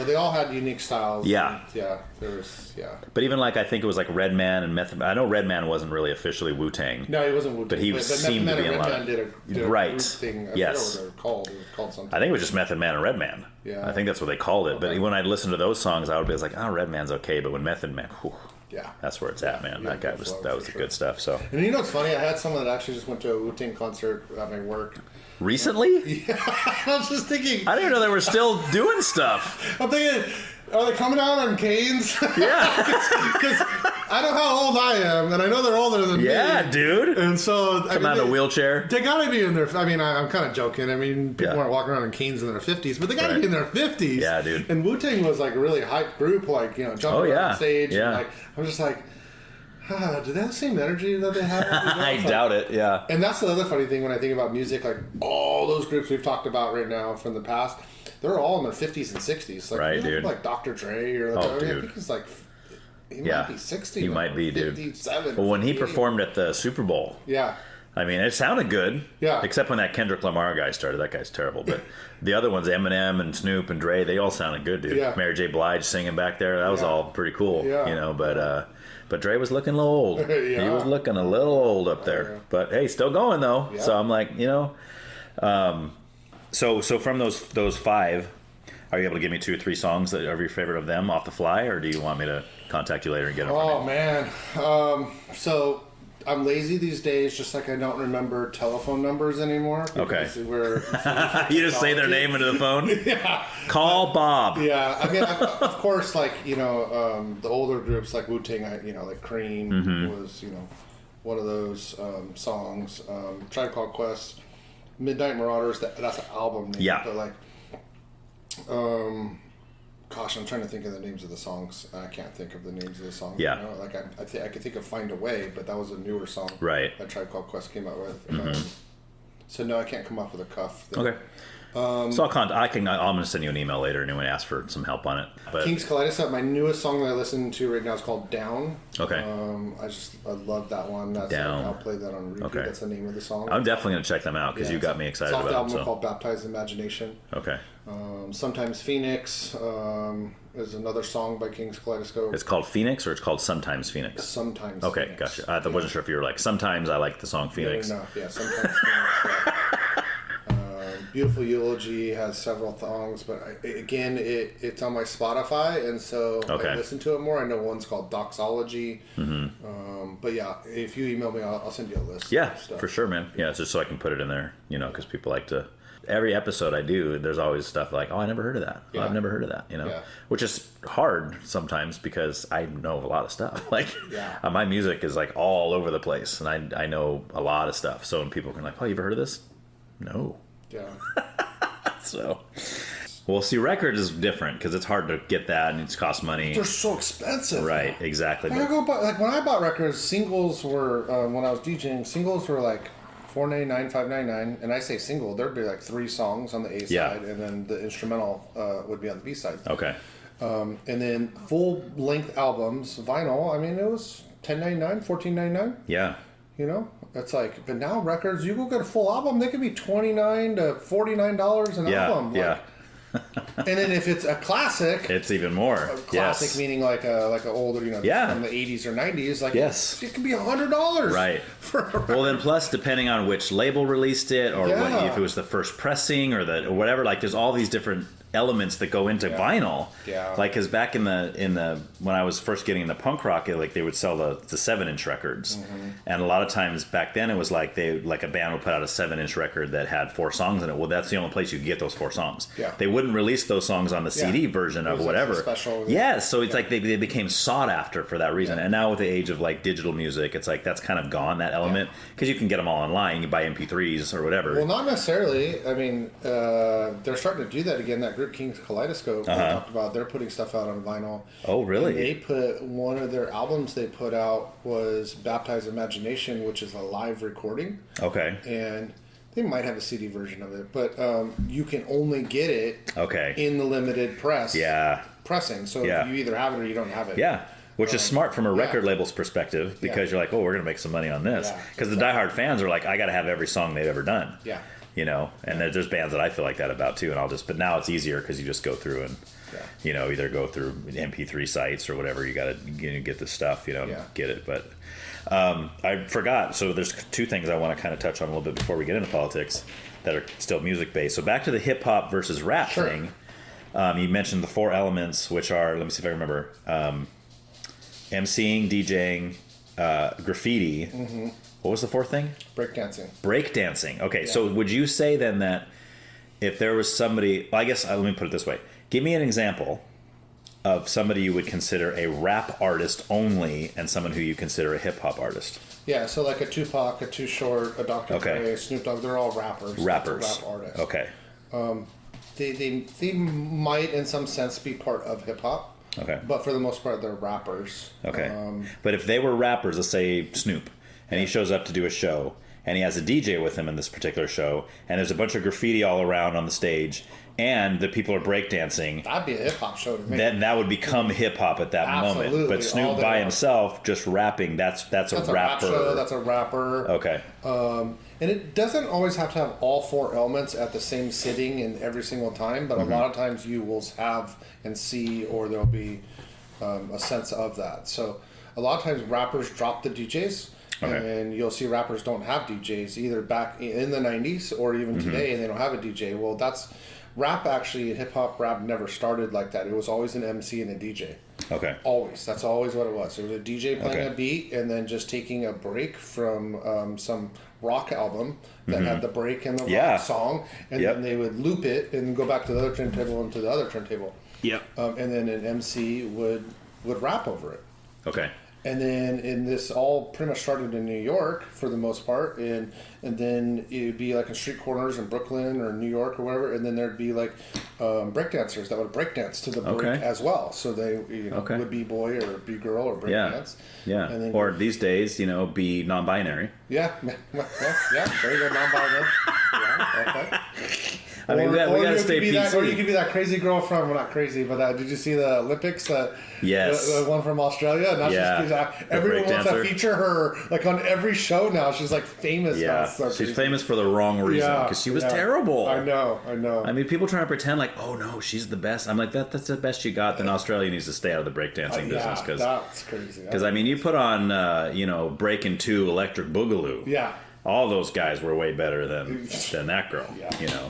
they all had unique styles. Yeah. And, there was. But even like I think it was like Redman and Method. I know Redman wasn't really officially Wu-Tang. No, he wasn't Wu-Tang. But he seemed to be in a lot. Did a right. group thing. I Yes. forget what they're called. It was called something. I think it was just Method Man and Redman. Yeah. I think that's what they called it. Okay. But when I'd listen to those songs, I would be like, "Oh, Redman's okay," but when Method Man, whew, yeah, that's where it's at, man. That guy was the good stuff. So. And you know what's funny? I had someone that actually just went to a Wu-Tang concert at my work. Recently? Yeah, I was just thinking. I didn't even know they were still doing stuff. I'm thinking, are they coming out on canes? Yeah. Because I know how old I am, and I know they're older than me. Yeah, dude. And so come out in a wheelchair. They gotta be in their. I mean, I'm kind of joking. I mean, people aren't walking around in canes in their 50s, but they gotta be in their 50s. Yeah, dude. And Wu-Tang was like a really hyped group, like jumping on stage. Yeah. And like I'm just like. Do they have the same energy that they have? I doubt it, yeah. And that's the other funny thing when I think about music, like all those groups we've talked about right now from the past, they're all in their 50s and 60s. Like, right, dude. Like Dr. Dre or I think he's like, he might be 60. He might be, 57, dude. Well, when he performed at the Super Bowl. Yeah. I mean, it sounded good. Yeah. Except when that Kendrick Lamar guy started. That guy's terrible. But the other ones, Eminem and Snoop and Dre, they all sounded good, dude. Yeah. Mary J. Blige singing back there. That was all pretty cool. Yeah. But Dre was looking a little old. Yeah. He was looking a little old up there. Yeah. But hey, still going though. Yeah. So I'm like, so from those five, are you able to give me 2 or 3 songs that are your favorite of them off the fly, or do you want me to contact you later and get them from you? Oh man. So I'm lazy these days, just like I don't remember telephone numbers anymore. Okay. We're You just say their name into the phone? Yeah. Call Bob. Yeah, I mean, of course, like, the older groups like Wu-Tang, like Cream was, one of those songs. Tribe Called Quest, Midnight Marauders, that's an album name. Yeah. But like, gosh, I'm trying to think of the names of the songs. I can't think of the names of the songs. Yeah. Like, I could think of Find a Way, but that was a newer song. Right. That Tribe Called Quest came out with. So no, I can't come up with a cuff. Okay. So I'm going to send you an email later and ask for some help on it. But King's Kaleidoscope, my newest song that I listen to right now is called Down. Okay. I love that one. That's Down. I'll play that on repeat. Okay. That's the name of the song. I'm definitely going to check them out because you got me excited soft about album them. So. called Baptized Imagination. Okay. Sometimes Phoenix is another song by King's Kaleidoscope. It's called Phoenix or it's called Sometimes Phoenix? Sometimes Okay, Phoenix. gotcha. I wasn't sure if you were like, sometimes I like the song Phoenix. No, yeah, Sometimes Phoenix. Yeah. Beautiful Eulogy has several songs, but again, it's on my Spotify, and so I listen to it more. I know one's called Doxology, but yeah, if you email me, I'll send you a list. Yeah, of stuff. for sure, man. Yeah, it's just so I can put it in there, because people like to. Every episode I do, there's always stuff like, "Oh, I never heard of that. Yeah. Oh, I've never heard of that." Which is hard sometimes because I know a lot of stuff. Like, my music is like all over the place, and I know a lot of stuff. So when people are like, "Oh, you ever heard of this?" No. Yeah. So, Well, see, records is different because it's hard to get that and it costs money. They're so expensive. Right, exactly. When I bought records, singles were, when I was DJing, singles were like $4.99, $5.99, and I say single, there'd be like 3 songs on the A side, and then the instrumental would be on the B side. Okay. And then full-length albums, vinyl, I mean, it was $10.99, $14.99. Yeah. You know? It's like, but now records, you go get a full album, they could be $29 to $49 an album. Yeah. And then if it's a classic, it's even more. Classic meaning like an older, from the 80s or 90s. Like it could be $100. Right. Well, then plus depending on which label released it, or if it was the first pressing or whatever. Like there's all these different elements that go into vinyl. Yeah. Like because back in the when I was first getting into punk rock, like they would sell the 7-inch records, and a lot of times back then it was like a band would put out a 7-inch record that had 4 songs in it. Well, that's the only place you could get those 4 songs. Yeah. They wouldn't release those songs on the CD version of whatever. Special. Yeah. So it's like they became sought after for that reason. Yeah. And now with the age of like digital music, it's like that's kind of gone, that element, because you can get them all online. You can buy MP3s or whatever. Well, not necessarily. I mean, they're starting to do that again. That group King's Kaleidoscope we talked about, they're putting stuff out on vinyl. Oh, really? And they put one of their albums they put out was Baptized Imagination, which is a live recording. Okay. And they might have a CD version of it, but you can only get it in the limited pressing. So you either have it or you don't have it. Yeah. Which is smart from a record label's perspective, because you're like, oh, we're going to make some money on this. Because the diehard fans are like, I got to have every song they've ever done. Yeah. And there's bands that I feel like that about too, but now it's easier because you just go through and either go through MP3 sites or whatever. You got to get this stuff, get it. But I forgot. So there's 2 things I want to kind of touch on a little bit before we get into politics that are still music based. So back to the hip hop versus rap thing. You mentioned the 4 elements, which are, let me see if I remember, MCing, DJing, graffiti. Mm-hmm. What was the 4th thing? Breakdancing. Okay, so would you say then that if there was somebody, I guess let me put it this way. Give me an example of somebody you would consider a rap artist only and someone who you consider a hip-hop artist. Yeah, so like a Tupac, a Too Short, a Dr. Dre, Snoop Dogg, they're all rappers. Rap artists. Okay. They might in some sense be part of hip-hop. Okay. But for the most part, they're rappers. Okay. But if they were rappers, let's say Snoop, and he shows up to do a show, and he has a DJ with him in this particular show, and there's a bunch of graffiti all around on the stage, and the people are breakdancing. That'd be a hip-hop show to me. Then that would become hip-hop at that moment. But Snoop by himself, just rapping, that's a rapper. Rap show, that's a rapper. Okay. And it doesn't always have to have all 4 elements at the same sitting and every single time, but a lot of times you will have and see, or there'll be a sense of that. So a lot of times rappers drop the DJs. Okay. And you'll see rappers don't have DJs either back in the 90s or even today, and they don't have a DJ. Well, that's rap actually, hip-hop rap never started like that. It was always an MC and a DJ. Okay. Always. That's always what it was. It was a DJ playing a beat and then just taking a break from some rock album that had the break in the rock song, and then they would loop it and go back to the other turntable and to the other turntable. Yep. And then an MC would rap over it. Okay. And then this all pretty much started in New York for the most part, and then it would be like in street corners in Brooklyn or New York or wherever, and then there'd be like breakdancers that would breakdance to the break as well. So they would be boy or be girl or breakdance. Yeah. And then or these days, be non-binary. Yeah. There you go, non-binary. Okay. I mean, we got to stay PC. Or you could be that crazy girl from, well, not crazy, but did you see the Olympics? Yes. The one from Australia? Now everyone wants to feature her like on every show now. She's like famous. Yeah. So she's famous for the wrong reason because she was terrible. I know. I mean, people trying to pretend like, oh no, she's the best. I'm like, that's the best you got. Then Australia needs to stay out of the breakdancing business because that's crazy. Because I mean, you put on Breakin' 2 Electric Boogaloo. Yeah. All those guys were way better than that girl,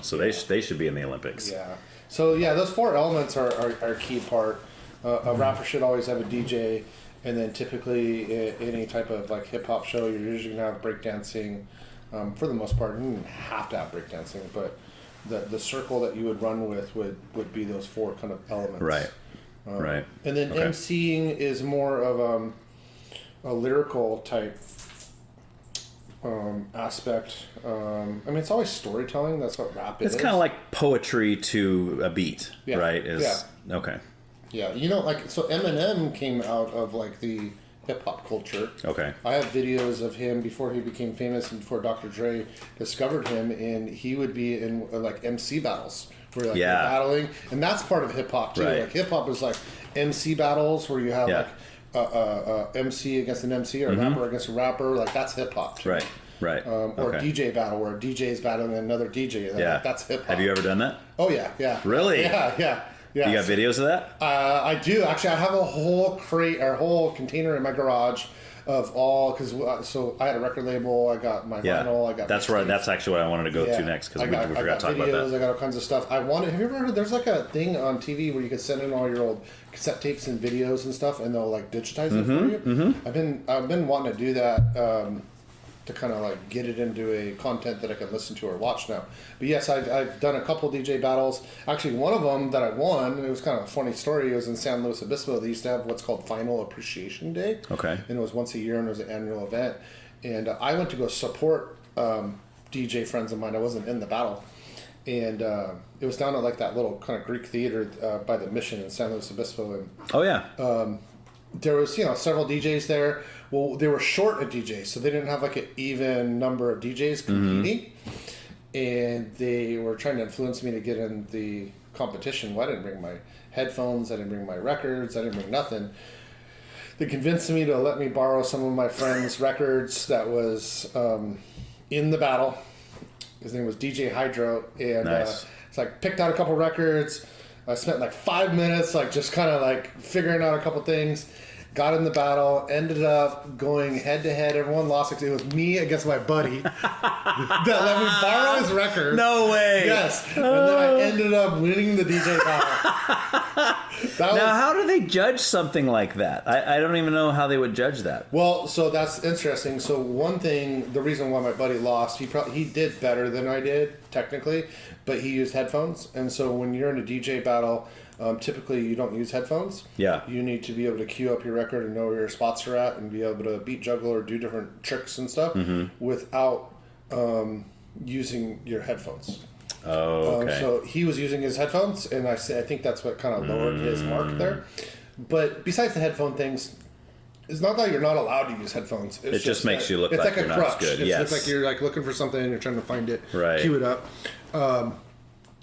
So they should be in the Olympics. Yeah. So those 4 elements are a key part. A rapper should always have a DJ, and then typically any type of like hip hop show, you're usually gonna have breakdancing. For the most part, you don't have to have breakdancing, but the circle that you would run with would be those 4 kind of elements. Right. Right. And then MCing is more of a lyrical type aspect. I mean, it's always storytelling. That's what rap is. It's kind of like poetry to a beat, right? Okay. Yeah, you know, like, so Eminem came out of, like, the hip-hop culture. Okay. I have videos of him before he became famous and before Dr. Dre discovered him, and he would be in, like, MC battles where, like, you're battling, and that's part of hip-hop, too. Right. Like, hip-hop is, like, MC battles where you have, like, MC against an MC or a rapper against a rapper. Like, that's hip-hop, too. Right. Or a DJ battle where a DJ is battling another DJ. Like, that's hip-hop. Have you ever done that? Oh, yeah. Really? Yeah. You got videos of that? I do. Actually, I have a whole crate or whole container in my garage of all, because so I had a record label, I got my vinyl, I got that's right. That's actually what I wanted to go to next, because we forgot to talk about that. I got all kinds of stuff. Have you ever heard, there's like a thing on TV where you can send in all your old cassette tapes and videos and stuff, and they'll like digitize it for you? Mm-hmm. I've been wanting to do that, to kind of like get it into a content that I can listen to or watch now. But yes, I've done a couple DJ battles. Actually, one of them that I won, it was kind of a funny story. It was in San Luis Obispo. They used to have what's called Final Appreciation Day. Okay. And it was once a year, and it was an annual event. And I went to go support DJ friends of mine. I wasn't in the battle. And it was down at like that little kind of Greek theater by the Mission in San Luis Obispo. And, there was, several DJs there. Well, they were short of DJs, so they didn't have like an even number of DJs competing. And they were trying to influence me to get in the competition. Well, I didn't bring my headphones, I didn't bring my records, I didn't bring nothing. They convinced me to let me borrow some of my friend's records that was in the battle. His name was DJ Hydro. And it's like picked out a couple records. I spent like 5 minutes, like just kind of like figuring out a couple things. Got in the battle, ended up going head to head. Everyone lost. It was me against my buddy that let me borrow his record. No way. Yes. And then I ended up winning the DJ battle. Now, how do they judge something like that? I don't even know how they would judge that. Well, so that's interesting. So one thing, the reason why my buddy lost, he did better than I did, technically, but he used headphones. And so when you're in a DJ battle, typically you don't use headphones. Yeah. You need to be able to cue up your record and know where your spots are at and be able to beat juggle or do different tricks and stuff without using your headphones. Oh, okay. So he was using his headphones, and I think that's what kind of lowered his mark there. But besides the headphone things, it's not that you're not allowed to use headphones. It just makes you look like you're not as good. It's like you're like looking for something and you're trying to find it, cue it up.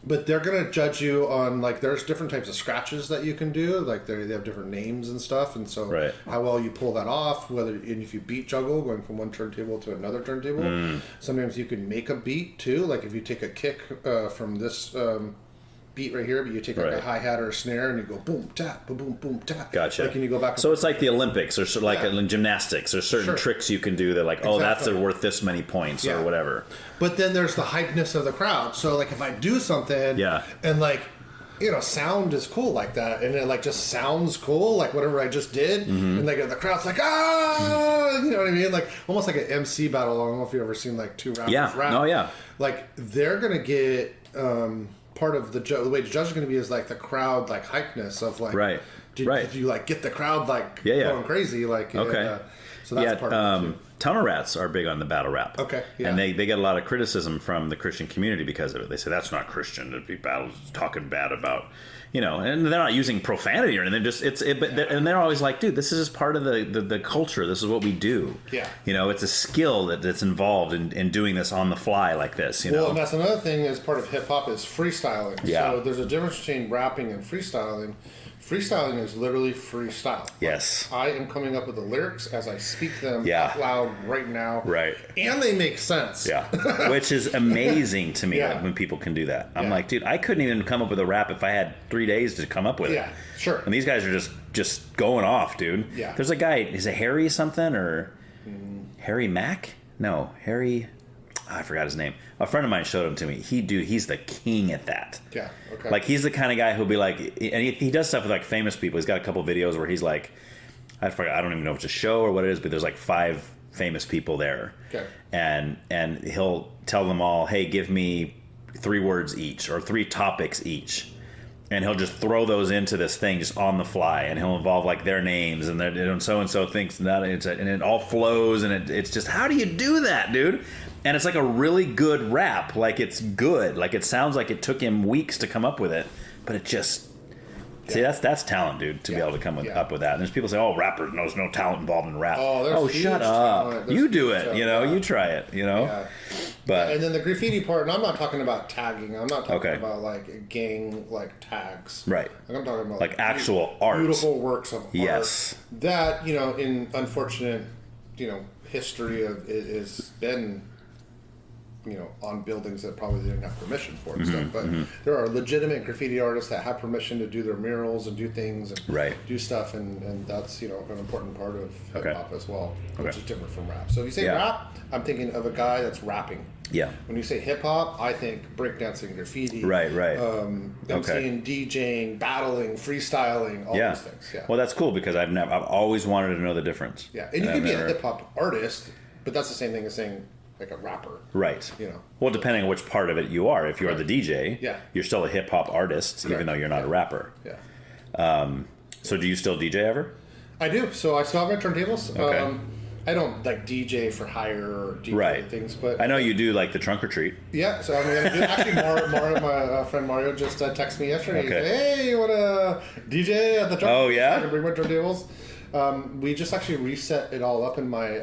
But they're going to judge you on, like, there's different types of scratches that you can do. Like, they have different names and stuff. And so how well you pull that off, and if you beat juggle, going from one turntable to another turntable. Sometimes you can make a beat, too. Like, if you take a kick from this beat right here, but you take like a hi-hat or a snare and you go boom, tap, boom, boom, tap. Gotcha. Like, and you go back. So it's like the Olympics or like in gymnastics. There's certain tricks you can do that like, that's worth this many points or whatever. But then there's the hypeness of the crowd. So like if I do something and like, sound is cool like that, and it like just sounds cool, like whatever I just did, and like the crowd's like, you know what I mean? Like almost like an MC battle. I don't know if you've ever seen like two rappers rap. Oh yeah. Like they're gonna get part of the way the judge is gonna be is like the crowd like hypeness of like did you like get the crowd like going crazy like so that's part of it too. Tunnel Rats are big on the battle rap. Okay, yeah. And they get a lot of criticism from the Christian community because of it. They say that's not Christian to be battles talking bad about, and they're not using profanity or anything. And they're always like, dude, this is just part of the culture. This is what we do. Yeah. It's a skill that's involved in doing this on the fly like this. Well, and that's another thing as part of hip hop is freestyling. Yeah. So there's a difference between rapping and freestyling. Freestyling is literally freestyle. Yes. Like, I am coming up with the lyrics as I speak them out loud right now. Right. And they make sense. Yeah. Which is amazing to me when people can do that. I'm like, dude, I couldn't even come up with a rap if I had 3 days to come up with it. Yeah, sure. And these guys are just going off, dude. Yeah. There's a guy, is it Harry something or Harry Mack? No, Harry... I forgot his name. A friend of mine showed him to me. He's the king at that. Yeah, okay. Like, he's the kind of guy who'll be like, and he does stuff with like famous people. He's got a couple videos where he's like, I don't even know if it's a show or what it is, but there's like 5 famous people there. Okay. And he'll tell them all, hey, give me 3 words each or 3 topics each. and he'll just throw those into this thing just on the fly, and he'll involve like their names and so and so thinks that and it all flows, and it's just, how do you do that, dude? And it's like a really good rap. Like, it's good. Like, it sounds like it took him weeks to come up with it, but it just... See, that's talent, dude, to be able to come up with that. And there's people say, oh, rappers, there's no talent involved in rap. Oh, shut up. You do it, you try it, Yeah. But and then the graffiti part, and I'm not talking about tagging. I'm not talking about, like, gang, like, tags. Right. Like, I'm talking about, like actual art. Beautiful works of yes. art. That, in unfortunate, history of it has been... on buildings that probably didn't have permission for and stuff. But there are legitimate graffiti artists that have permission to do their murals and do things and do stuff, and that's, an important part of hip-hop as well, which is different from rap. So if you say rap, I'm thinking of a guy that's rapping. Yeah. When you say hip-hop, I think breakdancing, graffiti. Right. MCing, D.J.ing, battling, freestyling, all those things. Yeah. Well, that's cool, because I've always wanted to know the difference. Yeah, and you can be a hip-hop artist, but that's the same thing as saying... like a rapper. Right. Well, depending on which part of it you are. If you're the DJ, you're still a hip-hop artist, even though you're not a rapper. Yeah. So do you still DJ ever? I do. So I still have my turntables. Okay. I don't, like, DJ for hire or DJ things, but... I know you do, like, the trunk or treat. Yeah, so I'm going to do... Actually, Mario, my friend Mario just texted me yesterday. Okay. He said, hey, you want to DJ at the trunk? Oh, yeah? I can bring my turntables. We just actually reset it all up in my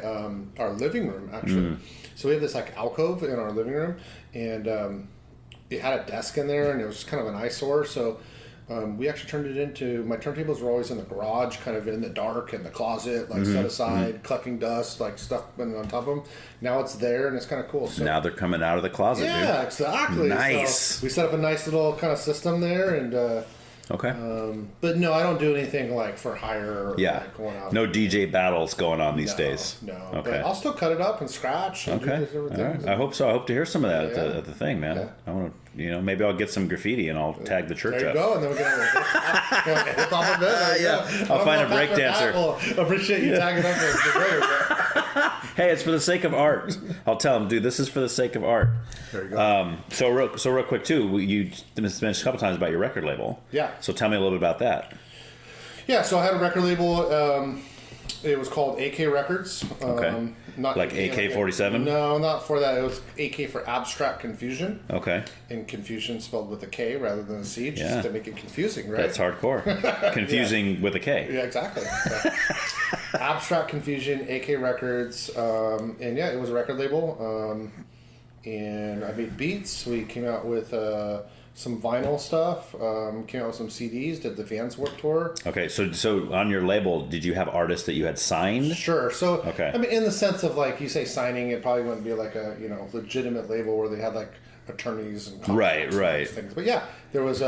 our living room, actually. So we have this, like, alcove in our living room, and it had a desk in there, and it was just kind of an eyesore, so we actually turned it into... My turntables were always in the garage, kind of in the dark, in the closet, like, set aside, collecting dust, like, stuff on top of them. Now it's there, and it's kind of cool. So, now they're coming out of the closet, dude. Yeah, exactly. Nice. So we set up a nice little kind of system there, and... Okay. But no, I don't do anything like for hire or like going out. No DJ battles going on these days. No. Okay. But I'll still cut it up and scratch. And okay. Do all right. I hope so. I hope to hear some of that at the thing, man. Yeah. I want to, maybe I'll get some graffiti and I'll tag the church there you up. go, and then we can hip hop a bit. I'll find a break dancer. Well, appreciate you tagging up the Hey, it's for the sake of art. I'll tell him, dude, this is for the sake of art. There you go. So real quick too, you mentioned a couple times about your record label. Yeah. So tell me a little bit about that. Yeah, so I had a record label. It was called AK Records. Okay. Not like AK-47? No, not for that. It was AK for Abstract Confusion. Okay. And confusion spelled with a K rather than a C, just to make it confusing, right? That's hardcore. Confusing with a K. Yeah, exactly. So, Abstract Confusion, AK Records, and it was a record label. And I made beats. We came out with some vinyl stuff. Came out with some CDs. Did the Vans Warped Tour. Okay, so on your label, did you have artists that you had signed? Sure. So okay. I mean, in the sense of like you say signing, it probably wouldn't be like a legitimate label where they had like attorneys and contracts and things. But yeah, there was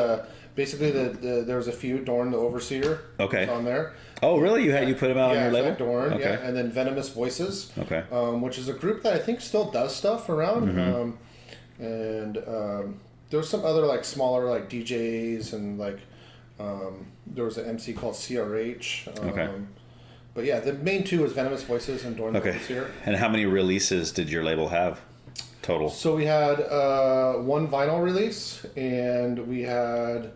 basically there was a few. Dorn the Overseer. Okay. Was on there. Oh, really? You put them out on your label? Dorn, okay. And then Venomous Voices. Okay. Which is a group that I think still does stuff around. There was some other like smaller like DJs and like there was an MC called CRH. Okay. But yeah, the main two was Venomous Voices and Dorn the Overseer. And how many releases did your label have total? So we had one vinyl release, and we had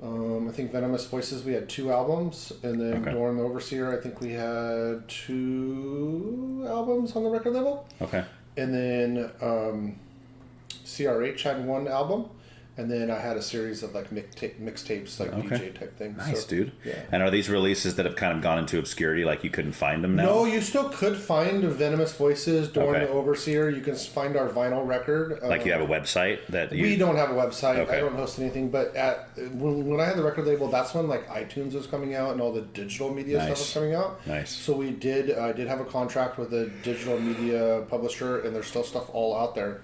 I think Venomous Voices, we had 2 albums, and then Dorn the Overseer, I think we had 2 albums on the record label. Okay. And then CRH had 1 album, and then I had a series of like mixtapes, like DJ type things. Nice, dude. Yeah. And are these releases that have kind of gone into obscurity, like you couldn't find them now? No, you still could find Venomous Voices, Dorn the Overseer. You can find our vinyl record. Like you have a website that you... We don't have a website. Okay. I don't host anything. But when I had the record label, that's when like iTunes was coming out and all the digital media stuff was coming out. Nice. So I did have a contract with a digital media publisher, and there's still stuff all out there.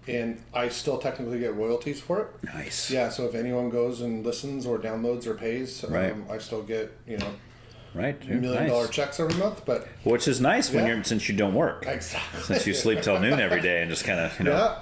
And I still technically get royalties for it. Nice. Yeah, so if anyone goes and listens or downloads or pays, I still get, Right, $1 million checks every month, but which is nice when since you don't work. Exactly. Since you sleep till noon every day and just kind of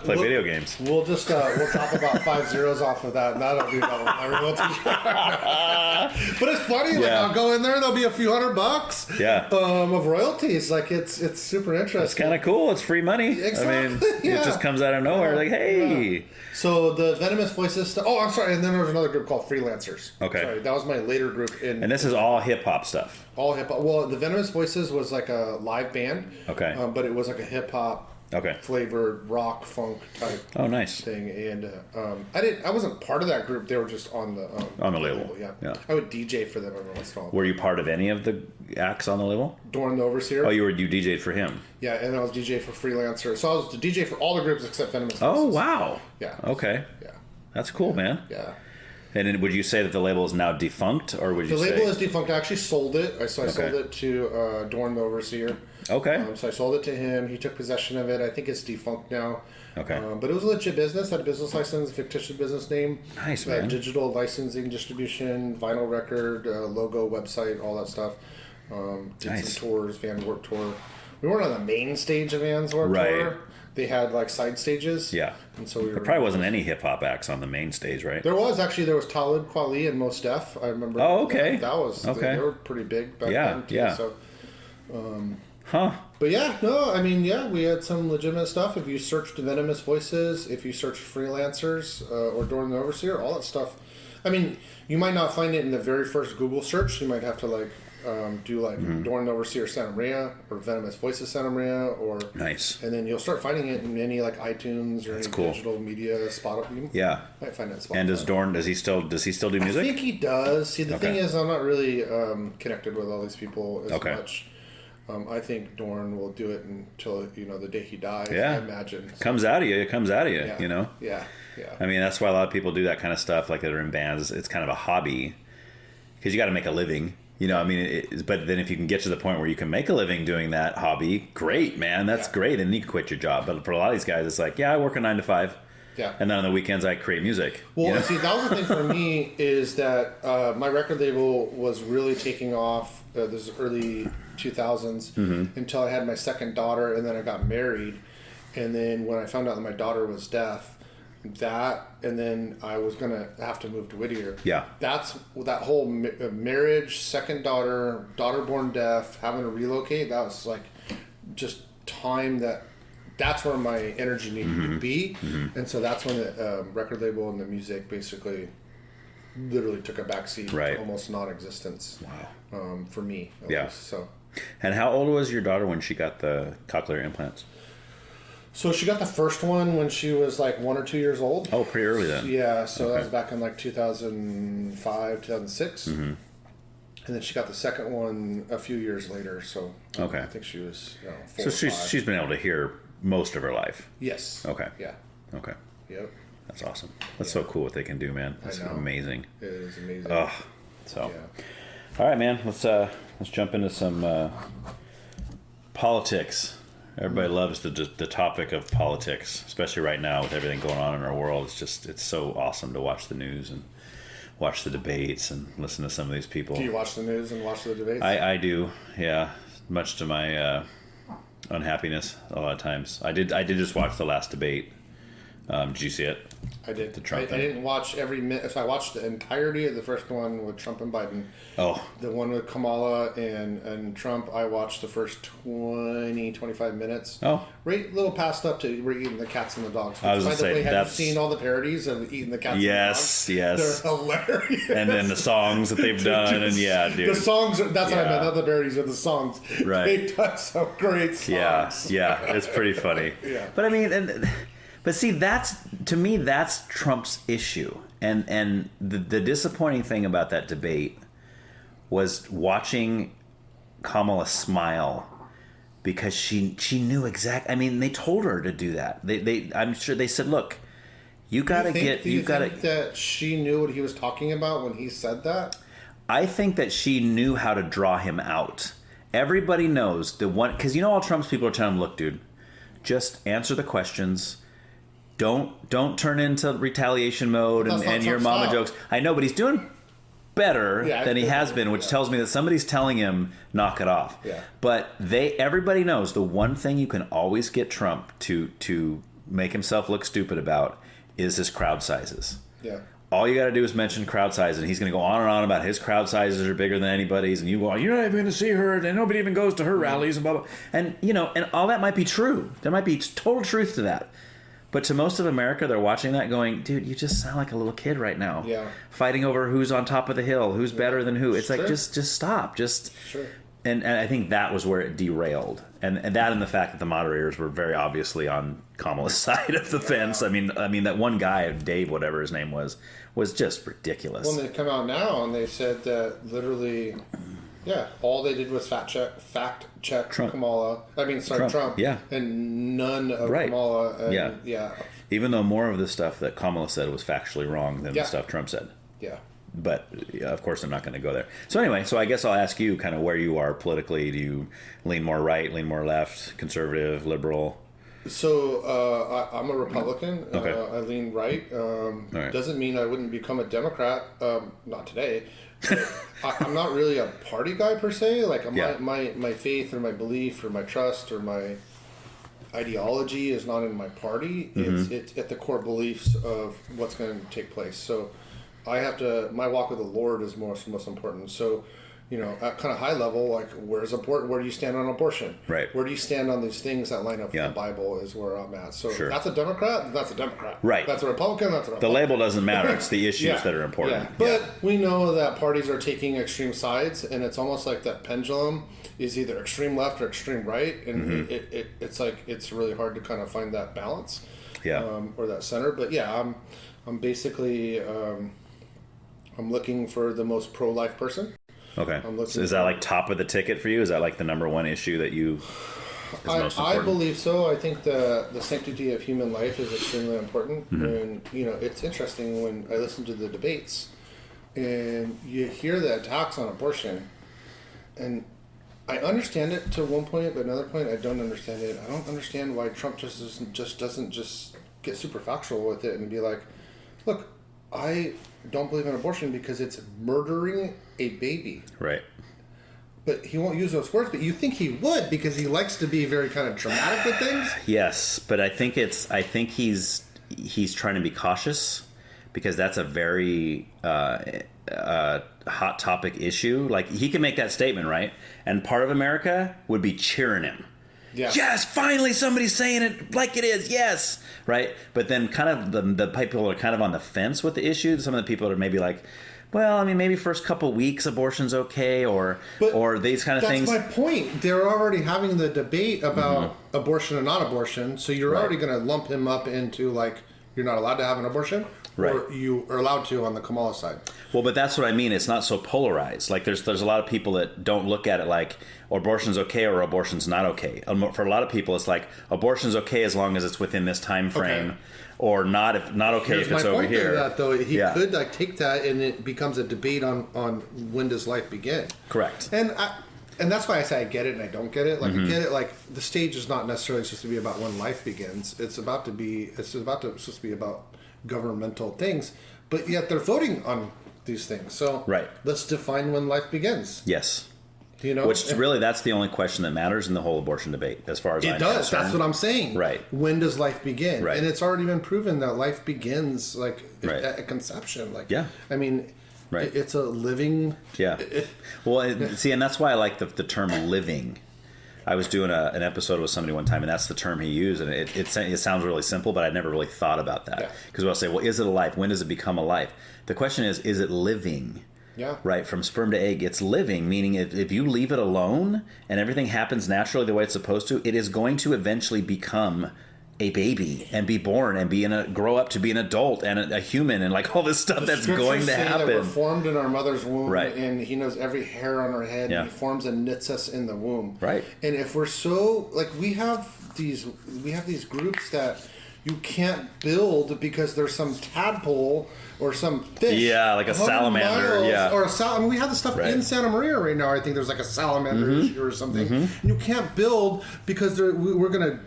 play video games. We'll just we'll top about 5 zeros off of that, and that'll be about my remote teacher. But it's funny. Like I'll go in there, there'll be a few $100. Yeah. Of royalties. Like it's super interesting. It's kind of cool. It's free money. Exactly. I mean, it just comes out of nowhere. Like, hey. Yeah. So the Venomous Voices stuff. Oh, I'm sorry. And then there was another group called Freelancers. Okay. Sorry, that was my later group. And this is all hip hop stuff. All hip hop. Well, the Venomous Voices was like a live band. Okay. But it was like a hip hop. Flavored rock funk type. Oh, nice thing. And I wasn't part of that group. They were just on the label. Yeah. I would DJ for them every once in a while. Were you part of any of the acts on the label? Dorn the Overseer. Oh, you DJ'd for him. Yeah, and I was DJ for Freelancer. So I was the DJ for all the groups except Venomous Voices. Oh, wow. Yeah. Okay. Yeah. That's cool, man. Yeah. And then would you say that the label is now defunct, or would you say... The label is defunct. I actually sold it. So I sold it to Dorn the Overseer. Okay. So I sold it to him. He took possession of it. I think it's defunct now. Okay. But it was a legit business. Had a business license, fictitious business name. Nice, man. Digital licensing, distribution, vinyl record, logo, website, all that stuff. Did some tours, Van Warped Tour. We weren't on the main stage of Van's Warped Tour. They had like side stages. Yeah. And so there probably wasn't any hip hop acts on the main stage, right? There was Talib Kweli and Mos Def. I remember. Oh, okay. That was they were pretty big back then too. Yeah. So, huh. But we had some legitimate stuff. If you searched Venomous Voices, if you searched Freelancers or Dorn the Overseer, all that stuff. I mean, you might not find it in the very first Google search. You might have to do Dorn the Overseer Santa Maria or Venomous Voices Santa Maria or nice, and then you'll start finding it in any iTunes or any digital media Spotify. Yeah, might find it in Spotify. And does Dorn does he still do music? I think he does. See, the thing is, I'm not really connected with all these people as much. I think Dorn will do it until the day he dies. Yeah, I imagine comes out of you. It comes out of you. Yeah. Yeah. I mean, that's why a lot of people do that kind of stuff, like that are in bands. It's kind of a hobby because you got to make a living. I mean, but then if you can get to the point where you can make a living doing that hobby, great, man. That's great. And you can quit your job. But for a lot of these guys, it's like, I work a 9 to 5. Yeah. And then on the weekends, I create music. Well, see, that was the thing for me is that my record label was really taking off. This is early 2000s until I had my second daughter, and then I got married. And then when I found out that my daughter was deaf, and then I was gonna have to move to Whittier. Yeah, that whole marriage, second daughter born deaf, having to relocate. That was like just time that's where my energy needed to be, and so that's when the record label and the music basically literally took a backseat, to almost non-existence. Wow, for me, at least, so. And how old was your daughter when she got the cochlear implants? So she got the first one when she was 1 or 2 years old. Oh, pretty early then. Yeah, so that was back in 2005, 2006. And then she got the second one a few years later. So I think she was 4 or 5. She's been able to hear most of her life. Yes. Okay. Yeah. Okay. Yep. That's awesome. That's so cool what they can do, man. That's amazing. It is amazing. Oh, so. Yeah. All right, man. Let's jump into some politics. Everybody loves the topic of politics, especially right now with everything going on in our world. It's so awesome to watch the news and watch the debates and listen to some of these people. Do you watch the news and watch the debates? I do, yeah. Much to my unhappiness a lot of times. I did just watch the last debate. Did you see it? I did. The Trump I didn't watch every minute. So I watched the entirety of the first one with Trump and Biden. Oh. The one with Kamala and Trump, I watched the first 20, 25 minutes. Oh. Right, little passed up to we're eating the cats and the dogs. I was going to say, have you seen all the parodies of eating the cats and the dogs? Yes. They're hilarious. And then the songs that they've done, and dude. The songs, that's what I meant, not the parodies, but the songs. Right. They've done some great songs. Yeah, it's pretty funny. Yeah. But I mean... But see, that's Trump's issue, and the disappointing thing about that debate was watching Kamala smile because she knew exactly. I mean, they told her to do that. I'm sure they said, "Look, you got to get. Do you think that she knew what he was talking about when he said that? I think that she knew how to draw him out. Everybody knows the one because all Trump's people are telling him, "Look, dude, just answer the questions." Don't turn into retaliation mode and your mama jokes. I know, but he's doing better Yeah, than he has been, which tells me that somebody's telling him, knock it off. Yeah. But everybody knows the one thing you can always get Trump to make himself look stupid about is his crowd sizes. Yeah. All you got to do is mention crowd size, and he's going to go on and on about his crowd sizes are bigger than anybody's, and you go, you're not even going to see her, and nobody even goes to her rallies, and blah, blah. And, and all that might be true. There might be total truth to that. But to most of America, they're watching that going, dude, you just sound like a little kid right now. Yeah. Fighting over who's on top of the hill, who's better than who. It's Sure. like, just stop. Sure. And I think that was where it derailed. And that and the fact that the moderators were very obviously on Kamala's side of the fence. I mean that one guy, Dave, whatever his name was just ridiculous. Well, they come out now and they said that literally, all they did was fact check Trump. Kamala. Trump. Yeah. And none of Right. Kamala. And, Yeah. Even though more of the stuff that Kamala said was factually wrong than the stuff Trump said. Yeah. But, of course, I'm not going to go there. So anyway, I guess I'll ask you kind of where you are politically. Do you lean more right, lean more left, conservative, liberal? So I'm a Republican. Okay. I lean right. Right. Doesn't mean I wouldn't become a Democrat. Not today. I'm not really a party guy per se. Like my faith or my belief or my trust or my ideology is not in my party. It's at the core beliefs of what's going to take place. So my walk with the Lord is most important. So, at kind of high level, like where do you stand on abortion? Right. Where do you stand on these things that line up with the Bible is where I'm at. So Sure. if that's a Democrat, that's a Democrat. Right. That's a Republican, that's a Republican. The label doesn't matter. It's the issues that are important. Yeah. But we know that parties are taking extreme sides, and it's almost like that pendulum is either extreme left or extreme right, and it's like it's really hard to kind of find that balance, or that center. But I'm basically I'm looking for the most pro-life person. Okay. So is that like top of the ticket for you? Is that like the number one issue that you is most important? I believe so. I think the sanctity of human life is extremely important. Mm-hmm. And, it's interesting when I listen to the debates and you hear the attacks on abortion. And I understand it to one point, but another point I don't understand it. I don't understand why Trump just doesn't get super factual with it and be like, look, I don't believe in abortion because it's murdering a baby. Right. But he won't use those words, but you think he would because he likes to be very kind of dramatic with things. Yes, but I think he's trying to be cautious because that's a very hot topic issue. Like he can make that statement, right? And part of America would be cheering him. Yeah. Yes, finally somebody's saying it like it is. Yes, right. But then, kind of the people are kind of on the fence with the issue. Some of the people are maybe like, well, I mean, maybe first couple weeks abortion's okay, or these kind of things. That's my point. They're already having the debate about abortion and not abortion, so you're already going to lump him up into like you're not allowed to have an abortion, or you are allowed to on the Kamala side. Well, but that's what I mean. It's not so polarized. Like there's a lot of people that don't look at it like abortion's okay or abortion's not okay. For a lot of people, it's like abortion's okay as long as it's within this time frame, or not okay if it's over here. Here's my point to that, though. He could like take that and it becomes a debate on when does life begin. Correct. And that's why I say I get it and I don't get it. Like I get it. Like the stage is not necessarily supposed to be about when life begins. It's supposed to be about governmental things. But yet they're voting on these things. So let's define when life begins. Yes. Which really, that's the only question that matters in the whole abortion debate, as far as I'm concerned. That's what I'm saying. Right. When does life begin? Right. And it's already been proven that life begins at conception. Like, I mean, it's a living. Yeah. Well, and that's why I like the term living. I was doing an episode with somebody one time, and that's the term he used, and it sounds really simple, but I never really thought about that. Because I'll say, well, is it a life? When does it become a life? The question is it living? Yeah. Right, from sperm to egg, it's living, meaning if you leave it alone and everything happens naturally the way it's supposed to, it is going to eventually become a baby and be born and grow up to be an adult and a human and like all this stuff that's going to happen. That we're formed in our mother's womb, right. And he knows every hair on our head. Yeah. He forms and knits us in the womb. Right. And if we're so like we have these groups that you can't build because there's some tadpole or some fish. Yeah, like a salamander. Yeah. Or I mean, we have the stuff in Santa Maria right now. I think there's like a salamander issue or something. And you can't build because we're gonna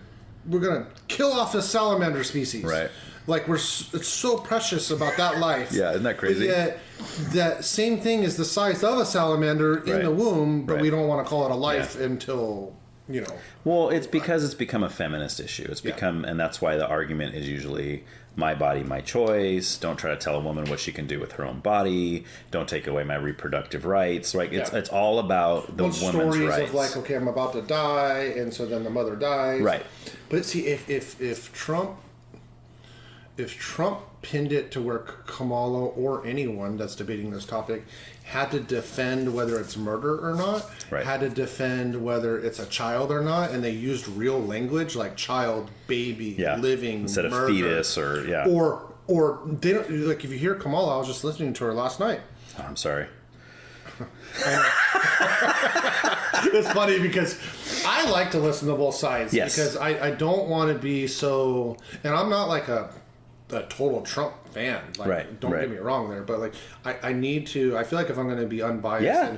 kill off the salamander species. Right. Like it's so precious about that life. Yeah, isn't that crazy? But yet, that same thing is the size of a salamander in the womb, but we don't want to call it a life until, you know. Well, it's because it's become a feminist issue. It's become, and that's why the argument is usually my body, my choice. Don't try to tell a woman what she can do with her own body. Don't take away my reproductive rights. Right? It's all about the woman's stories rights. of like, okay, I'm about to die, and so then the mother dies. Right. But see, if Trump pinned it to where Kamala or anyone that's debating this topic had to defend whether it's murder or not, had to defend whether it's a child or not, and they used real language like child, baby, living, instead murder, of fetus or or they don't, like, if you hear Kamala, I was just listening to her last night. Oh, I'm sorry. It's funny because I like to listen to both sides because I don't want to be so, and I'm not like a total Trump fan. Like, don't get me wrong there, but like I need to. I feel like if I'm going to be unbiased, and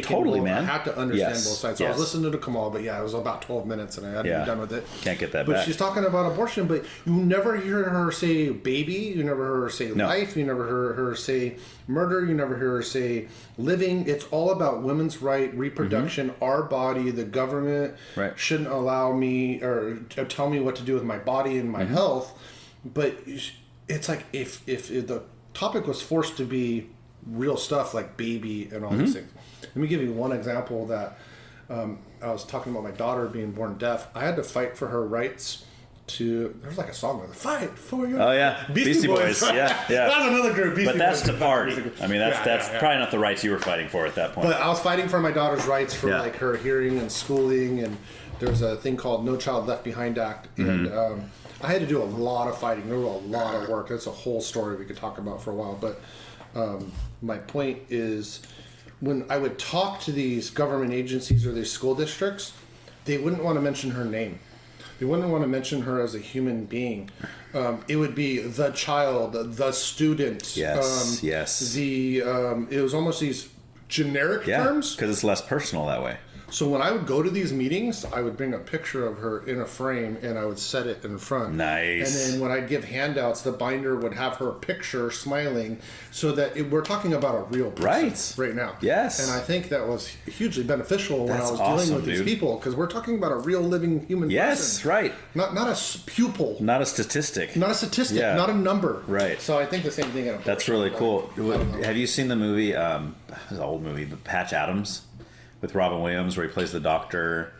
totally, man. I have to understand both sides. So I was listening to Kamal, but it was about 12 minutes, and I had to be done with it. Can't get that but back. She's talking about abortion, but you never hear her say baby. You never hear her say life. You never hear her say murder. You never hear her say living. It's all about women's right, reproduction, our body. The government shouldn't allow me or tell me what to do with my body and my health. But it's like if the topic was forced to be real stuff like baby and all these things. Let me give you one example that I was talking about my daughter being born deaf. I had to fight for her rights to. There's like a song with "Fight for Your." Oh yeah, Beastie Boys. Yeah. That's another group. But that's the part. I mean, that's probably not the rights you were fighting for at that point. But I was fighting for my daughter's rights for like her hearing and schooling, and there's a thing called No Child Left Behind Act, and I had to do a lot of fighting. There was a lot of work. That's a whole story we could talk about for a while. But my point is, when I would talk to these government agencies or these school districts, they wouldn't want to mention her name. They wouldn't want to mention her as a human being. It would be the child, the student. Yes. It was almost these generic terms. Because it's less personal that way. So when I would go to these meetings, I would bring a picture of her in a frame and I would set it in front. Nice. And then when I'd give handouts, the binder would have her picture smiling, so that we're talking about a real person right now. Yes. And I think that was hugely beneficial when I was dealing with these people, because we're talking about a real living human person. Yes, right. Not a pupil. Not a statistic. Not a statistic. Not a number. Right. So I think the same thing. That's really cool. Have you seen the movie? It's an old movie, but Patch Adams, with Robin Williams, where he plays the doctor.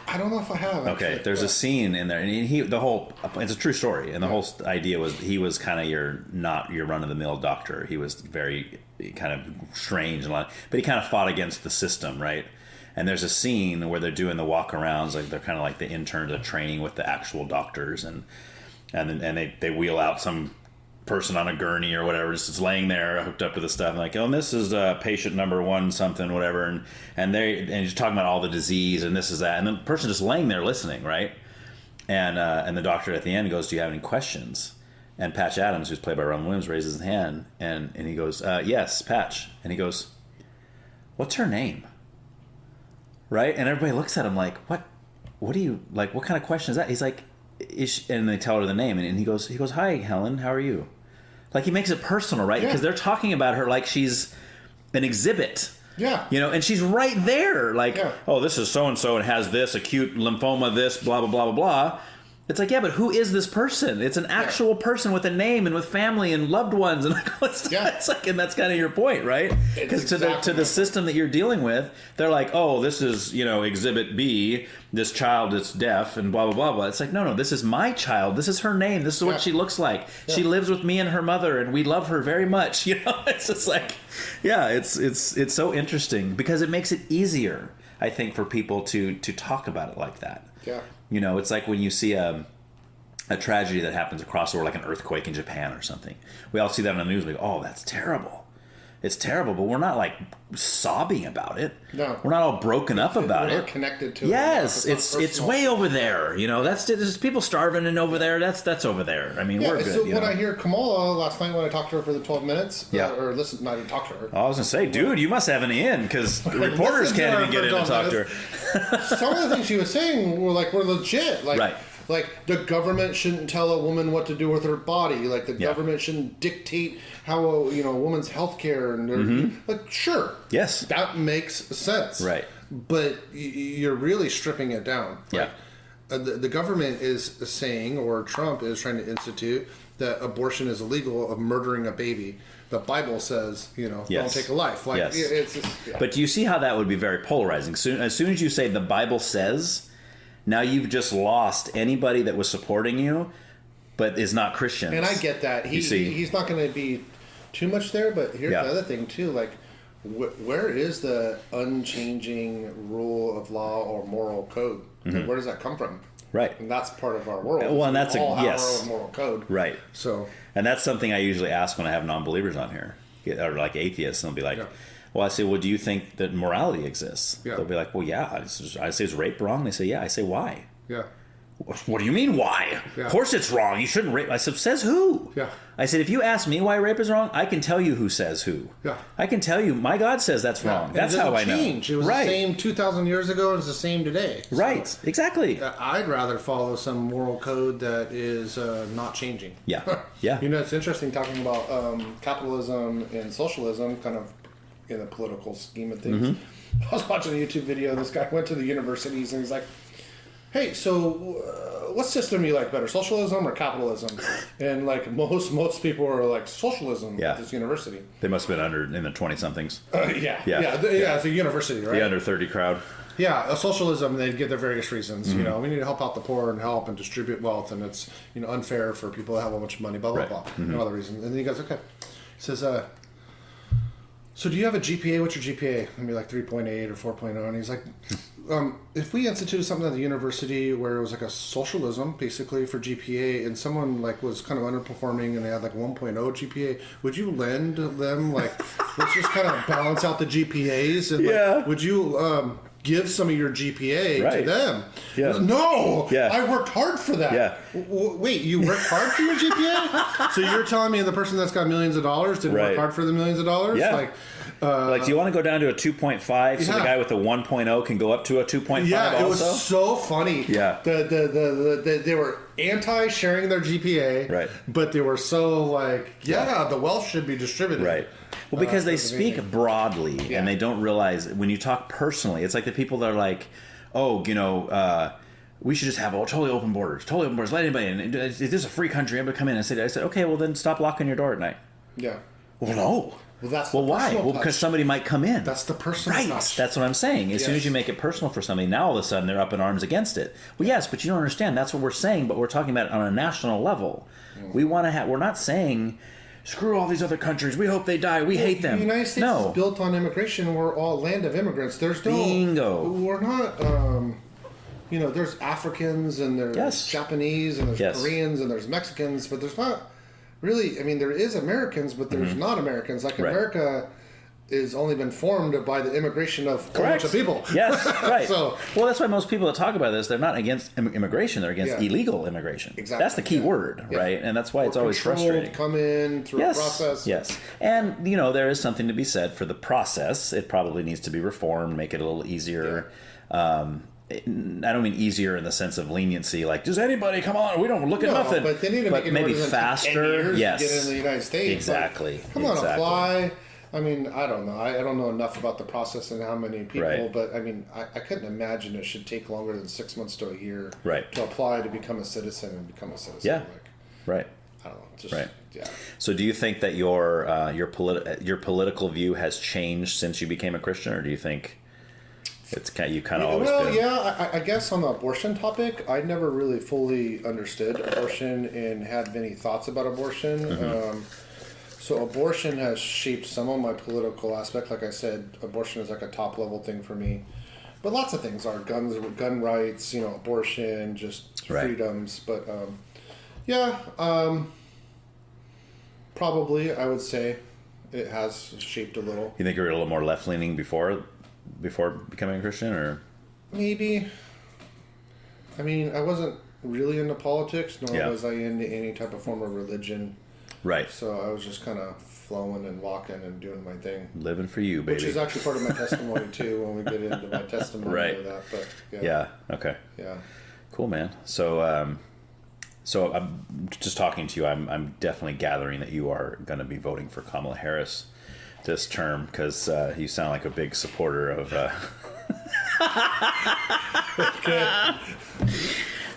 I don't know if I have. Okay, there's a scene in there, and it's a true story, and the whole idea was he was kind of not your run of the mill doctor. He was very kind of strange and but he kind of fought against the system, right? And there's a scene where they're doing the walk-arounds, like they're kind of like the interns are training with the actual doctors, and they wheel out some person on a gurney or whatever, just laying there hooked up to the stuff, and like, oh, and this is patient number one something whatever, and you're talking about all the disease and this is that, and the person just laying there listening, right? And the doctor at the end goes, do you have any questions? And Patch Adams, who's played by Robin Williams, raises his hand and he goes, yes, Patch. And he goes, what's her name? Right? And everybody looks at him like, what do you, like, what kind of question is that? He's like, and they tell her the name, and he goes, hi, Helen, how are you? Like, he makes it personal, right? Because they're talking about her like she's an exhibit. Yeah. You know, and she's right there. Like, oh, this is so-and-so and has this acute lymphoma, this, blah, blah, blah, blah, blah. It's like, yeah, but who is this person? It's an actual person with a name and with family and loved ones. And it's like, and that's kind of your point, right? Because to the system that you're dealing with, they're like, oh, this is, exhibit B, this child is deaf and blah, blah, blah, blah. It's like, no, this is my child. This is her name. This is what she looks like. Yeah. She lives with me and her mother, and we love her very much. It's just like, it's so interesting because it makes it easier, I think, for people to talk about it like that. Yeah. It's like when you see a tragedy that happens across the world, like an earthquake in Japan or something. We all see that on the news. We go, oh, that's terrible. It's terrible, but we're not like sobbing about it. No, we're not all broken up about it. We're connected to it. Yes, it's way over there. That's there's people starving and over there. That's over there. I mean, we're good. So when I hear Kamala last night when I talked to her for the 12 minutes, or listen, I didn't talk to her. I was gonna say, dude, you must have an in because reporters can't even get in and talk to her. Some of the things she was saying were legit. Like, the government shouldn't tell a woman what to do with her body. Like, the government shouldn't dictate how a woman's health care and like, sure. Yes. That makes sense. Right. But you're really stripping it down. Like, the government is saying, or Trump is trying to institute, that abortion is illegal of murdering a baby. The Bible says, don't take a life. Like, it's just, But do you see how that would be very polarizing? As soon as you say the Bible says, now you've just lost anybody that was supporting you, but is not Christian. And I get that. He's not going to be too much there, but here's the other thing, too. Like, where is the unchanging rule of law or moral code? Like, where does that come from? Right. And that's part of our world. Well, and that's our yes. own moral code. Right. So, and that's something I usually ask when I have non-believers on here, or like atheists, and they'll be like, well, I say, well, do you think that morality exists? Yeah. They'll be like, well, yeah. I say, is rape wrong? They say, yeah. I say, why? Yeah. What do you mean, why? Yeah. Of course it's wrong. You shouldn't rape. I said, says who? Yeah. I said, if you ask me why rape is wrong, I can tell you who says who. Yeah. I can tell you, my God says that's wrong. And That's how I know. It was the same 2,000 years ago, and it's the same today. So, right. Exactly. I'd rather follow some moral code that is not changing. Yeah. Yeah. It's interesting talking about capitalism and socialism, kind of in the political scheme of things. I was watching a YouTube video. This guy went to the universities, and he's like, hey, so what system do you like better, socialism or capitalism? And like most people are like socialism at this university. They must have been in the 20-somethings. It's a university, right? The under 30 crowd. Yeah, a socialism, they give their various reasons. We need to help out the poor and help and distribute wealth, and it's unfair for people to have a bunch of money, blah, blah, blah. Other reasons. And then he goes, okay. He says, so do you have a GPA? What's your GPA? Maybe like 3.8 or 4.0. And he's like, if we instituted something at the university where it was like a socialism, basically, for GPA, and someone like was kind of underperforming and they had like 1.0 GPA, would you lend them like, let's just kind of balance out the GPAs? And like, would you give some of your GPA to them? Yeah. No! Yeah. I worked hard for that. Yeah. Wait, you worked hard for your GPA? So you're telling me the person that's got millions of dollars didn't work hard for the millions of dollars? Yeah. Like, do you want to go down to a 2.5 so the guy with the 1.0 can go up to a 2.5 Yeah, also? It was so funny. Yeah. They were anti-sharing their GPA, right? But they were so like, the wealth should be distributed. Right. Well, because they speak broadly and they don't realize when you talk personally, it's like the people that are like, oh, we should just have totally open borders, let anybody in. Is this a free country? Everybody come in. I said, okay, well then stop locking your door at night. Yeah. Well, no. Well, why? Well, because somebody might come in. That's the personal touch. That's what I'm saying. As soon as you make it personal for somebody, now all of a sudden they're up in arms against it. Well, yes, but you don't understand. That's what we're saying, but we're talking about it on a national level. We want to have. We're not saying, screw all these other countries. We hope they die. We hate them. The United States is built on immigration. We're all land of immigrants. There's no. Bingo. We're not. There's Africans and there's Japanese and there's Koreans and there's Mexicans, but there's not. Really, I mean, there is Americans, but there's not Americans. Like, America is only been formed by the immigration of a bunch of people. Yes, right. Well, that's why most people that talk about this, they're not against immigration. They're against illegal immigration. Exactly. That's the key word, right? And that's why it's always frustrating. Come in through a process. Yes. And, there is something to be said for the process. It probably needs to be reformed, make it a little easier. I don't mean easier in the sense of leniency, like, does anybody come on? We don't look at nothing. But they need to make it maybe faster. To get into the United States. Exactly. Like, come on, apply. I mean, I don't know. I don't know enough about the process and how many people, but I mean, I couldn't imagine it should take longer than 6 months to a year to apply to become a citizen and become a citizen. Yeah. I don't know. So, do you think that your political view has changed since you became a Christian, or do you think? It's you kind of always been. I guess on the abortion topic, I never really fully understood abortion and had many thoughts about abortion. So abortion has shaped some of my political aspect. Like I said, abortion is like a top level thing for me. But lots of things are gun rights, abortion, just freedoms. But probably I would say it has shaped a little. You think you were a little more left leaning before becoming a Christian, or maybe? I mean, I wasn't really into politics, nor was I into any type of form of religion. Right. So I was just kind of flowing and walking and doing my thing. Living for you, baby. Which is actually part of my testimony too. When we get into my testimony, of that. But okay. Cool, man. So I'm just talking to you. I'm definitely gathering that you are going to be voting for Kamala Harris this term because you sound like a big supporter of.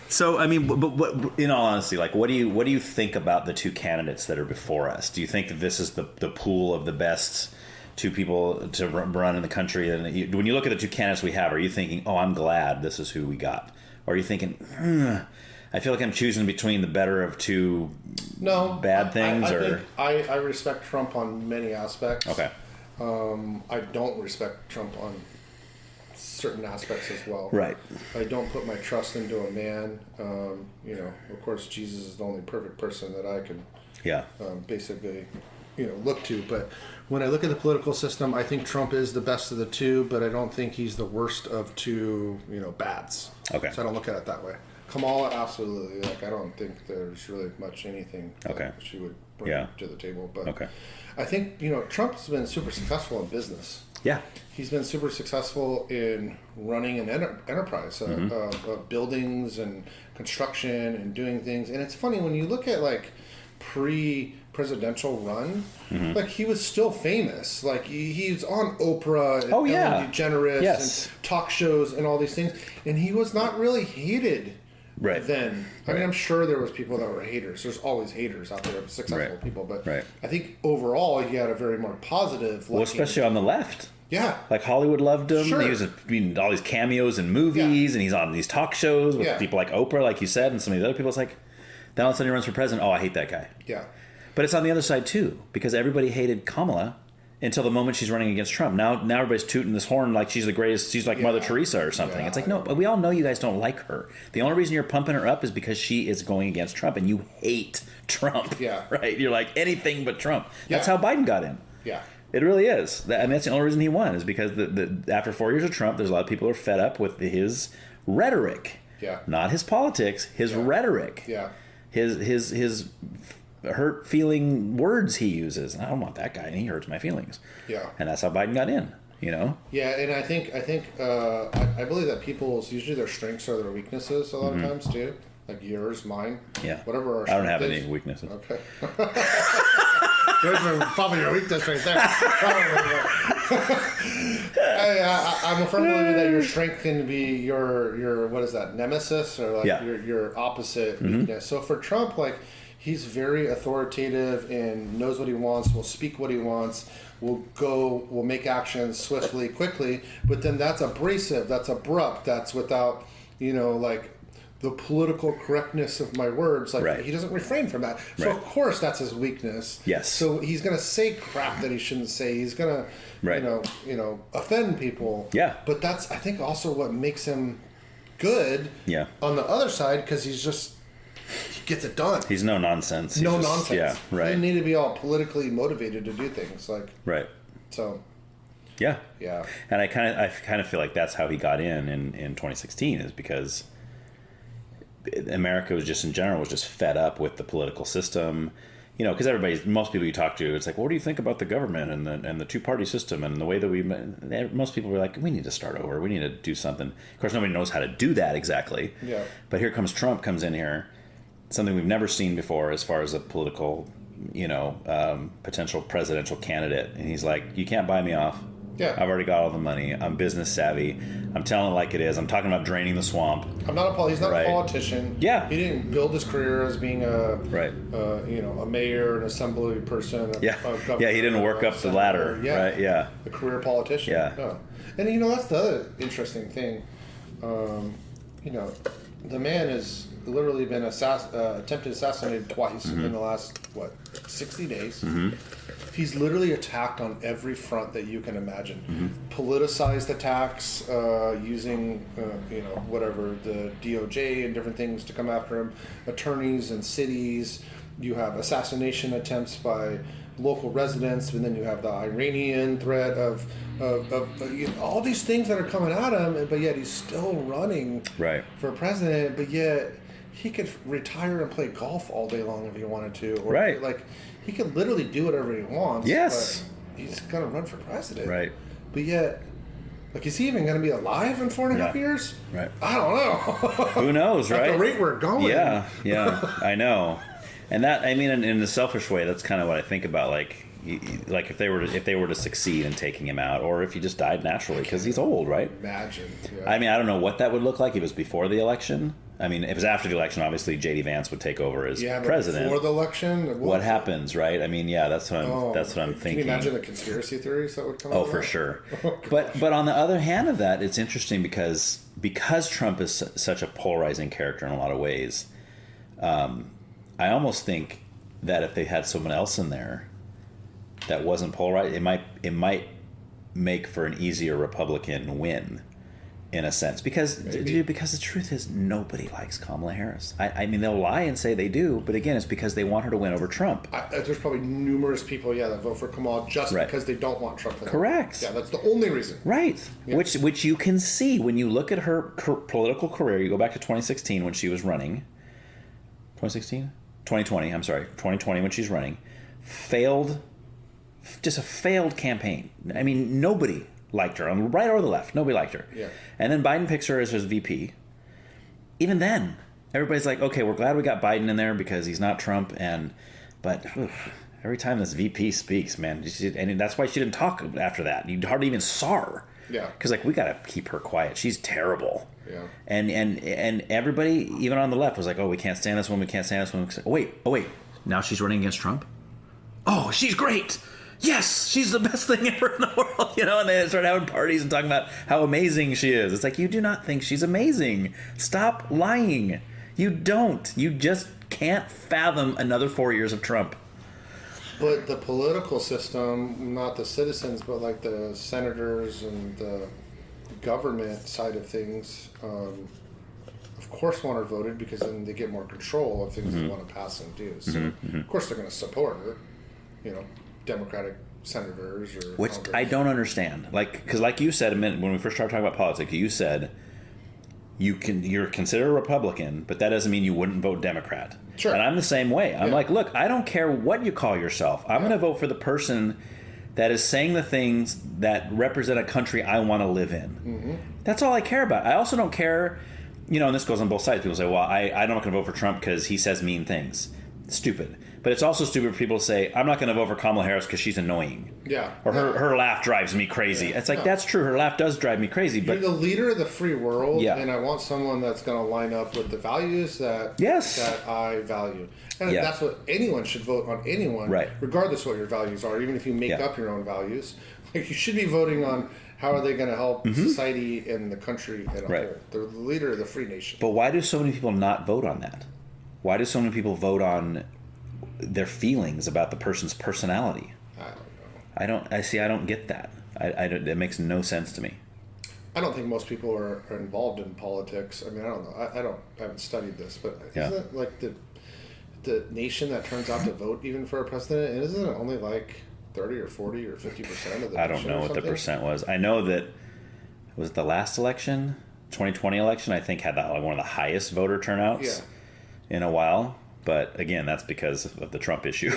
So I mean, but in all honesty, like, what do you think about the two candidates that are before us? Do you think that this is the pool of the best two people to run in the country? And when you look at the two candidates we have, are you thinking, "Oh, I'm glad this is who we got," or are you thinking, I feel like I'm choosing between the better of two bad things? I respect Trump on many aspects. Okay. I don't respect Trump on certain aspects as well. Right. I don't put my trust into a man. Of course, Jesus is the only perfect person that I can basically, look to. But when I look at the political system, I think Trump is the best of the two, but I don't think he's the worst of two, bads. Okay. So I don't look at it that way. Kamala, absolutely. Like, I don't think there's really much anything that she would bring to the table. But I think, Trump's been super successful in business. Yeah. He's been super successful in running an enterprise of buildings and construction and doing things. And it's funny, when you look at, like, pre-presidential run, like, he was still famous. Like, he's on Oprah and Ellen DeGeneres and talk shows and all these things. And he was not really hated then. I mean, I'm sure there was people that were haters. There's always haters out there, successful people. But I think overall he had a very more positive... Well, especially on the left. Yeah. Like, Hollywood loved him. Sure. He was in all these cameos in movies, and he's on these talk shows with people like Oprah, like you said, and some of these other people. It's like, then all of a sudden he runs for president. Oh, I hate that guy. Yeah. But it's on the other side, too, because everybody hated Kamala until the moment she's running against Trump. Now everybody's tooting this horn like she's the greatest. She's like Mother Teresa or something. Yeah, it's like, no, but we all know you guys don't like her. The only reason you're pumping her up is because she is going against Trump, and you hate Trump. Yeah. Right? You're like, anything but Trump. That's how Biden got in. Yeah. It really is. I mean, that's the only reason he won, is because after 4 years of Trump, there's a lot of people who are fed up with his rhetoric. Yeah. Not his politics, his rhetoric. Yeah. His hurt feeling words he uses. And I don't want that guy, and he hurts my feelings. Yeah. And that's how Biden got in, Yeah, and I think I believe that people's, usually their strengths are their weaknesses a lot of times too. Like yours, mine. Yeah. Whatever our I don't have strength any is. weaknesses. Okay. There's probably your weakness right there. I'm a firm believer that your strength can be your what is that, nemesis, or like your opposite weakness. So for Trump, like, he's very authoritative and knows what he wants, will speak what he wants, will make actions swiftly, quickly, but then that's abrasive, that's abrupt, that's without, like, the political correctness of my words. Like, he doesn't refrain from that. So of course that's his weakness. Yes. So he's going to say crap that he shouldn't say. He's going to, offend people. Yeah. But that's, I think, also what makes him good. Yeah. On the other side, because he gets it done. He's no nonsense. No nonsense. Yeah, right. He doesn't need to be all politically motivated to do things. Like, right. So. Yeah. Yeah. And I kind of feel like that's how he got in 2016, is because America was just, in general, was just fed up with the political system, because most people you talk to, it's like, well, what do you think about the government and the two-party system and the way that most people were like, we need to start over, we need to do something. Of course, nobody knows how to do that exactly. Yeah. But here comes Trump, comes in here, something we've never seen before as far as a political, potential presidential candidate, and he's like, you can't buy me off. Yeah. I've already got all the money. I'm business savvy. I'm telling it like it is. I'm talking about draining the swamp. He's not a politician. Yeah. He didn't build his career as being a mayor, an assembly person. He didn't work up the ladder. Yeah. Right. Yeah. A career politician. Yeah. No. And that's the other interesting thing. The man has literally been attempted assassinated twice in the last 60 days. He's literally attacked on every front that you can imagine. Politicized attacks, using whatever, the DOJ and different things to come after him, attorneys and cities. You have assassination attempts by local residents, and then you have the Iranian threat of all these things that are coming at him, but yet he's still running for president. But yet he could retire and play golf all day long if he wanted to, or like, he could literally do whatever he wants. Yes. But he's gonna run for president. Right. But yet Like, is he even going to be alive in 4.5 years? Right. I don't know. Who knows, right? At the rate we're going. Yeah, I know. And that, I mean, in a selfish way, that's kind of what I think about. Like if they were to succeed in taking him out, or if he just died naturally, because he's old, right? Imagine. Yeah. I mean, I don't know what that would look like if it was before the election. I mean, if it was after the election, obviously J.D. Vance would take over as president. Before the election, what happens, right? I mean, yeah, that's what I'm thinking. Can you imagine the conspiracy theories that would come out of for that? Sure. But on the other hand of that, it's interesting because Trump is such a polarizing character in a lot of ways. I almost think that if they had someone else in there that wasn't polarized, it might make for an easier Republican win. In a sense, because the truth is nobody likes Kamala Harris. I mean, they'll lie and say they do, but again, it's because they want her to win over Trump. There's probably numerous people, that vote for Kamala just because they don't want Trump. Correct. Yeah, that's the only reason. Right. Yeah. Which you can see when you look at her political career. You go back to 2016 when she was running. 2020. I'm sorry, 2020 when she's running. Just a failed campaign. I mean, nobody liked her on the right or the left. Nobody liked her. Yeah. And then Biden picks her as his VP. Even then, everybody's like, okay, we're glad we got Biden in there because he's not Trump. But every time this VP speaks, man, and that's why she didn't talk after that. You hardly even saw her. Yeah. Because we got to keep her quiet. She's terrible. Yeah. And everybody, even on the left, was like, oh, we can't stand this woman. We can't stand this woman. Oh wait. Now she's running against Trump. Oh, she's great. Yes, she's the best thing ever in the world, and they start having parties and talking about how amazing she is. It's like, you do not think she's amazing. Stop lying. You don't. You just can't fathom another 4 years of Trump. But the political system, not the citizens, but like the senators and the government side of things, of course want her voted because then they get more control of things they want to pass and do. So, of course, they're going to support her, Democratic senators or which Congress. I don't understand. Because like you said a minute when we first started talking about politics, you said you're considered a Republican, but that doesn't mean you wouldn't vote Democrat. Sure. And I'm the same way. I'm like, look, I don't care what you call yourself. I'm going to vote for the person that is saying the things that represent a country I want to live in. Mm-hmm. That's all I care about. I also don't care, and this goes on both sides. People say, well, I'm not going to vote for Trump because he says mean things. Stupid. But it's also stupid for people to say, I'm not going to vote for Kamala Harris because she's annoying. Yeah. Or her laugh drives me crazy. Yeah. It's like, that's true. Her laugh does drive me crazy. But you're the leader of the free world, and I want someone that's going to line up with the values that I value. And that's what anyone should vote on anyone, regardless of what your values are, even if you make up your own values. Like, you should be voting on how are they going to help society and the country as a whole. They're the leader of the free nation. But why do so many people not vote on that? Why do so many people vote on their feelings about the person's personality? I don't know. I don't get that. It makes no sense to me. I don't think most people are involved in politics. I mean, I don't know. I haven't studied this, but isn't it like the nation that turns out to vote even for a president? And isn't it only like 30 or 40 or 50% of the I don't know what the percent was. I know that was it the last election, 2020 election, I think had one of the highest voter turnouts in a while. But again, that's because of the Trump issue,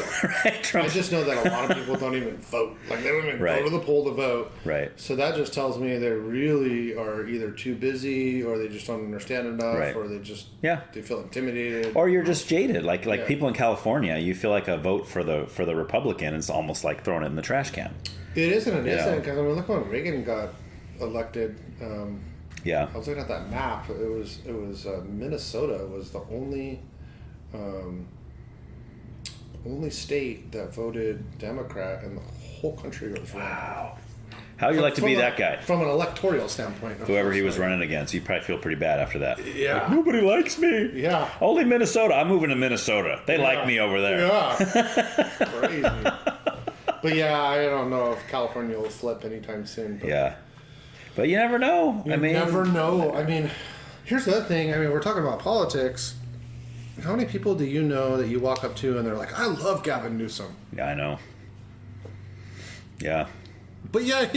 right? I just know that a lot of people don't even vote. Like, they don't even go to the poll to vote. Right. So that just tells me they really are either too busy, or they just don't understand enough, or they just they feel intimidated, or you're just jaded. Like people in California, you feel like a vote for the Republican is almost like throwing it in the trash can. It isn't. It isn't, because I mean, look when Reagan got elected. I was looking at that map. It was Minnesota was the only state that voted Democrat, and the whole country was running. Wow. How would you like to be that guy? From an electoral standpoint. Whoever he was running against, you'd probably feel pretty bad after that. Yeah. Like, nobody likes me. Yeah. Only Minnesota. I'm moving to Minnesota. They like me over there. Yeah. Crazy. But I don't know if California will flip anytime soon. But But you never know. You never know. I mean, here's the other thing. I mean, we're talking about politics. How many people do you know that you walk up to and they're like, I love Gavin Newsom? Yeah, I know. Yeah. But I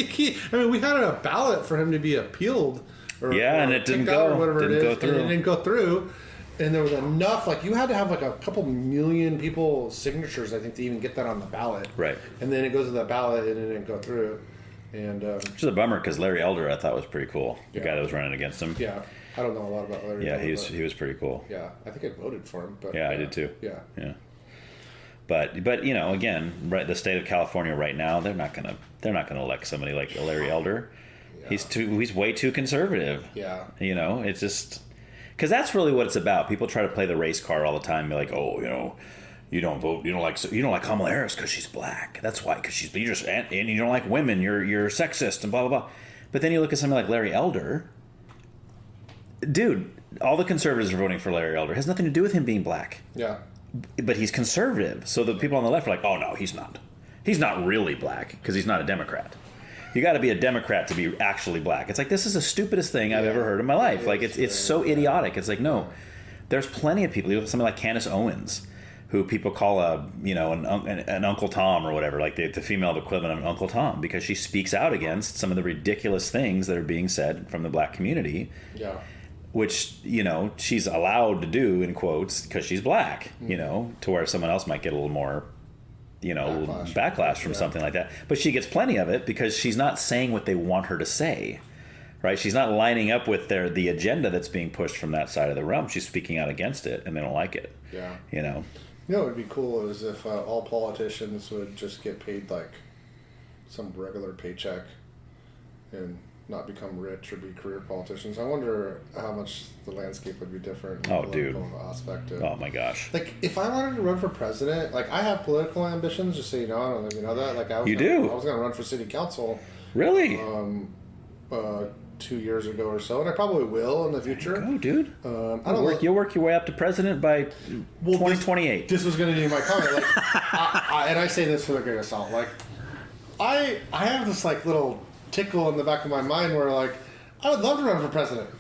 mean, we had a ballot for him to be appealed. And it didn't go. Or whatever didn't it is, go through. And it didn't go through. And there was enough, like, you had to have like a couple million people signatures, I think, to even get that on the ballot. Right. And then it goes to the ballot and it didn't go through. And which is a bummer because Larry Elder I thought was pretty cool. The Yeah. guy that was running against him. yeah, I don't know a lot about Larry. Yeah, Elder, he was pretty cool. Yeah, I think I voted for him. But Yeah, I did too. Yeah. Yeah. But again, right, the state of California right now, they're not gonna elect somebody like Larry Elder. Yeah. He's way too conservative. Yeah. It's just because that's really what it's about. People try to play the race card all the time. Be like, oh, you don't vote, you don't like Kamala Harris because she's black. That's why, because and you don't like women. You're sexist and blah blah blah. But then you look at something like Larry Elder. Dude, all the conservatives are voting for Larry Elder. It has nothing to do with him being black. Yeah. But he's conservative. So the people on the left are like, oh, no, he's not. He's not really black because he's not a Democrat. You got to be a Democrat to be actually black. It's like, this is the stupidest thing I've ever heard in my life. Like, it's so idiotic. It's like, no, there's plenty of people. Something like Candace Owens, who people call an Uncle Tom or whatever, like the female equivalent of an Uncle Tom, because she speaks out against some of the ridiculous things that are being said from the black community. Yeah. Which, she's allowed to do, in quotes, because she's black, to where someone else might get a little more, backlash from something like that. But she gets plenty of it because she's not saying what they want her to say, right? She's not lining up with the agenda that's being pushed from that side of the realm. She's speaking out against it, and they don't like it. Yeah. What would be cool is if all politicians would just get paid like some regular paycheck and not become rich or be career politicians. I wonder how much the landscape would be different. Oh, dude. Aspect of, oh, my gosh. Like, if I wanted to run for president, like, I have political ambitions, just so you know. I don't know if you know that. Like, I was going to run for city council. Really? 2 years ago or so, and I probably will in the future. Oh, dude. You'll work your way up to president by 2028. This was going to be my comment. Like, and I say this for the greatest salt. Like, I have this, like, little tickle in the back of my mind where, like, I would love to run for president.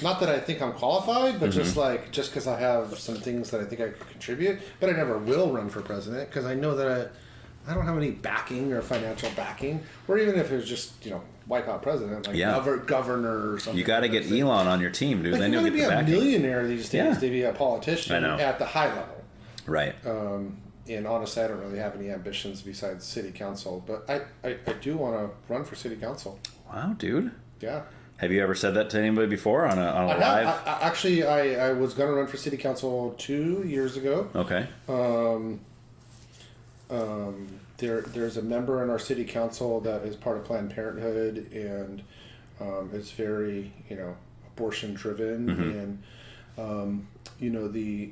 Not that I think I'm qualified, but just because I have some things that I think I could contribute. But I never will run for president because I know that I don't have any backing or financial backing. Or even if it was just, wipe out president, like governor or something. You got to get Elon on your team, dude. Like, then you'll get the backing. You got to be a millionaire these days to be a politician at the high level. Right. And honestly, I don't really have any ambitions besides city council. But I do want to run for city council. Wow, dude. Yeah. Have you ever said that to anybody before on a live? I was going to run for city council 2 years ago. Okay. There's a member in our city council that is part of Planned Parenthood, and it's very, abortion driven, and the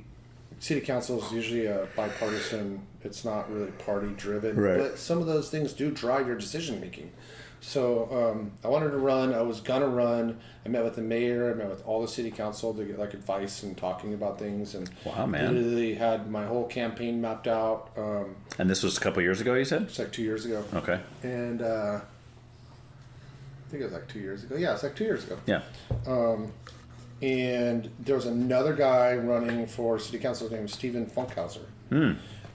city council is usually a bipartisan. It's not really party driven, right. But some of those things do drive your decision making. So I wanted to run. I was gonna run. I met with the mayor. I met with all the city council to get like advice and talking about things. And wow, man! Literally had my whole campaign mapped out. And this was a couple years ago, you said? It's like 2 years ago. Okay. And I think it was like 2 years ago. Yeah, it's like 2 years ago. Yeah. And there was another guy running for city council named Stephen Funkhauser.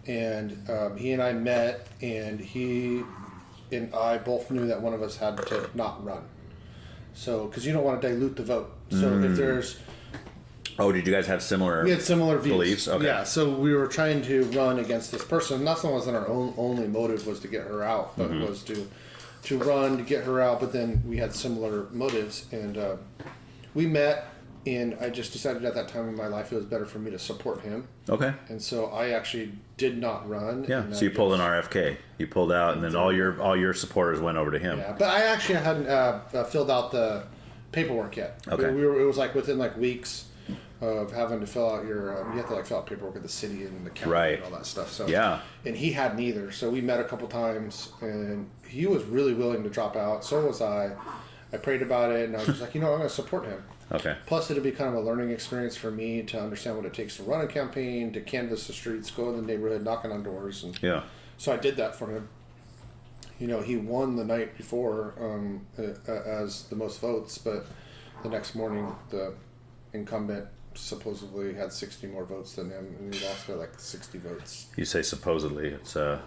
And he and I met, and he and I both knew that one of us had to not run. So, because you don't want to dilute the vote. So if there's... Oh, did you guys have similar... We had similar views. Beliefs? Okay. Yeah, so we were trying to run against this person. And that's not wasn't our only motive was to get her out, but was to run, to get her out. But then we had similar motives. And we met, and I just decided at that time in my life it was better for me to support him. Okay. And so I actually did not run. Yeah, so you pulled an RFK. You pulled out, and then all your supporters went over to him. Yeah, but I actually hadn't filled out the paperwork yet. Okay. It was like within like weeks of having to fill out your... you have to like fill out paperwork at the city and the county and all that stuff. So yeah. And he hadn't either. So we met a couple times, and he was really willing to drop out. So was I. I prayed about it, and I was just like, I'm going to support him. Okay. Plus, it'll be kind of a learning experience for me to understand what it takes to run a campaign, to canvass the streets, go in the neighborhood, knocking on doors. And yeah. So I did that for him. He won the night before as the most votes, but the next morning, the incumbent supposedly had 60 more votes than him, and he lost by like 60 votes. You say supposedly. It's well,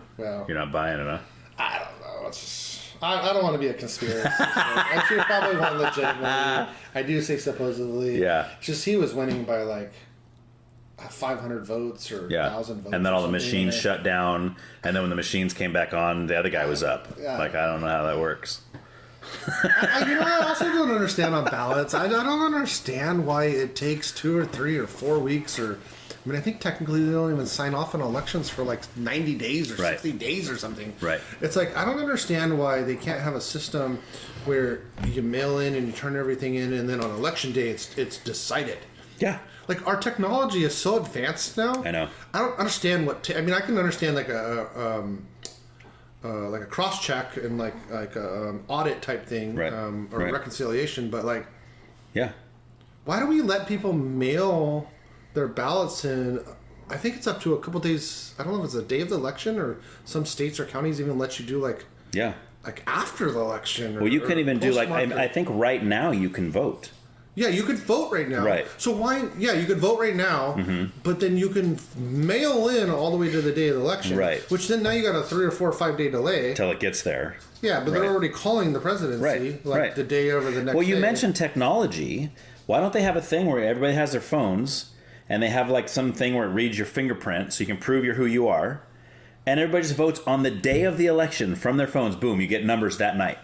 you're not buying it, huh? I don't know. It's just, I don't want to be a conspiracy. I should probably won legitimately. I do say supposedly. Yeah. Just he was winning by like 500 votes or 1,000 votes. And then all the machines shut down, and then when the machines came back on, the other guy was up. Yeah. Like, I don't know how that works. I also don't understand on ballots. I don't understand why it takes 2 or 3 or 4 weeks or... I mean, I think technically they don't even sign off on elections for like 90 days or 60 days or something. Right. It's like, I don't understand why they can't have a system where you mail in and you turn everything in, and then on election day it's decided. Yeah. Like, our technology is so advanced now. I know. I don't understand I mean, I can understand like a cross check and like a audit type thing, right. Or reconciliation, but like, yeah, why do we let people mail their ballots in? I think it's up to a couple days. I don't know if it's the day of the election, or some states or counties even let you do like after the election. Well, you can even do like I think right now you can vote. Yeah, you could vote right now. Right. So why? Yeah, you could vote right now, but then you can mail in all the way to the day of the election. Right. Which then now you got a 3 or 4 or 5 day delay Until it gets there. Yeah, but they're already calling the presidency the day over the next. Well, you day. mentioned technology. Why don't they have a thing where everybody has their phones and they have like some thing where it reads your fingerprint so you can prove who you are, and everybody just votes on the day of the election from their phones. Boom, you get numbers that night.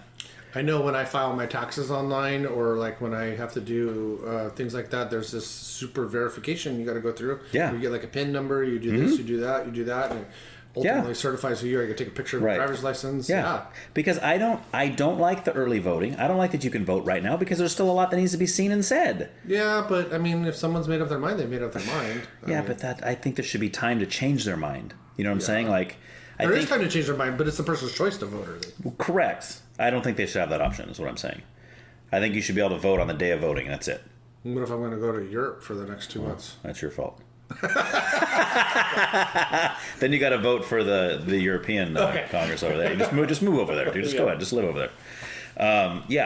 I know when I file my taxes online, or like when I have to do things like that, there's this super verification you got to go through. Yeah. You get like a PIN number, you do this, you do that, and it ultimately certifies who you are. You can take a picture of your driver's license. Yeah. Because I don't like the early voting. I don't like that you can vote right now, because there's still a lot that needs to be seen and said. Yeah, but I mean, if someone's made up their mind, they've made up their mind. But I think there should be time to change their mind. You know what I'm saying? Like, there is time to change their mind, but it's the person's choice to vote. Correct. I don't think they should have that option, is what I'm saying. I think you should be able to vote on the day of voting, and that's it. What if I'm going to go to Europe for the next 2 months? That's your fault. Then you got to vote for the European Congress over there. Just move over there, dude. Just go ahead. Just live over there.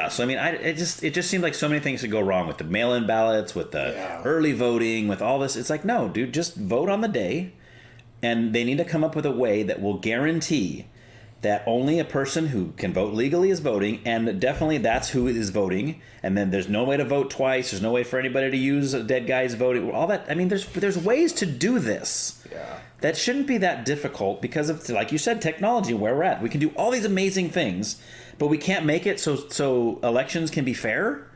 So I mean, it just seemed like so many things could go wrong with the mail-in ballots, with the early voting, with all this. It's like, no, dude, just vote on the day, and they need to come up with a way that will guarantee that only a person who can vote legally is voting, and definitely that's who is voting. And then there's no way to vote twice. There's no way for anybody to use a dead guy's voting. All that. I mean, there's ways to do this. Yeah. That shouldn't be that difficult, because of, like you said, technology, where we're at. We can do all these amazing things, but we can't make it so elections can be fair.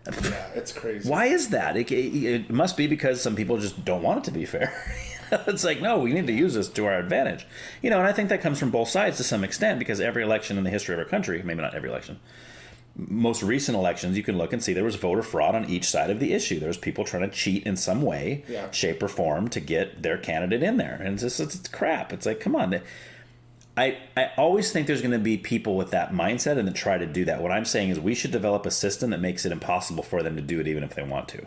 Yeah, it's crazy. Why is that? It must be because some people just don't want it to be fair. It's like, no, we need to use this to our advantage. And I think that comes from both sides to some extent, because every election in the history of our country, maybe not every election, most recent elections, you can look and see there was voter fraud on each side of the issue. There was people trying to cheat in some way, shape, or form to get their candidate in there. And it's crap. It's like, come on. I always think there's going to be people with that mindset and that try to do that. What I'm saying is we should develop a system that makes it impossible for them to do it, even if they want to.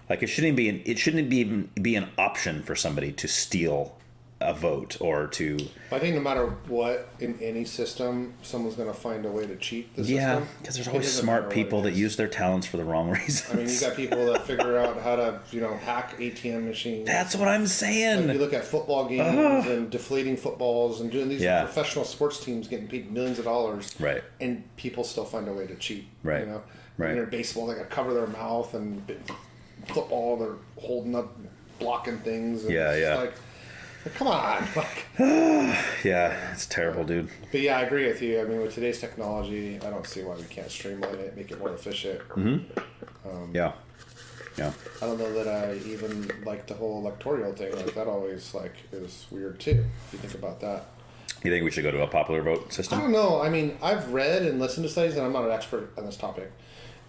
Like, it shouldn't even be an option for somebody to steal a vote or to... I think no matter what, in any system, someone's going to find a way to cheat the system. Yeah, because there's always smart people that use their talents for the wrong reasons. I mean, you got people that figure out how to, hack ATM machines. That's what I'm saying. Like, you look at football games and deflating footballs and doing these professional sports teams getting paid millions of dollars. Right. And people still find a way to cheat. Right. Right. In baseball, they got to cover their mouth, and football, they're holding up, blocking things. And it's like, come on. Yeah, it's terrible, dude. But yeah, I agree with you. I mean, with today's technology, I don't see why we can't streamline it, make it more efficient. Yeah. I don't know that I even like the whole electoral thing. Like, that always is weird too, if you think about that. You think we should go to a popular vote system? I don't know. I mean, I've read and listened to studies, and I'm not an expert on this topic.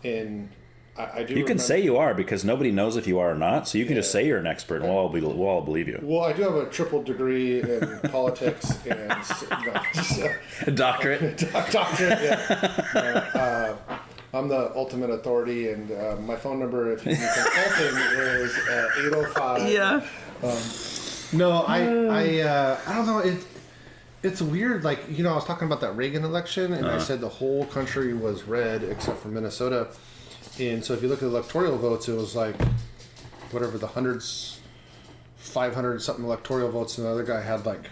And I do. You can say you are, because nobody knows if you are or not. So you can just say you're an expert, and we'll all believe you. Well, I do have a triple degree in politics and a doctorate. Doctorate. Yeah. I'm the ultimate authority, and my phone number, if you need consulting, is 805. Yeah. No, I don't know. It's weird. Like, I was talking about that Reagan election, and I said the whole country was red except for Minnesota. And so if you look at the electoral votes, it was like, whatever, the hundreds, 500 something electoral votes, and the other guy had like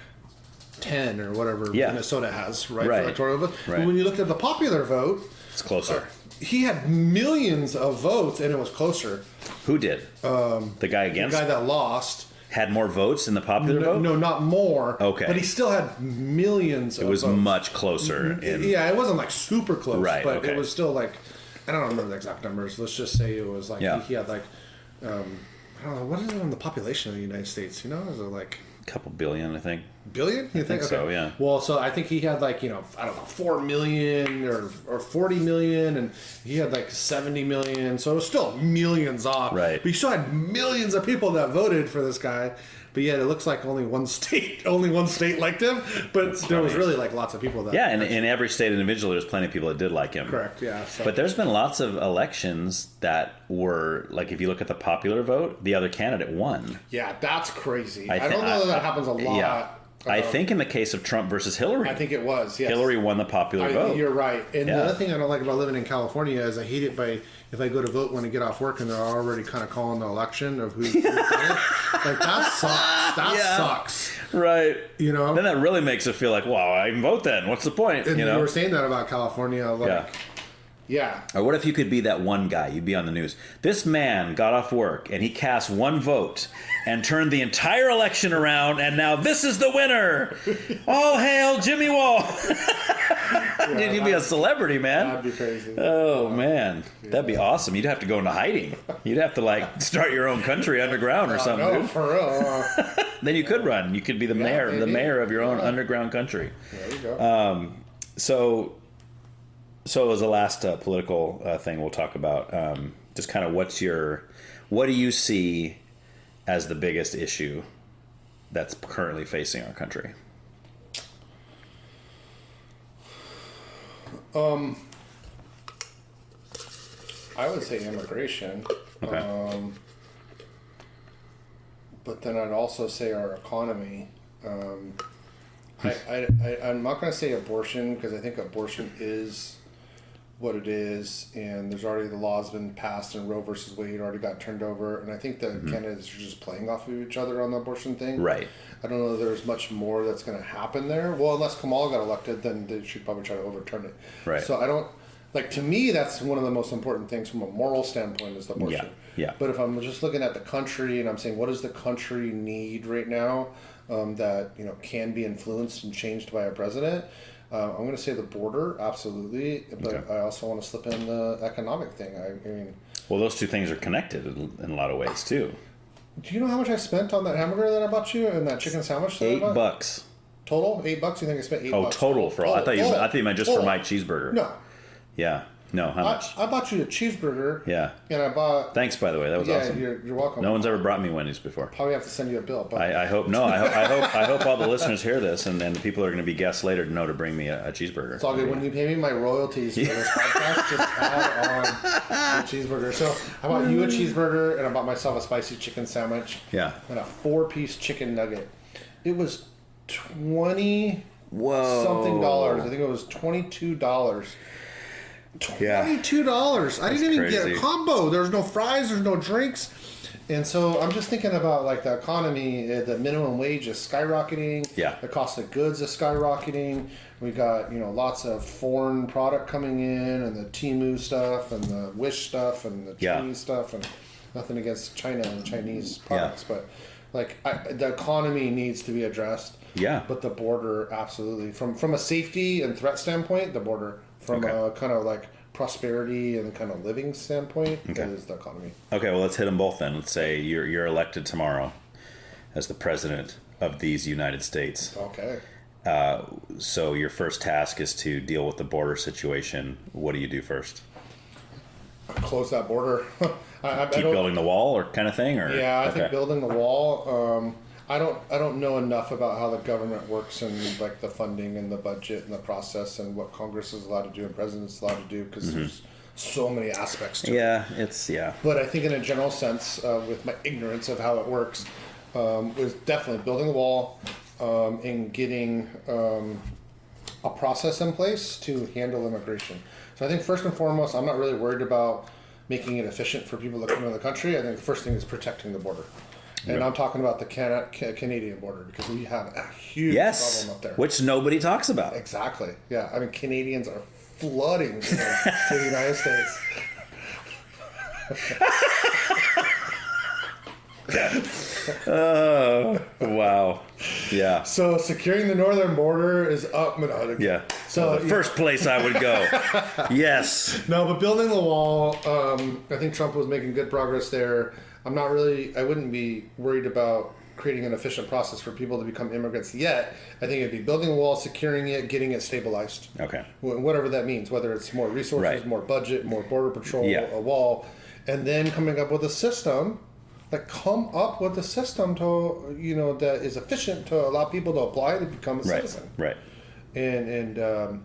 10 or whatever Minnesota has, right? For electoral votes. Right. But when you looked at the popular vote, it's closer. He had millions of votes, and it was closer. Who did? The guy against? The guy that lost Had more votes in the popular vote? No, not more. Okay. But he still had millions of votes. It was much closer. Yeah, it wasn't like super close, Right, but okay. it was still like, I don't remember the exact numbers. Let's just say it was like, he had like, I don't know, what is it on the population of the United States? You know, is it like... Couple billion, I think. Billion? You think? So, yeah. Well, so I think he had like, I don't know, 4 million or 40 million, and he had like 70 million. So it was still millions off. Right. But you still had millions of people that voted for this guy. But yet it looks like only one state liked him. But there was really like lots of people that... Yeah, and in every state individually, there's plenty of people that did like him. Correct, yeah. So. But there's been lots of elections that were, like, if you look at the popular vote, the other candidate won. Yeah, that's crazy. I thi- don't know that happens a lot. Yeah. I think in the case of Trump versus Hillary. I think it was, yes. Hillary won the popular vote. You're right. And Yeah. the other thing I don't like about living in California is I hate it if I go to vote when I get off work and they're already kind of calling the election of who's done it. Like, that sucks. That sucks. Right. Then that really makes it feel like, wow, I can vote then. What's the point? And you were saying that about California. Like, yeah. Or what if you could be that one guy? You'd be on the news. This man got off work and he cast one vote and turned the entire election around, and now this is the winner. All hail Jimmy Wall. Dude, you'd be a celebrity, man. That'd be crazy. Oh, man. That'd be awesome. You'd have to go into hiding. You'd have to, like, start your own country underground or something. No, dude. for real. Then you could run. You could be the mayor of your own underground country. There you go. So as a last political thing we'll talk about, just kind of what do you see as the biggest issue that's currently facing our country? I would say immigration. Okay. But then I'd also say our economy. I'm not going to say abortion, because I think abortion is what it is, and there's already the laws been passed, and Roe versus Wade already got turned over, and I think the candidates are just playing off of each other on the abortion thing. Right. I don't know if there's much more that's going to happen there. Well, unless Kamala got elected, then they should probably try to overturn it. Right. So I don't... Like, to me, that's one of the most important things from a moral standpoint is the abortion. Yeah. But if I'm just looking at the country and I'm saying, what does the country need right now that, can be influenced and changed by a president? I'm going to say the border, absolutely. But I also want to slip in the economic thing. I mean... Well, those two things are connected in a lot of ways, too. Do you know how much I spent on that hamburger that I bought you and that chicken sandwich that I bought? $8. Total? $8? You think I spent $8? Oh, total for all. I thought you meant just for my cheeseburger. No. Yeah. No, how much? I bought you a cheeseburger. Yeah. And I bought... Thanks, by the way. That was awesome. You're welcome. No one's ever brought me Wendy's before. Probably have to send you a bill. But I hope no. I hope all the listeners hear this, and then the people who are going to be guests later know to bring me a cheeseburger. It's all good. When you pay me my royalties for this podcast, just add on the cheeseburger. So I bought you a cheeseburger, and I bought myself a spicy chicken sandwich. Yeah. And a 4-piece chicken nugget. It was $20 something dollars. I think it was $22. $22. I didn't even get a combo. There's no fries. There's no drinks. And so I'm just thinking about like the economy. The minimum wage is skyrocketing. Yeah. The cost of goods is skyrocketing. We got lots of foreign product coming in, and the Temu stuff, and the Wish stuff, and the Chinese stuff, and nothing against China and Chinese products, but like the economy needs to be addressed. Yeah. But the border, absolutely, from a safety and threat standpoint, the border. From a kind of like prosperity and kind of living standpoint, that is the economy. Okay, well, let's hit them both then. Let's say you're elected tomorrow as the president of these United States. Okay. So your first task is to deal with the border situation. What do you do first? Close that border. Keep building the wall, or kind of thing, or I think building the wall. I don't know enough about how the government works and like the funding and the budget and the process and what Congress is allowed to do and President's allowed to do, because there's so many aspects to it. But I think in a general sense, with my ignorance of how it works, was definitely building the wall and getting a process in place to handle immigration. So I think first and foremost, I'm not really worried about making it efficient for people to come into the country. I think the first thing is protecting the border. And I'm talking about the Canadian border, because we have a huge problem up there. Which nobody talks about. Exactly. Yeah. I mean, Canadians are flooding to the United States. Oh, wow. Yeah. So securing the northern border is up. Yeah. So the first place I would go. Yes. No, but building the wall, I think Trump was making good progress there. I wouldn't be worried about creating an efficient process for people to become immigrants yet. I think it'd be building a wall, securing it, getting it stabilized. Okay. Whatever that means, whether it's more resources, Right. more budget, more border patrol, Yeah. a wall, and then coming up with a system. Come up with a system to, that is efficient to allow people to apply to become a citizen. Right. And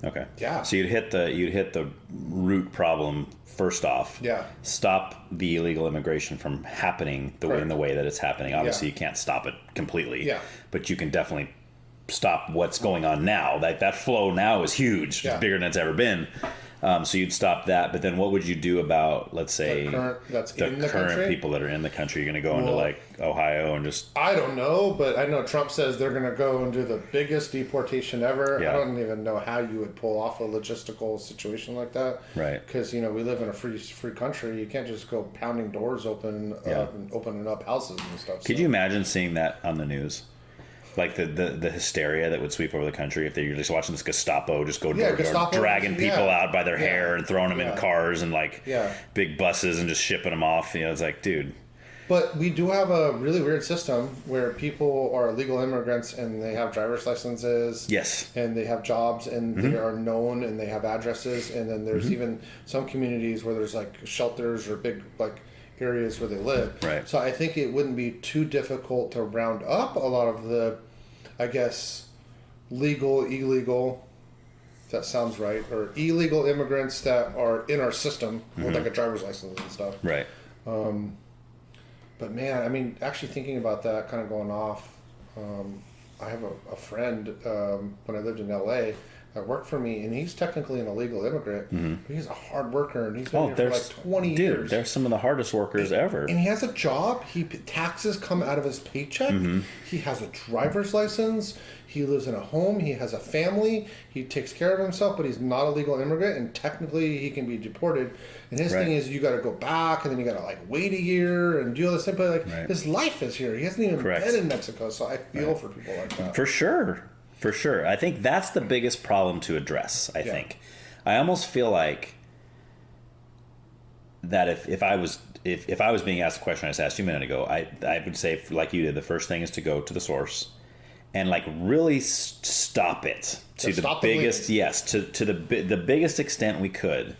Okay. Yeah. So you'd hit the root problem first off. Yeah. Stop the illegal immigration from happening in the way that it's happening. Obviously, you can't stop it completely. Yeah. But you can definitely stop what's going on now. That flow now is huge. Yeah. It's bigger than it's ever been. So you'd stop that, but then what would you do about, let's say, the current people that are in the country? You're going to go into like Ohio and just... I don't know, but I know Trump says they're going to go and do the biggest deportation ever. Yeah. I don't even know how you would pull off a logistical situation like that. Right. Because, we live in a free country. You can't just go pounding doors open and opening up houses and stuff. Could you imagine seeing that on the news? Like the hysteria that would sweep over the country if you're just watching this Gestapo just go door to door, dragging people out by their hair and throwing them in cars and big buses and just shipping them off. It's like, dude. But we do have a really weird system where people are illegal immigrants and they have driver's licenses. Yes. And they have jobs and they are known and they have addresses. And then there's even some communities where there's like shelters or big areas where they live. Right. So I think it wouldn't be too difficult to round up a lot of the, I guess, illegal, if that sounds right, or illegal immigrants that are in our system with like a driver's license and stuff. Right. But man, I mean, actually thinking about that, kind of going off, I have a friend when I lived in LA that worked for me, and he's technically an illegal immigrant, but he's a hard worker, and he's been here for like 20 years. Dude, they're some of the hardest workers ever. And he has a job. Taxes come out of his paycheck. He has a driver's license. He lives in a home. He has a family. He takes care of himself, but he's not a legal immigrant, and technically he can be deported. And his thing is, you got to go back, and then you got to wait a year and do all this stuff. But his life is here. He hasn't even been in Mexico, so I feel for people like that. For sure. For sure. I think that's the biggest problem to address, I think. I almost feel like that if I was being asked the question I just asked you a minute ago, I would say, like you did, the first thing is to go to the source and really stop it to the biggest, to the biggest extent we could.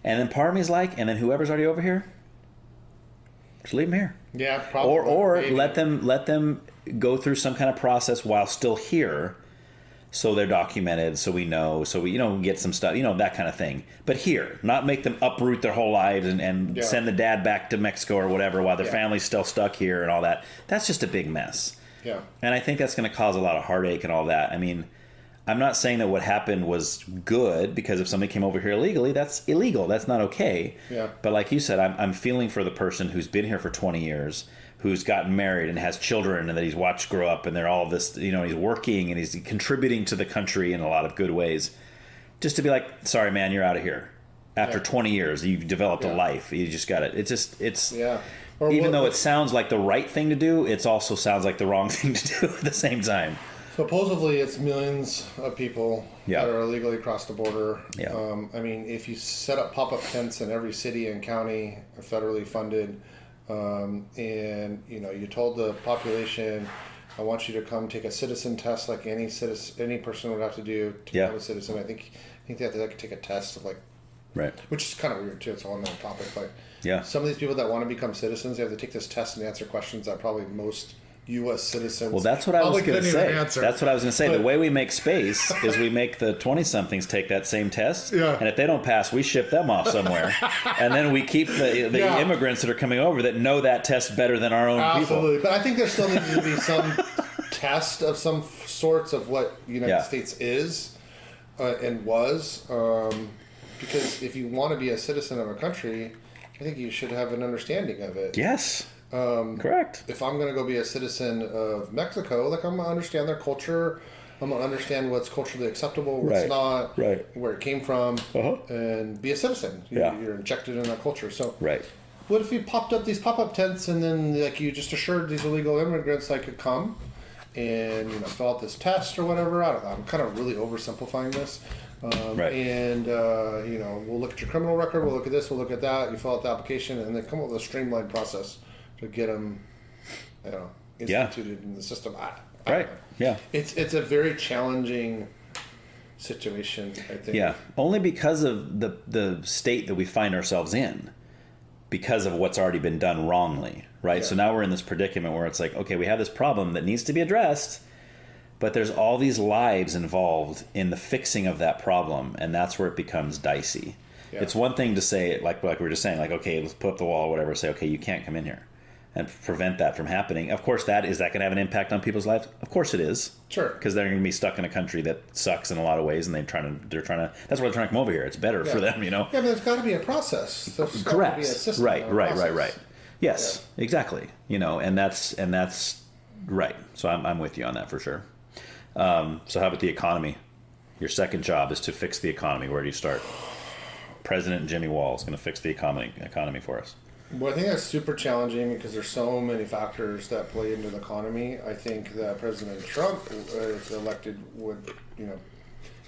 And then part of me is and then whoever's already over here, just leave them here. Yeah, probably. Or let them go through some kind of process while still here. So they're documented, so we know, get some stuff, that kind of thing. But here, not make them uproot their whole lives and send the dad back to Mexico or whatever while their family's still stuck here and all that. That's just a big mess. Yeah. And I think that's going to cause a lot of heartache and all that. I mean, I'm not saying that what happened was good, because if somebody came over here illegally, that's illegal. That's not okay. Yeah. But like you said, I'm feeling for the person who's been here for 20 years, who's gotten married and has children and that he's watched grow up, and they're all this, he's working and he's contributing to the country in a lot of good ways. Just to be like, sorry, man, you're out of here. After 20 years, you've developed a life. You just got it. It's even though it sounds like the right thing to do, it also sounds like the wrong thing to do at the same time. Supposedly, it's millions of people that are illegally across the border. Yeah. I mean, if you set up pop-up tents in every city and county, federally funded, and you told the population, I want you to come take a citizen test like any person would have to do to become a citizen. I think they have to take a test of which is kind of weird too. It's all another topic. Some of these people that want to become citizens, they have to take this test and answer questions that probably most U.S. citizens. Well, that's what I was going to say. That's what I was going to say. The way we make space is we make the 20-somethings take that same test, and if they don't pass, we ship them off somewhere, and then we keep the immigrants that are coming over that know that test better than our own people. Absolutely, but I think there still needs to be some test of some sorts of what United States is and was, because if you want to be a citizen of a country, I think you should have an understanding of it. Yes. Correct. If I'm going to go be a citizen of Mexico, I'm going to understand their culture. I'm going to understand what's culturally acceptable, what's not, where it came from, and be a citizen. You're injected in that culture. So, what if you popped up these pop-up tents and then like you just assured these illegal immigrants they could come and fill out this test or whatever? I don't know. I'm kind of really oversimplifying this. Right. And we'll look at your criminal record. We'll look at this. We'll look at that. You fill out the application and then come up with a streamlined process to get them, instituted in the system. I don't know. Yeah. It's a very challenging situation, I think. Yeah. Only because of the state that we find ourselves in, because of what's already been done wrongly, right? Yeah. So now we're in this predicament where it's like, okay, we have this problem that needs to be addressed, but there's all these lives involved in the fixing of that problem, and that's where it becomes dicey. Yeah. It's one thing to say, like we were just saying, like, okay, let's put up the wall or whatever, say, okay, you can't come in here, and prevent that from happening. Of course, is that going to have an impact on people's lives? Of course it is. Sure. Because they're going to be stuck in a country that sucks in a lot of ways, and they're trying to. That's why they're trying to come over here. It's better for them, Yeah, but there's got to be a process. There's Correct. Got to be a system. Right. Yes, exactly. And that's right. So I'm with you on that for sure. So how about the economy? Your second job is to fix the economy. Where do you start? President Jimmy Wall is going to fix the economy for us. Well, I think that's super challenging because there's so many factors that play into the economy. I think that President Trump, if elected, would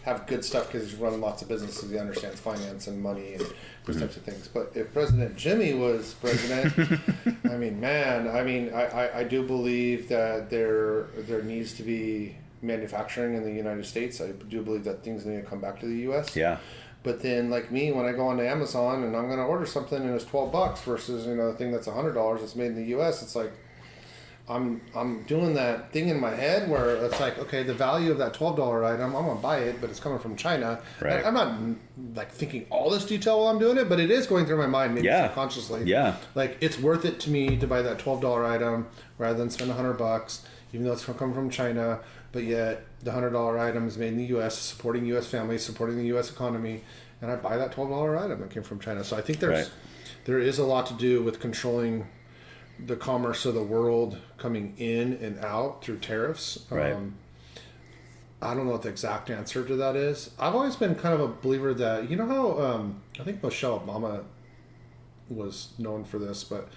have good stuff because he's running lots of businesses. He understands finance and money and those types of things. But if President Jimmy was president, I do believe that there needs to be manufacturing in the United States. I do believe that things need to come back to the U.S. Yeah. But then, like me, when I go onto Amazon and I'm going to order something and it's $12 versus a thing that's $100 that's made in the U.S., it's like I'm doing that thing in my head where it's like, okay, the value of that $12 item, I'm going to buy it, but it's coming from China. Right. I'm not like thinking all this detail while I'm doing it, but it is going through my mind, maybe subconsciously. Yeah. Like it's worth it to me to buy that $12 item rather than spend $100, even though it's coming from China. But yet, the $100 item is made in the U.S., supporting U.S. families, supporting the U.S. economy, and I buy that $12 item that came from China. So I think there is a lot to do with controlling the commerce of the world coming in and out through tariffs. Right. I don't know what the exact answer to that is. I've always been kind of a believer that, how I think Michelle Obama was known for this, but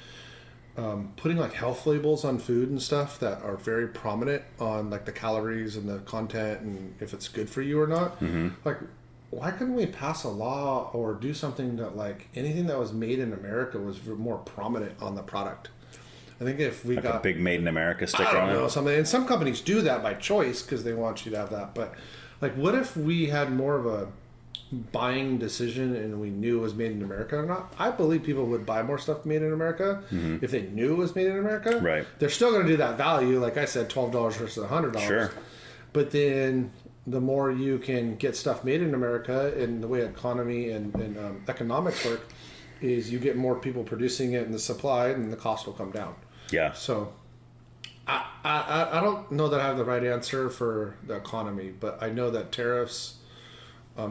putting like health labels on food and stuff that are very prominent on like the calories and the content and if it's good for you or not. Mm-hmm. Like, why couldn't we pass a law or do something that like anything that was made in America was more prominent on the product? I think if we got a big Made in America sticker I don't on know, it. something, and some companies do that by choice because they want you to have that. But like, what if we had more of a buying decision and we knew it was made in America or not? I believe people would buy more stuff made in America if they knew it was made in America. Right. They're still going to do that value, like I said, $12 versus $100. Sure. But then the more you can get stuff made in America, and the way economy and economics work, is you get more people producing it in the supply, and the cost will come down. Yeah. So I don't know that I have the right answer for the economy, but I know that tariffs,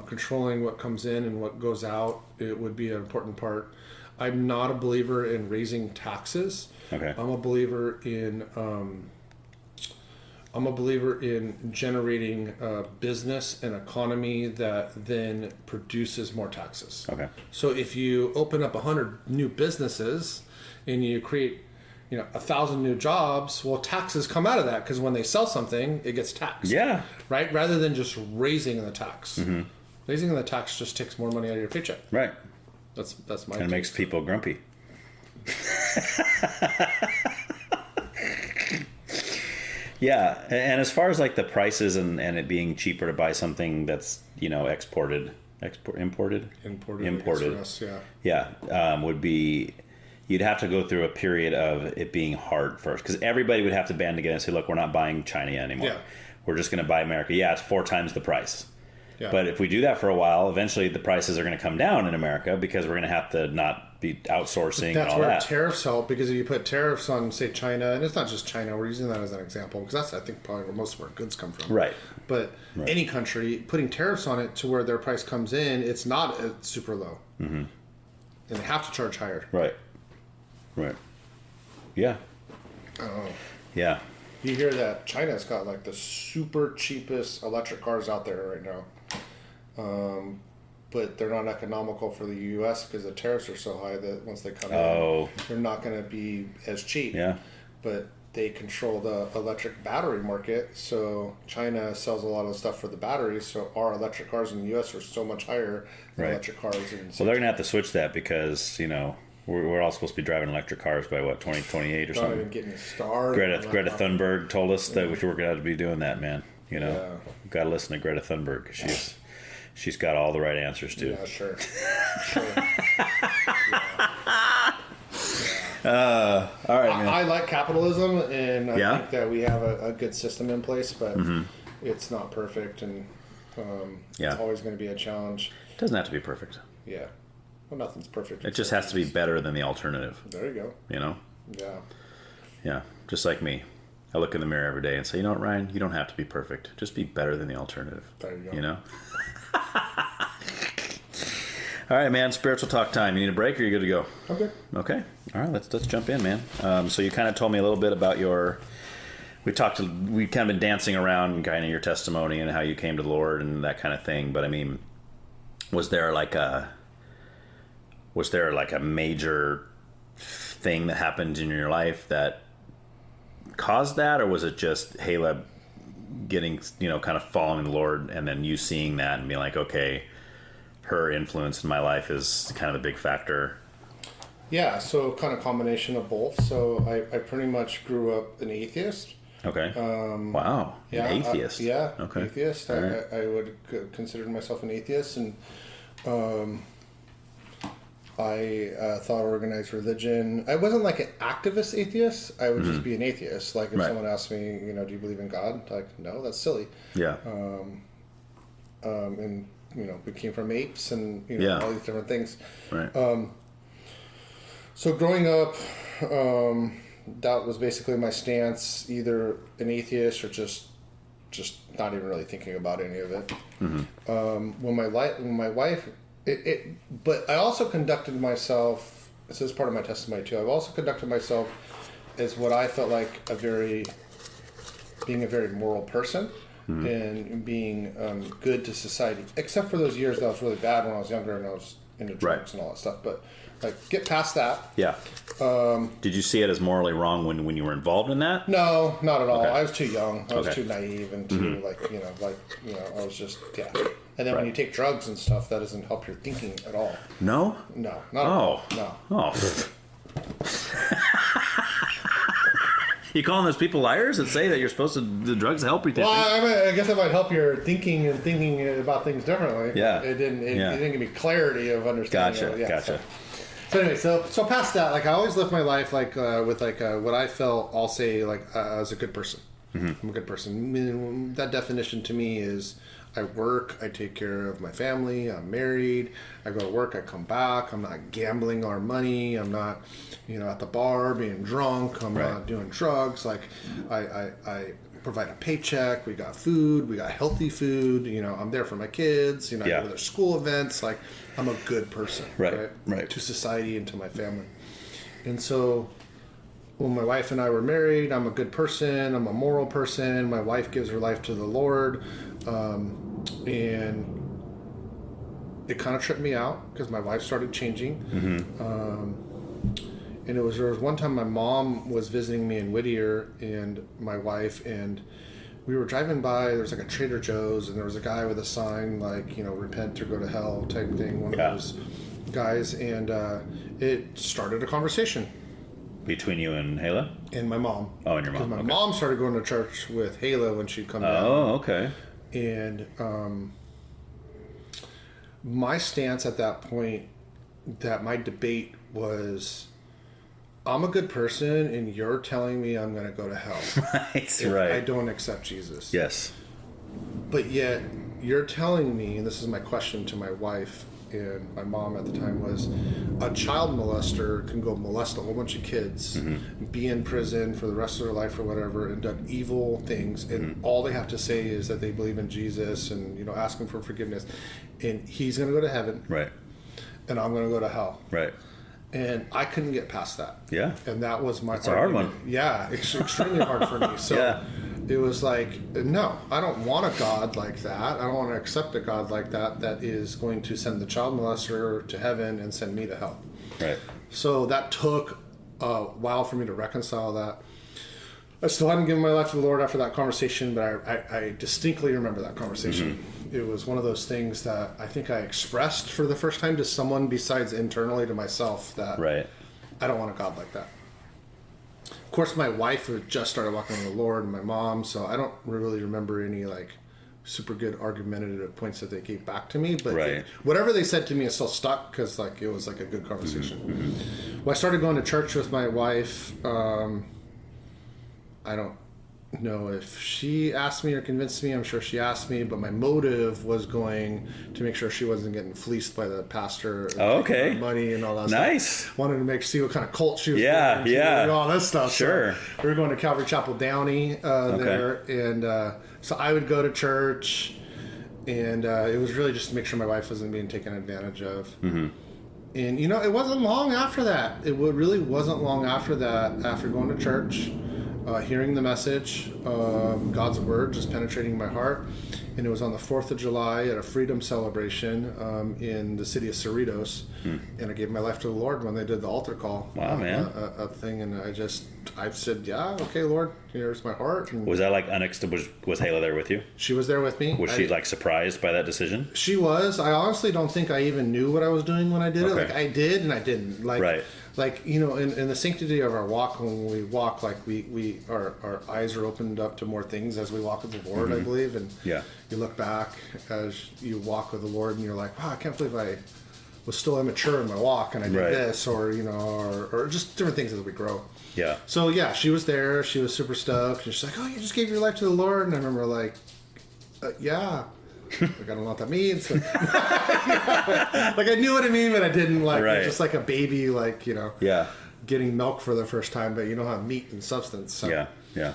controlling what comes in and what goes out, it would be an important part. I'm not a believer in raising taxes. Okay. I'm a believer in generating business and economy that then produces more taxes. Okay. So if you open up 100 new businesses and you create 1,000 new jobs, well, taxes come out of that because when they sell something, it gets taxed. Yeah. Right? Rather than just raising the tax. Mm-hmm. Raising the tax just takes more money out of your paycheck. Right. That's my. And it makes people grumpy. Yeah, and as far as like the prices and it being cheaper to buy something that's imported, Us, would be, you'd have to go through a period of it being hard first because everybody would have to band together and say, look, we're not buying China anymore. Yeah. We're just going to buy America. Yeah, it's 4 times the price. Yeah. But if we do that for a while, eventually the prices are going to come down in America because we're going to have to not be outsourcing and all that. That's where tariffs help, because if you put tariffs on, say, China, and it's not just China, we're using that as an example, because that's, I think, probably where most of our goods come from. Right. But any country, putting tariffs on it to where their price comes in, it's not super low. Mm-hmm. And they have to charge higher. Right. Yeah. Oh. Yeah. You hear that China's got like the super cheapest electric cars out there right now. but they're not economical for the U.S. because the tariffs are so high that once they come in, they're not going to be as cheap. Yeah. But they control the electric battery market, so China sells a lot of stuff for the batteries, so our electric cars in the U.S. are so much higher than electric cars in... Well, they're going to have to switch that because, you know, we're all supposed to be driving electric cars by, 2028 or something? Not even getting started. Greta Thunberg told us that we're going to be doing that, man. You know, we've got to listen to Greta Thunberg because she's got all the right answers, too. Yeah, sure. All right, man. I like capitalism, and I think that we have a good system in place, but it's not perfect, and it's always going to be a challenge. It doesn't have to be perfect. Yeah. Well, nothing's perfect. It just has to be better than the alternative. There you go. You know? Yeah. Yeah, just like me. I look in the mirror every day and say, you know what, Ryan? You don't have to be perfect. Just be better than the alternative. There you go. You know? All right, man. Spiritual talk time. You need a break, or you good to go? Okay. Okay. All right. Let's jump in, man. So you kind of told me a little bit about your. We kind of been dancing around kind of your testimony and how you came to the Lord and that kind of thing. But I mean, was there like a major thing that happened in your life that caused that, or was it just Hala getting, kind of following the Lord and then you seeing that and being like, okay, her influence in my life is kind of the big factor? Yeah, so kind of combination of both. So I pretty much grew up an atheist. Okay. Wow. Yeah, an atheist. Okay. Atheist. Right. I would consider myself an atheist, and I thought organized religion. I wasn't like an activist atheist. I would just be an atheist. Like if someone asked me, do you believe in God? Like, no, that's silly. Yeah. And we came from apes, and all these different things. Right. So growing up, that was basically my stance: either an atheist or just not even really thinking about any of it. Mm-hmm. When my wife. But I also conducted myself. This is part of my testimony too. I've also conducted myself as what I felt like being a very moral person and being good to society. Except for those years that was really bad when I was younger and I was into drugs and all that stuff. But like, get past that. Yeah. Did you see it as morally wrong when you were involved in that? No, not at all. Okay. I was too young. I was too naive and too I was just And then when you take drugs and stuff, that doesn't help your thinking at all. No? No, not at all. No. Oh. You calling those people liars that say that you're supposed to the drugs help you? Well, I guess it might help your thinking and thinking about things differently. Yeah. It didn't give me clarity of understanding. Gotcha. So anyway, so past that, like I always lived my life like with like what I felt, I'll say like as a good person. Mm-hmm. I'm a good person. I mean, that definition to me is I work, I take care of my family, I'm married, I go to work, I come back, I'm not gambling our money, I'm not, at the bar being drunk, I'm not doing drugs, like I provide a paycheck, we got food, we got healthy food, I'm there for my kids, I go to their school events, like I'm a good person, right? To society and to my family. And so when my wife and I were married, I'm a good person, I'm a moral person, my wife gives her life to the Lord, and it kind of tripped me out because my wife started changing. And there was one time my mom was visiting me in Whittier and my wife, and we were driving by, there was like a Trader Joe's, and there was a guy with a sign like, repent or go to hell type thing, one of those guys, and it started a conversation. Between you and Hala? And my mom. Oh, and your mom. Because my mom started going to church with Hala when she'd come down. Oh, okay. And my stance at that point, that my debate was, I'm a good person and you're telling me I'm going to go to hell. Right. I don't accept Jesus. Yes. But yet you're telling me, and this is my question to my wife and my mom at the time, was a child molester can go molest a whole bunch of kids, be in prison for the rest of their life or whatever, and done evil things, and all they have to say is that they believe in Jesus and ask him for forgiveness, and he's going to go to heaven, right? And I'm going to go to hell, right? And I couldn't get past that. Yeah. And that was my It's a hard one. Yeah, extremely hard for me. So, it was like, no, I don't want a God like that. I don't want to accept a God like that is going to send the child molester to heaven and send me to hell. Right. So that took a while for me to reconcile that. I still hadn't given my life to the Lord after that conversation, but I distinctly remember that conversation. Mm-hmm. It was one of those things that I think I expressed for the first time to someone besides internally to myself that I don't want a God like that. Of course, my wife had just started walking with the Lord, and my mom, so I don't really remember any like super good argumentative points that they gave back to me. But whatever they said to me is still stuck because like it was like a good conversation. Mm-hmm. Well, I started going to church with my wife. I don't know if she asked me or convinced me. I'm sure she asked me, but my motive was going to make sure she wasn't getting fleeced by the pastor. Okay. Money and all that nice. stuff. Wanted to see what kind of cult she was and all that stuff. Sure. So we were going to Calvary Chapel Downey there. And so I would go to church, and it was really just to make sure my wife wasn't being taken advantage of. Mm-hmm. And, it wasn't long after that. It really wasn't long after that, after going to church, hearing the message, God's word just penetrating my heart. And it was on the 4th of July at a freedom celebration in the city of Cerritos. And I gave my life to the Lord when they did the altar call. Wow, man. A thing. And I said, yeah, okay, Lord, here's my heart. And was that like was Hayla there with you? She was there with me. Was she like surprised by that decision? She was. I honestly don't think I even knew what I was doing when I did it. Like I did and I didn't. Like, in the sanctity of our walk, when we walk, like our eyes are opened up to more things as we walk with the Lord, I believe. And you look back as you walk with the Lord and you're like, wow, I can't believe I was still immature in my walk and I did this, or just different things as we grow. Yeah. So she was there. She was super stoked. And she's like, oh, you just gave your life to the Lord. And I remember like, yeah. Like, I don't know what that means. Like I knew what it meant, but I didn't just like a baby, like, getting milk for the first time, but you know how meat and substance. So. Yeah.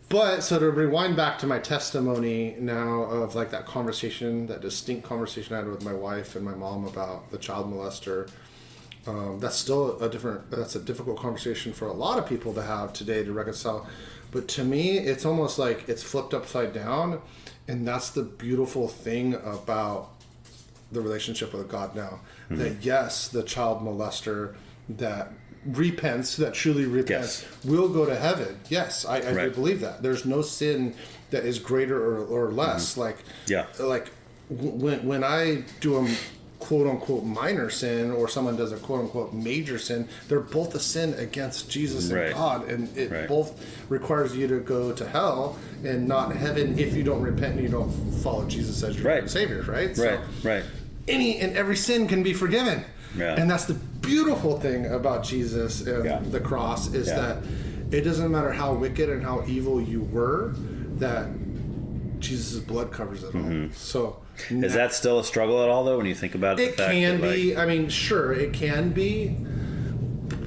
But so to rewind back to my testimony now of like that conversation, that distinct conversation I had with my wife and my mom about the child molester, that's still that's a difficult conversation for a lot of people to have today to reconcile. But to me, it's almost like it's flipped upside down. And that's the beautiful thing about the relationship with God now. Mm-hmm. That yes, the child molester that repents, that truly repents, will go to heaven. Yes, I do believe that. There's no sin that is greater or less. Mm-hmm. Like when I do a quote unquote minor sin, or someone does a quote unquote major sin, they're both a sin against Jesus and God, and it both requires you to go to hell and not heaven if you don't repent and you don't follow Jesus as your Lord and Savior, right? So any and every sin can be forgiven. And that's the beautiful thing about Jesus and the cross is that it doesn't matter how wicked and how evil you were, that Jesus' blood covers it all. So is that still a struggle at all, though, when you think about it? It can be. I mean, sure, it can be.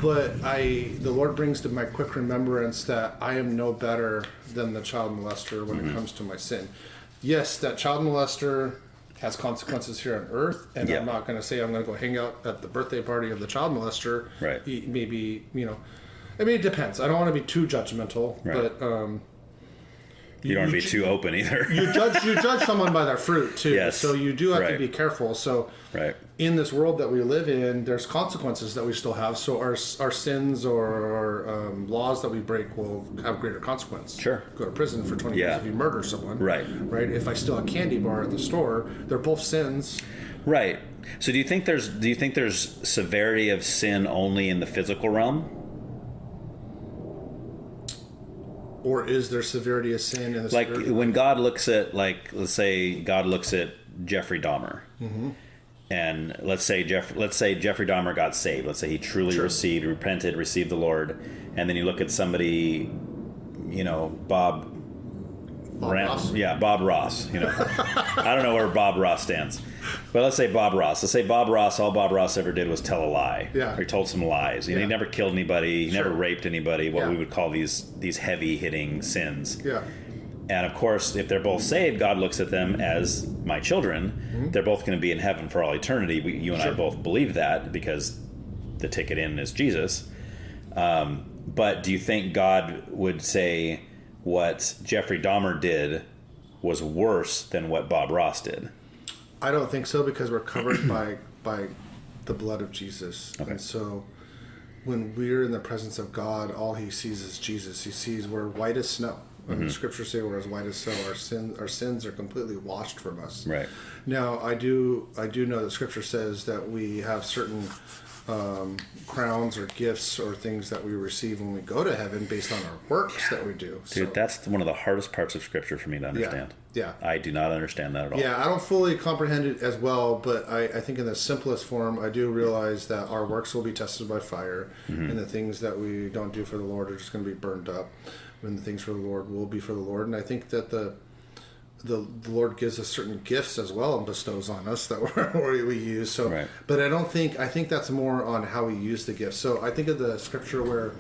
But the Lord brings to my quick remembrance that I am no better than the child molester when it comes to my sin. Yes, that child molester has consequences here on earth, and I'm not going to say I'm going to go hang out at the birthday party of the child molester. Maybe, I mean, it depends. I don't want to be too judgmental, but... You don't want to be too open either. you judge someone by their fruit too. Yes. So you do have to be careful. So in this world that we live in, there's consequences that we still have. So our sins or laws that we break will have greater consequence. Sure. Go to prison for 20 years if you murder someone. Right. If I steal a candy bar at the store, they're both sins. Right. So do you think there's severity of sin only in the physical realm? Or is there severity of sin in the like when God looks at, like, let's say God looks at Jeffrey Dahmer, and let's say Jeffrey Dahmer got saved. Let's say he truly repented, received the Lord, and then you look at somebody, Bob Ross. Yeah, Bob Ross. I don't know where Bob Ross stands. But let's say Bob Ross. Let's say Bob Ross, all Bob Ross ever did was tell a lie. Yeah. Or he told some lies. He never killed anybody. He never raped anybody, what we would call these heavy-hitting sins. Yeah. And, of course, if they're both saved, God looks at them as my children. Mm-hmm. They're both going to be in heaven for all eternity. You and I both believe that because the ticket in is Jesus. But do you think God would say, what Jeffrey Dahmer did was worse than what Bob Ross did. I don't think so, because we're covered by the blood of Jesus. Okay. And so when we're in the presence of God, all he sees is Jesus. He sees we're white as snow. And the scriptures say we're as white as snow. Our sins are completely washed from us. Right. Now, I do know that scripture says that we have certain crowns or gifts or things that we receive when we go to heaven based on our works that we do. Dude, that's one of the hardest parts of scripture for me to understand. Yeah. I do not understand that at all. Yeah, I don't fully comprehend it as well, but I think in the simplest form, I do realize that our works will be tested by fire, and the things that we don't do for the Lord are just going to be burned up, and the things for the Lord will be for the Lord. And I think that the Lord gives us certain gifts as well and bestows on us that we use. So, right. But I think that's more on how we use the gifts. So I think of the scripture where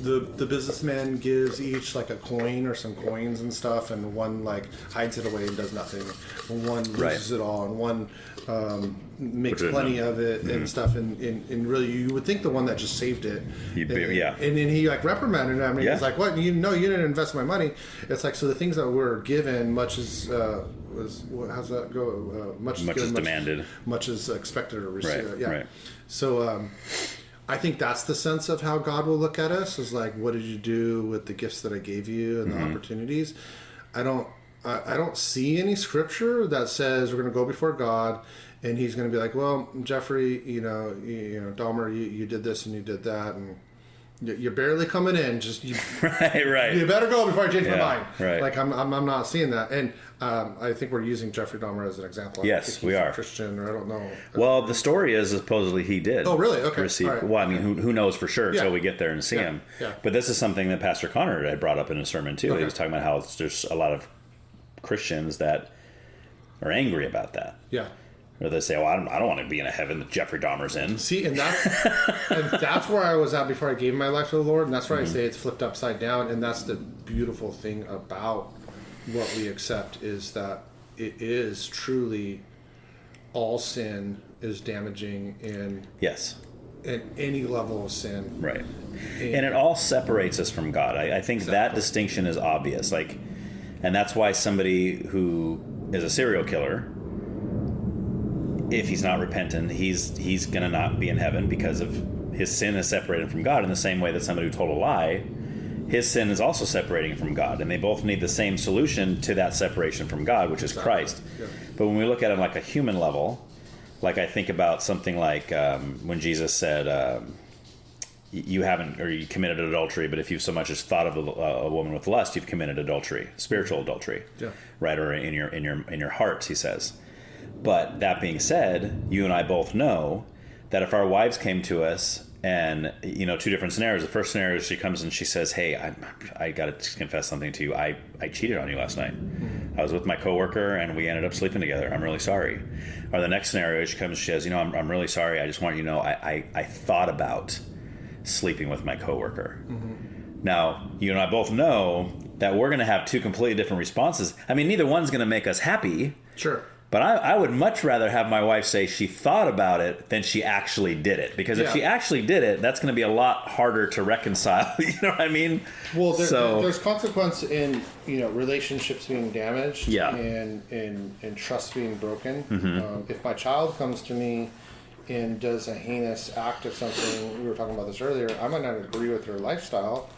the businessman gives each like a coin or some coins and stuff, and one like hides it away and does nothing, and one loses it all, and one makes plenty of it and stuff. And really, you would think the one that just saved it, and then he like reprimanded him, and he's like, "What? You didn't invest my money." It's like, so the things that we're given, much as how's that go? Much is demanded, much is expected or received. Right. So. I think that's the sense of how God will look at us, is like, what did you do with the gifts that I gave you and the opportunities? I don't see any scripture that says we're going to go before God and he's going to be like, well, Jeffrey, Dahmer, you did this and you did that, and you're barely coming in. Just right. You better go before I change my mind. Right. Like I'm not seeing that, and I think we're using Jeffrey Dahmer as an example. Yes, we are. Christian, or I don't know. Well, the story is supposedly he did. Oh, really? Okay. Receive. Right. Well, I mean, who knows for sure until we get there and see him. Yeah. But this is something that Pastor Connor had brought up in a sermon too. Okay. He was talking about how there's a lot of Christians that are angry about that. Yeah. Or they say, well, I don't want to be in a heaven that Jeffrey Dahmer's in. See, and that's where I was at before I gave my life to the Lord, and that's where I say it's flipped upside down, and that's the beautiful thing about what we accept, is that it is truly all sin is damaging in any level of sin. Right. And it all separates us from God. I think that distinction is obvious. And that's why somebody who is a serial killer, if he's not repentant, he's going to not be in heaven, because of his sin is separated from God, in the same way that somebody who told a lie, his sin is also separating from God, and they both need the same solution to that separation from God, which is Christ. Yeah. But when we look at it like a human level, like I think about something like when Jesus said, you haven't, or you committed adultery, but if you've so much as thought of a woman with lust, you've committed adultery, spiritual adultery, right? Or in your heart, he says. But that being said, you and I both know that if our wives came to us, and two different scenarios. The first scenario is she comes and she says, "Hey, I got to confess something to you. I cheated on you last night. I was with my coworker and we ended up sleeping together. I'm really sorry." Or the next scenario, she comes and she says, "I'm really sorry. I just want you to know I thought about sleeping with my coworker." Now, you and I both know that we're going to have two completely different responses. I mean, neither one's going to make us happy. Sure. But I would much rather have my wife say she thought about it than she actually did it. Because if she actually did it, that's going to be a lot harder to reconcile. You know what I mean? Well, there's consequence in relationships being damaged, and trust being broken. If my child comes to me and does a heinous act of something, we were talking about this earlier, I might not agree with their lifestyle.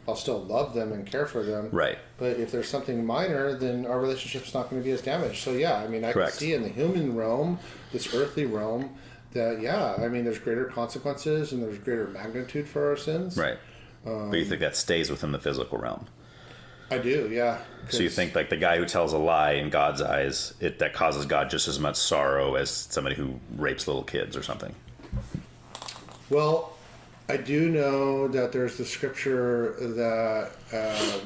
I'll still love them and care for them. Right. But if there's something minor, then our relationship's not going to be as damaged. So, I mean, I can see in the human realm, this earthly realm, that, there's greater consequences and there's greater magnitude for our sins. Right. But you think that stays within the physical realm? I do, yeah. So you think like the guy who tells a lie in God's eyes, that causes God just as much sorrow as somebody who rapes little kids or something? Well, I do know that there's the scripture that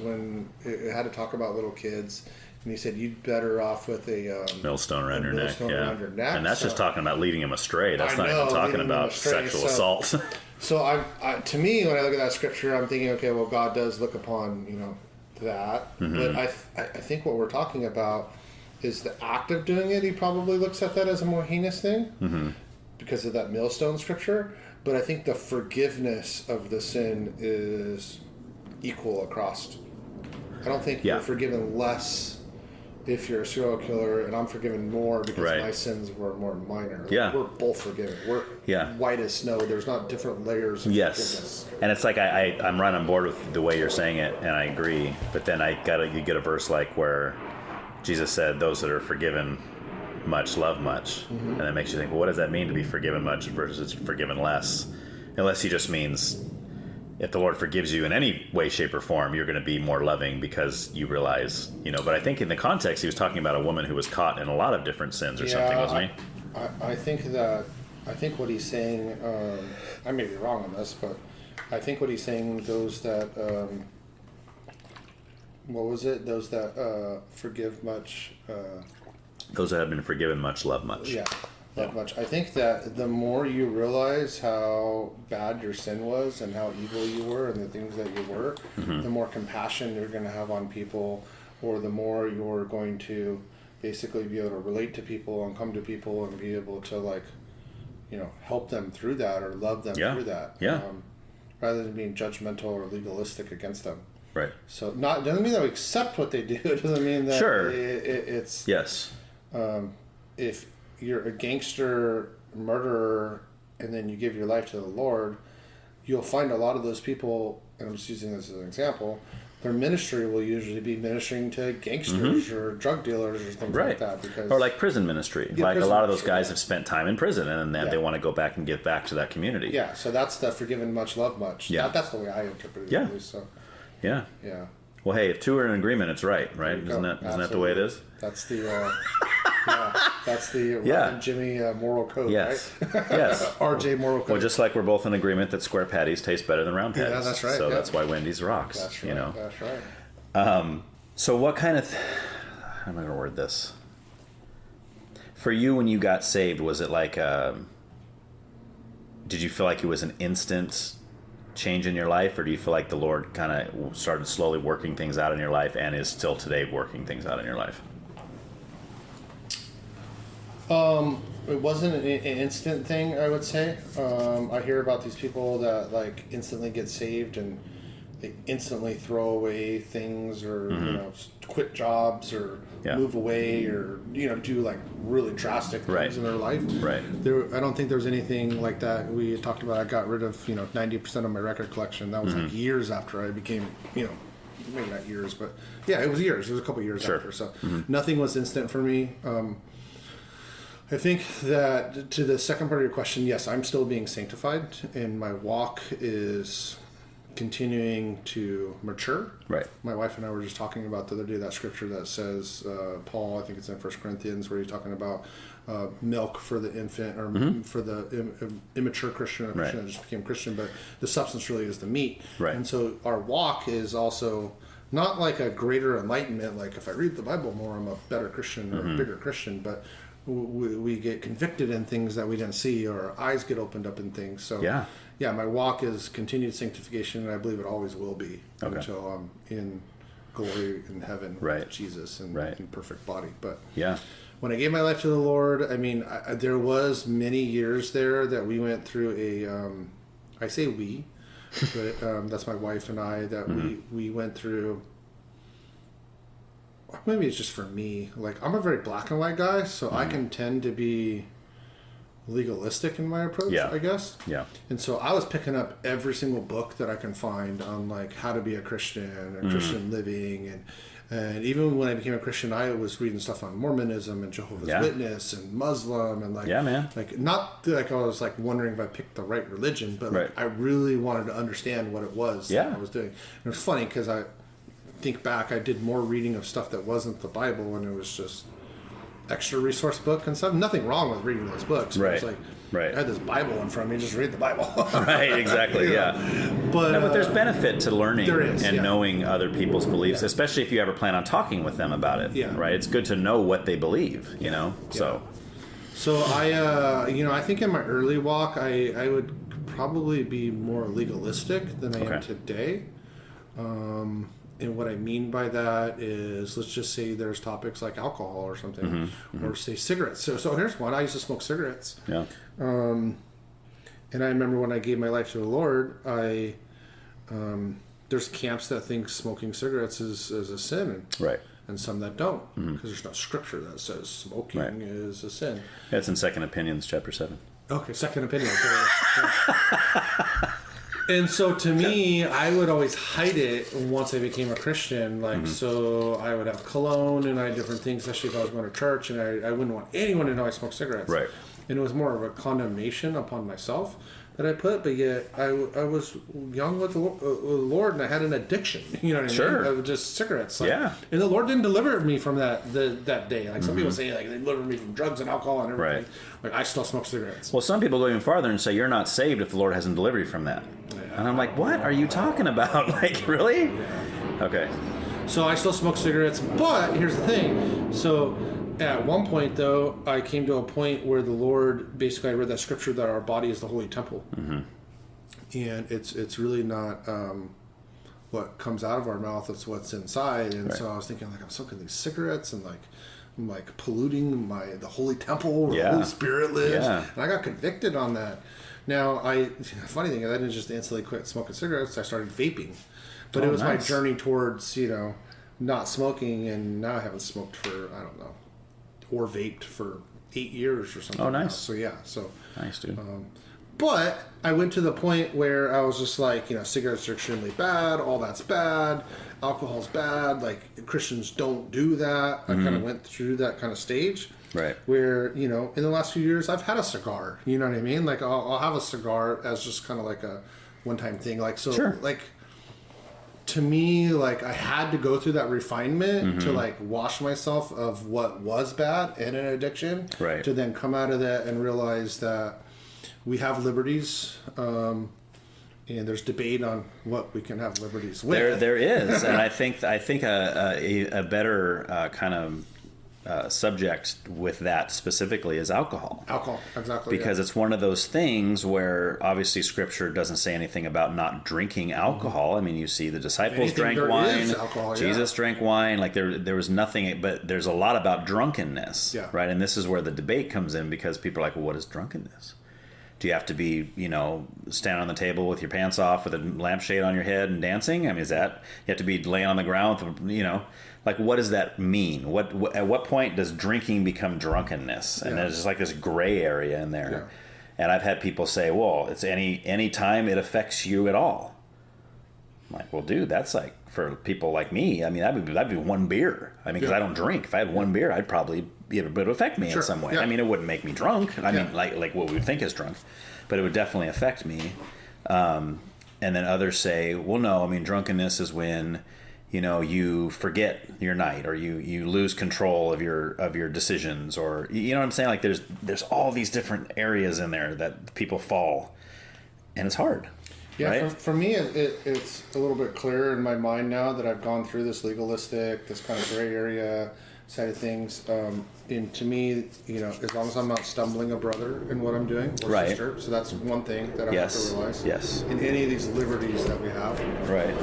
when it had to talk about little kids, and he said you'd better off with a millstone around your neck. And that's just talking about leading him astray. That's not even talking about sexual assault. So to me, when I look at that scripture, I'm thinking, okay, well, God does look upon that, but I think what we're talking about is the act of doing it. He probably looks at that as a more heinous thing because of that millstone scripture. But I think the forgiveness of the sin is equal across. I don't think you're forgiven less if you're a serial killer, and I'm forgiven more because my sins were more minor. Like, we're both forgiven. We're white as snow. There's not different layers of forgiveness. And it's like I'm right on board with the way you're saying it, and I agree. But then you get a verse like where Jesus said, "Those that are forgiven much love much," and that makes you think, well, what does that mean to be forgiven much versus forgiven less? Unless he just means if the Lord forgives you in any way, shape, or form, you're going to be more loving because you realize, But I think in the context, he was talking about a woman who was caught in a lot of different sins or something, wasn't he? I think what he's saying, I may be wrong on this, but I think what he's saying, those that, what was it? Those that forgive much. Those that have been forgiven much love much. Yeah. That much. I think that the more you realize how bad your sin was and how evil you were and the things that you were, the more compassion you're going to have on people, or the more you're going to basically be able to relate to people and come to people and be able to help them through that or love them through that. Yeah. Rather than being judgmental or legalistic against them. Right. So doesn't mean that we accept what they do. It doesn't mean that it's yes. If you're a gangster murderer and then you give your life to the Lord, you'll find a lot of those people, and I'm just using this as an example, their ministry will usually be ministering to gangsters or drug dealers or things like that. Or like prison ministry. Like a lot of those guys have spent time in prison and then they want to go back and give back to that community. Yeah, so that's the forgiven much, love much. Yeah. That's the way I interpret it at least. So. Yeah. Yeah. Well, hey, if two are in agreement, it's right? Isn't that the way it is? That's the that's the Ron Jimmy moral code, right? Yes. RJ moral code. Well, just like we're both in agreement that square patties taste better than round patties. Yeah, that's right. So that's why Wendy's rocks. That's right. That's right. So what kind of... how am I going to word this? For you, when you got saved, was it like... did you feel like it was an instant change in your life, or do you feel like the Lord kind of started slowly working things out in your life and is still today working things out in your life? It wasn't an instant thing, I would say. I hear about these people that like instantly get saved and they instantly throw away things, or quit jobs, or move away, or do like really drastic things in their life. Right. I don't think there was anything like that. We talked about I got rid of 90% of my record collection. That was like years after I became maybe not years, but yeah, it was years. It was a couple years after. So nothing was instant for me. I think that to the second part of your question, yes, I'm still being sanctified, and my walk is continuing to mature. Right. My wife and I were just talking about the other day that scripture that says, Paul, I think it's in 1 Corinthians, where he's talking about milk for the infant, or for the immature Christian, or Christian that just became Christian, but the substance really is the meat. Right. And so our walk is also not like a greater enlightenment, like if I read the Bible more, I'm a better Christian or a bigger Christian, but we get convicted in things that we didn't see, or our eyes get opened up in things. So yeah, my walk is continued sanctification, and I believe it always will be until I'm in glory in heaven with Jesus and in perfect body. But when I gave my life to the Lord, I mean, there was many years there that we went through a, I say we, but that's my wife and I, that we went through. Maybe it's just for me. Like, I'm a very black and white guy, so I can tend to be legalistic in my approach, I guess. Yeah. And so I was picking up every single book that I can find on like how to be a Christian and Christian living, and even when I became a Christian, I was reading stuff on Mormonism and Jehovah's Witness and Muslim, and like like not like I was like wondering if I picked the right religion, but like I really wanted to understand what it was that I was doing. And it was funny because I think back, I did more reading of stuff that wasn't the Bible, and it was just extra resource book and stuff. Nothing wrong with reading those books. But it's like, I had this Bible in front of me, just read the Bible. Exactly. But there's benefit to learning knowing other people's beliefs, especially if you ever plan on talking with them about it. Right. It's good to know what they believe, So I, I think in my early walk, I would probably be more legalistic than I am today. And what I mean by that is, let's just say there's topics like alcohol or something, or say cigarettes. So here's one. I used to smoke cigarettes. Yeah. And I remember when I gave my life to the Lord, I there's camps that think smoking cigarettes is a sin, Right. and some that don't, because there's no scripture that says smoking is a sin. That's in Second Opinions, chapter 7. Okay, second opinion. And so to me, I would always hide it once I became a Christian. Like, so I would have cologne and I had different things, especially if I was going to church, and I wouldn't want anyone to know I smoked cigarettes. Right. And it was more of a condemnation upon myself that I put, but yet I was young with the Lord, and I had an addiction, you know what I Sure. mean, of just cigarettes. Like, Yeah. And the Lord didn't deliver me from that day. Like some people say, like they delivered me from drugs and alcohol and everything. Right. Like I still smoke cigarettes. Well, some people go even farther and say you're not saved if the Lord hasn't delivered you from that. And I'm like, what are you talking about? Like, really? Okay. So I still smoke cigarettes, but here's the thing. So at one point, though, I came to a point where the Lord, basically I read that scripture that our body is the holy temple. And it's really not what comes out of our mouth, it's what's inside. And so I was thinking, like, I'm smoking these cigarettes and like I'm like polluting the holy temple where the Holy Spirit lives. Yeah. And I got convicted on that. Now, funny thing is, I didn't just instantly quit smoking cigarettes. I started vaping, but it was my journey towards not smoking, and now I haven't smoked for I don't know, or vaped for 8 years or something. Oh, nice. Now. So yeah, so Nice, dude. but I went to the point where I was just like, cigarettes are extremely bad. All that's bad. Alcohol's bad. Like Christians don't do that. I kind of went through that kind of stage. Right. Where, in the last few years, I've had a cigar. You know what I mean? Like, I'll have a cigar as just kind of like a one-time thing. Like, so, like, to me, like, I had to go through that refinement to, like, wash myself of what was bad and an addiction. Right. To then come out of that and realize that we have liberties. And there's debate on what we can have liberties with. There is, and I think a better kind of subject with that specifically is alcohol. Alcohol, exactly. Because it's one of those things where obviously Scripture doesn't say anything about not drinking alcohol. I mean, you see the disciples drank wine, alcohol, Jesus drank wine. Like there was nothing, but there's a lot about drunkenness, right? And this is where the debate comes in because people are like, well, what is drunkenness? Do you have to be, stand on the table with your pants off with a lampshade on your head and dancing? I mean, is that you have to be laying on the ground with, like, what does that mean? At what point does drinking become drunkenness? And there's just like this gray area in there. Yeah. And I've had people say, well, it's any time it affects you at all. I'm like, well, dude, that's like for people like me. I mean, that'd be one beer. I mean, because I don't drink. If I had one beer, I'd probably it would affect me in some way. I mean, it wouldn't make me drunk. I mean, like what we would think is drunk, but it would definitely affect me. And then others say, well, no. I mean, drunkenness is when you forget your night, or you lose control of your decisions, or you know what I'm saying. Like there's all these different areas in there that people fall, and it's hard. Yeah, right? for me, it's a little bit clearer in my mind now that I've gone through this legalistic, this kind of gray area side of things. And to me, as long as I'm not stumbling a brother in what I'm doing or sister, so that's one thing that I have to realize. Yes. In any of these liberties that we have. Right.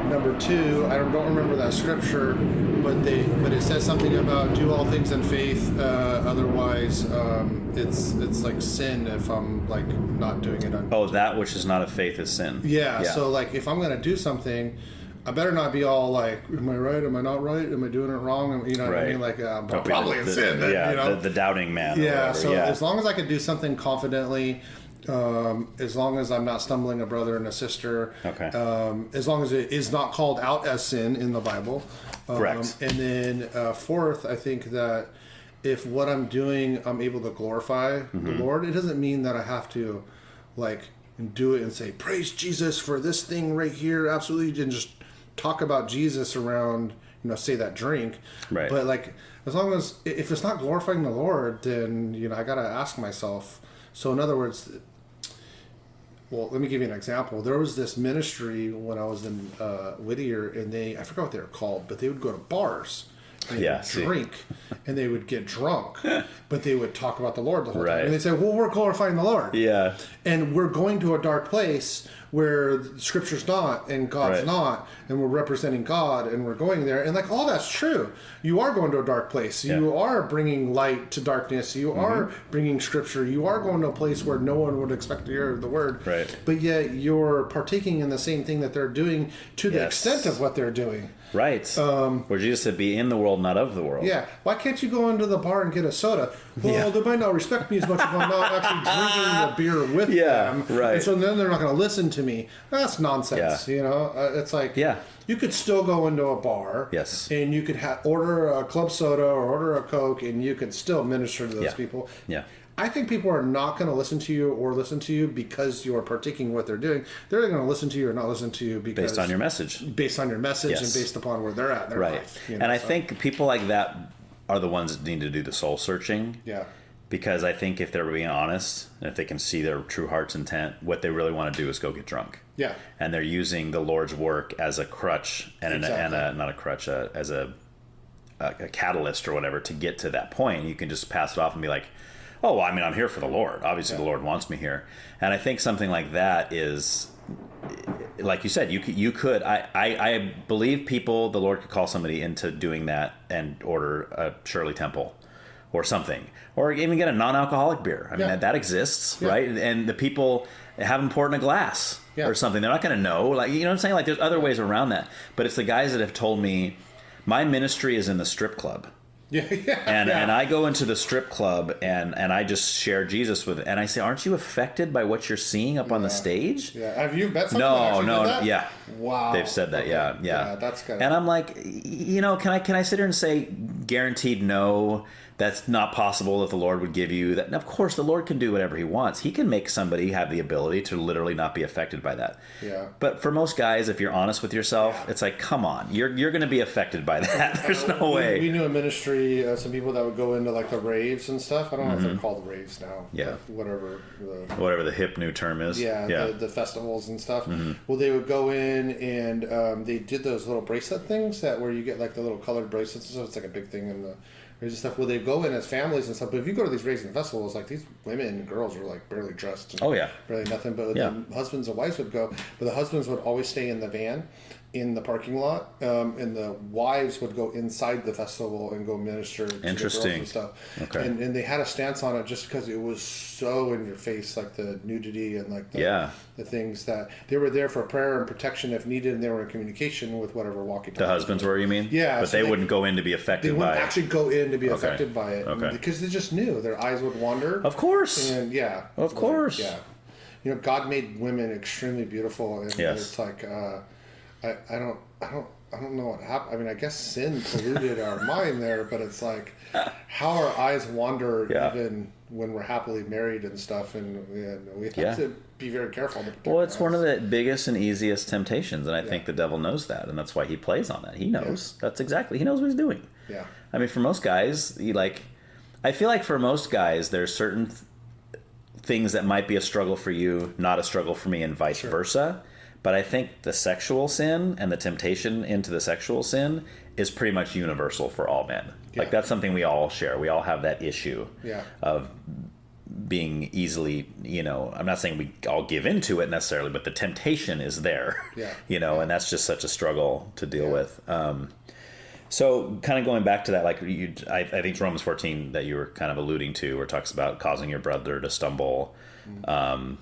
Number two, I don't remember that scripture, but it says something about do all things in faith. Otherwise, it's like sin if I'm like not doing it. That which is not of faith is sin. Yeah. So like if I'm gonna do something, I better not be all like, am I right? Am I not right? Am I doing it wrong? You know what I mean? Like, probably in sin. The doubting man. Yeah. So as long as I could do something confidently, as long as I'm not stumbling a brother and a sister, as long as it is not called out as sin in the Bible. Correct. And then fourth, I think that if what I'm doing, I'm able to glorify the Lord, it doesn't mean that I have to like do it and say, praise Jesus for this thing right here. Absolutely. And just talk about Jesus around, say that drink. Right. But like, as long as, if it's not glorifying the Lord, then, I got to ask myself. So in other words, well, let me give you an example. There was this ministry when I was in Whittier, and I forgot what they were called, but they would go to bars and they would drink and they would get drunk, but they would talk about the Lord the whole Right. time. And they say, well, we're glorifying the Lord. Yeah. And we're going to a dark place where Scripture's not and God's Right. not, and we're representing God and we're going there. And like, all that's true. You are going to a dark place. You are bringing light to darkness. You are bringing Scripture. You are going to a place where no one would expect to hear the word. Right. But yet you're partaking in the same thing that they're doing to the extent of what they're doing. Right. Where Jesus said, be in the world, not of the world. Yeah. Why can't you go into the bar and get a soda? Well, they might not respect me as much if I'm not actually drinking the beer with them. Right. And so then they're not going to listen to me. That's nonsense. Yeah. You know, it's like, you could still go into a bar. Yes. And you could order a club soda or order a Coke, and you could still minister to those people. Yeah. I think people are not going to listen to you because you are partaking what they're doing. They're going to listen to you or not listen to you because Based on your message. Based on your message Yes. and based upon where they're at in their Right. life. You know, and I think people like that are the ones that need to do the soul searching. Yeah. Because I think if they're being honest, and if they can see their true heart's intent, what they really want to do is go get drunk. Yeah. And they're using the Lord's work as a crutch and not a crutch, as a catalyst or whatever to get to that point. You can just pass it off and be like, oh, well, I mean, I'm here for the Lord. Obviously, the Lord wants me here. And I think something like that is, like you said, you could. I believe people, the Lord could call somebody into doing that and order a Shirley Temple or something. Or even get a non-alcoholic beer. I mean, that exists, right? And the people have them pour it in a glass or something. They're not going to know. Like, you know what I'm saying? Like, there's other ways around that. But it's the guys that have told me, my ministry is in the strip club. And I go into the strip club and I just share Jesus with it. And I say, aren't you affected by what you're seeing up on the stage? Yeah. Have you met someone No. that? Yeah. Wow. They've said that. Okay. Yeah. That's good. And I'm like, you know, can I sit here and say guaranteed no? That's not possible that the Lord would give you that. And of course, the Lord can do whatever he wants. He can make somebody have the ability to literally not be affected by that. Yeah. But for most guys, if you're honest with yourself, it's like, come on, you're going to be affected by that. There's no way. We knew a ministry, some people that would go into like the raves and stuff. I don't know if they're called raves now. Yeah. Whatever the hip new term is. The festivals and stuff. Well, they would go in and they did those little bracelet things where you get like the little colored bracelets and stuff. It's like a big thing in the raves and stuff. Well, they go in as families and stuff. But if you go to these raves and festivals, like these women and girls are like barely dressed. And barely nothing. But the husbands and wives would go. But the husbands would always stay in the van in the parking lot, and the wives would go inside the festival and go minister to the girls and stuff. Okay. And they had a stance on it just because it was so in your face, like the nudity and like the things that they were there for prayer and protection if needed, and they were in communication with whatever walking. The husbands were, you mean? Yeah. But so they wouldn't go in to be affected by it. They wouldn't actually go in to be affected by it. Okay. Because they just knew. Their eyes would wander. Of course. And Of course. Yeah. You know, God made women extremely beautiful, and it's like I don't know what happened. I mean, I guess sin polluted our mind there, but it's like how our eyes wander even when we're happily married and stuff, and we have to be very careful. Well, it's one of the biggest and easiest temptations, and I think the devil knows that, and that's why he plays on that. He knows. That's exactly. He knows what he's doing. Yeah. I mean, for most guys, I feel like for most guys, there's certain things that might be a struggle for you, not a struggle for me, and vice versa. But I think the sexual sin and the temptation into the sexual sin is pretty much universal for all men. Yeah. Like, that's something we all share. We all have that issue of being easily, I'm not saying we all give into it necessarily, but the temptation is there, and that's just such a struggle to deal with. So kind of going back to that, like I think it's Romans 14 that you were kind of alluding to, where it talks about causing your brother to stumble, and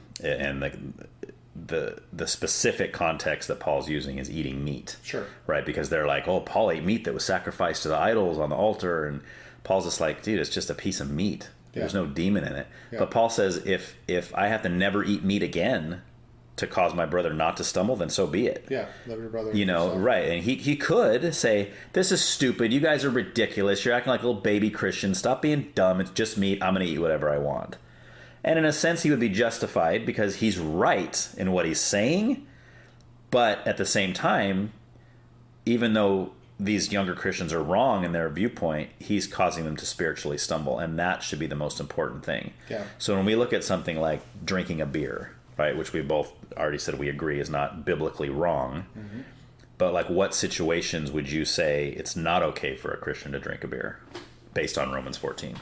the specific context that Paul's using is eating meat. Sure. Right? Because they're like, oh, Paul ate meat that was sacrificed to the idols on the altar, and Paul's just like, dude, it's just a piece of meat. There's no demon in it. But Paul says, if I have to never eat meat again to cause my brother not to stumble, then so be it. Yeah, love your brother. Right. And he could say, this is stupid. You guys are ridiculous. You're acting like little baby Christians. Stop being dumb. It's just meat. I'm going to eat whatever I want. And in a sense, he would be justified because he's right in what he's saying. But at the same time, even though these younger Christians are wrong in their viewpoint, he's causing them to spiritually stumble. And that should be the most important thing. Yeah. So when we look at something like drinking a beer, right, which we both already said we agree is not biblically wrong, But like, what situations would you say it's not okay for a Christian to drink a beer, based on Romans 14?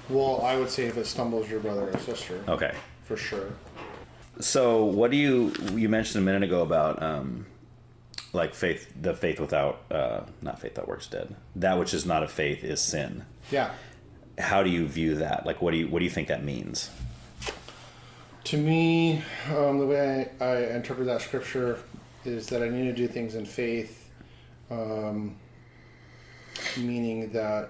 Well, I would say if it stumbles your brother or sister. Okay. For sure. So what do you mentioned a minute ago about like faith without not faith that works dead. That which is not of faith is sin. Yeah. How do you view that? Like, what do you think that means? To me, the way I interpret that scripture is that I need to do things in faith, meaning that,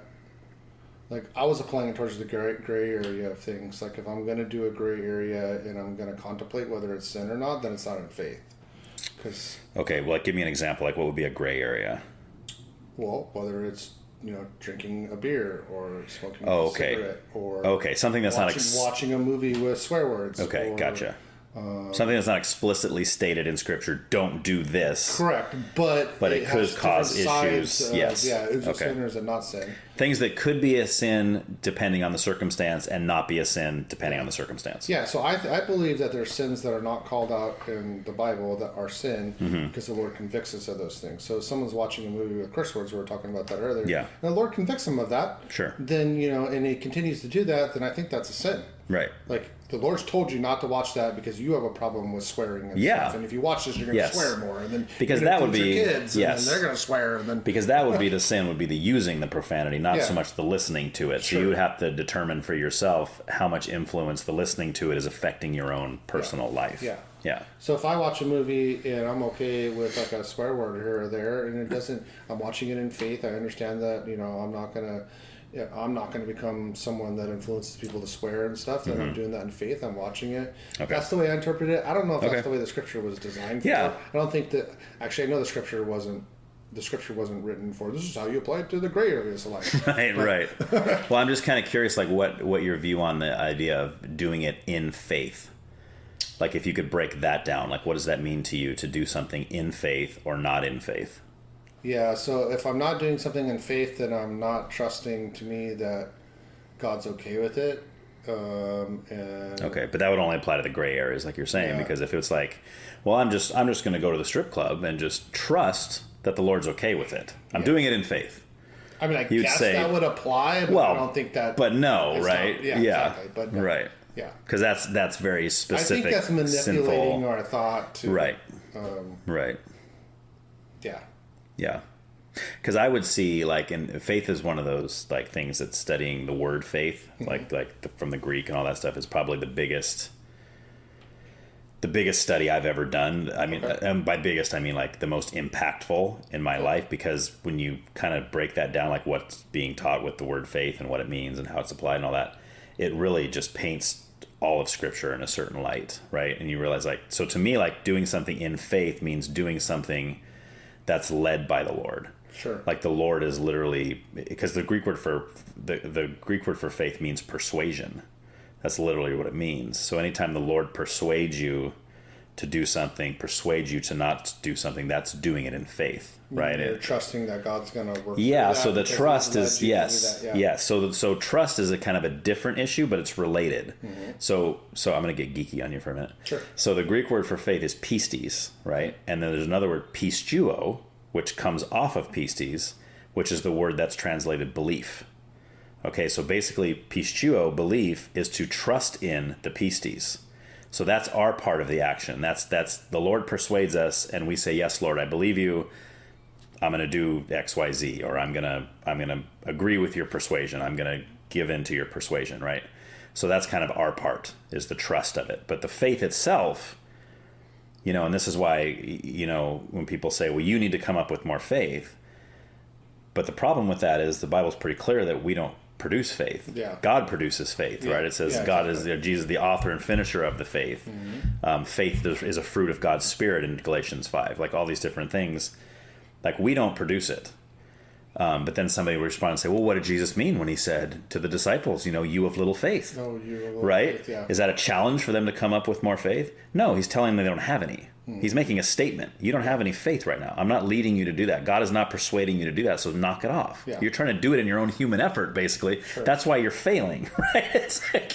like, I was applying it towards the gray area of things. Like, if I'm going to do a gray area and I'm going to contemplate whether it's sin or not, then it's not in faith. Okay, well, give me an example. Like, what would be a gray area? Well, whether it's, drinking a beer or smoking a cigarette or something that's watching a movie with swear words. Okay, gotcha. Something that's not explicitly stated in Scripture. Don't do this. Correct, but it could cause issues. Yes. Yeah, is it sin or is it not sin? Things that could be a sin depending on the circumstance, and not be a sin depending on the circumstance. Yeah, so I believe that there's sins that are not called out in the Bible that are sin because the Lord convicts us of those things. So if someone's watching a movie with curse words, we were talking about that earlier. Yeah. And the Lord convicts them of that. Sure. Then, and he continues to do that, then I think that's a sin. Right. Like, the Lord's told you not to watch that because you have a problem with swearing and stuff. And if you watch this, you're going to swear more. And then because that would be your kids, and then they're going to swear. And then because that would be the sin, would be the using the profanity, not so much the listening to it. Sure. So you would have to determine for yourself how much influence the listening to it is affecting your own personal life. Yeah. Yeah. So if I watch a movie and I'm okay with like a swear word here or there, and it doesn't, I'm watching it in faith. I understand that, I'm not going to become someone that influences people to swear and stuff. That I'm doing that in faith. I'm watching it. Okay. That's the way I interpret it. I don't know if that's the way the scripture was designed for. I don't think that. Actually, I know the scripture wasn't written for. This is how you apply it to the gray areas of life. Right. Well, I'm just kind of curious, like what your view on the idea of doing it in faith. Like, if you could break that down, like, what does that mean to you to do something in faith or not in faith? Yeah, so if I'm not doing something in faith, then I'm not trusting, to me, that God's okay with it. Okay, but that would only apply to the gray areas, like you're saying, because if it's like, well, I'm just going to go to the strip club and just trust that the Lord's okay with it. I'm doing it in faith. I mean, I guess that would apply, but I don't think that. But no, right? Exactly. But no. Right. Yeah. Because that's very specific. I think that's manipulating our thought to. Right. Right. Yeah. Yeah. Because I would see, like, and faith is one of those, like, things that studying the word faith, from the Greek and all that stuff, is probably the biggest study I've ever done. I mean, and by biggest, I mean, like, the most impactful in my life, because when you kind of break that down, like, what's being taught with the word faith and what it means and how it's applied and all that, it really just paints all of Scripture in a certain light, right? And you realize, like, so to me, like, doing something in faith means doing something that's led by the Lord. Sure. Like, the Lord is literally, because the Greek word for the Greek word for faith means persuasion. That's literally what it means. So anytime the Lord persuades you to do something, persuades you to not do something, that's doing it in faith, right? You're trusting that God's going to work. Yeah. So the trust is So trust is a kind of a different issue, but it's related. Mm-hmm. So I'm going to get geeky on you for a minute. Sure. So the Greek word for faith is pistis, right? And then there's another word, pisteuo, which comes off of pistis, which is the word that's translated belief. Okay, so basically, pisteuo, belief, is to trust in the pistis. So that's our part of the action. That's the Lord persuades us, and we say, "Yes, Lord, I believe you. I'm going to do X, Y, Z, or I'm going to agree with your persuasion. I'm going to give in to your persuasion." Right. So that's kind of our part, is the trust of it. But the faith itself, and this is why, when people say, "Well, you need to come up with more faith," but the problem with that is the Bible's pretty clear that we don't produce faith. Yeah. God produces faith, right? It says God is Jesus, the author and finisher of the faith. Mm-hmm. Faith is a fruit of God's Spirit in Galatians 5. Like, all these different things, like, we don't produce it. But then somebody will respond and say, "Well, what did Jesus mean when he said to the disciples, you of little faith?" Oh, you of little right? faith, yeah. Is that a challenge for them to come up with more faith? No, he's telling them they don't have any. He's making a statement. You don't have any faith right now. I'm not leading you to do that. God is not persuading you to do that, so knock it off. Yeah. You're trying to do it in your own human effort, basically. Sure. That's why you're failing, right? It's like,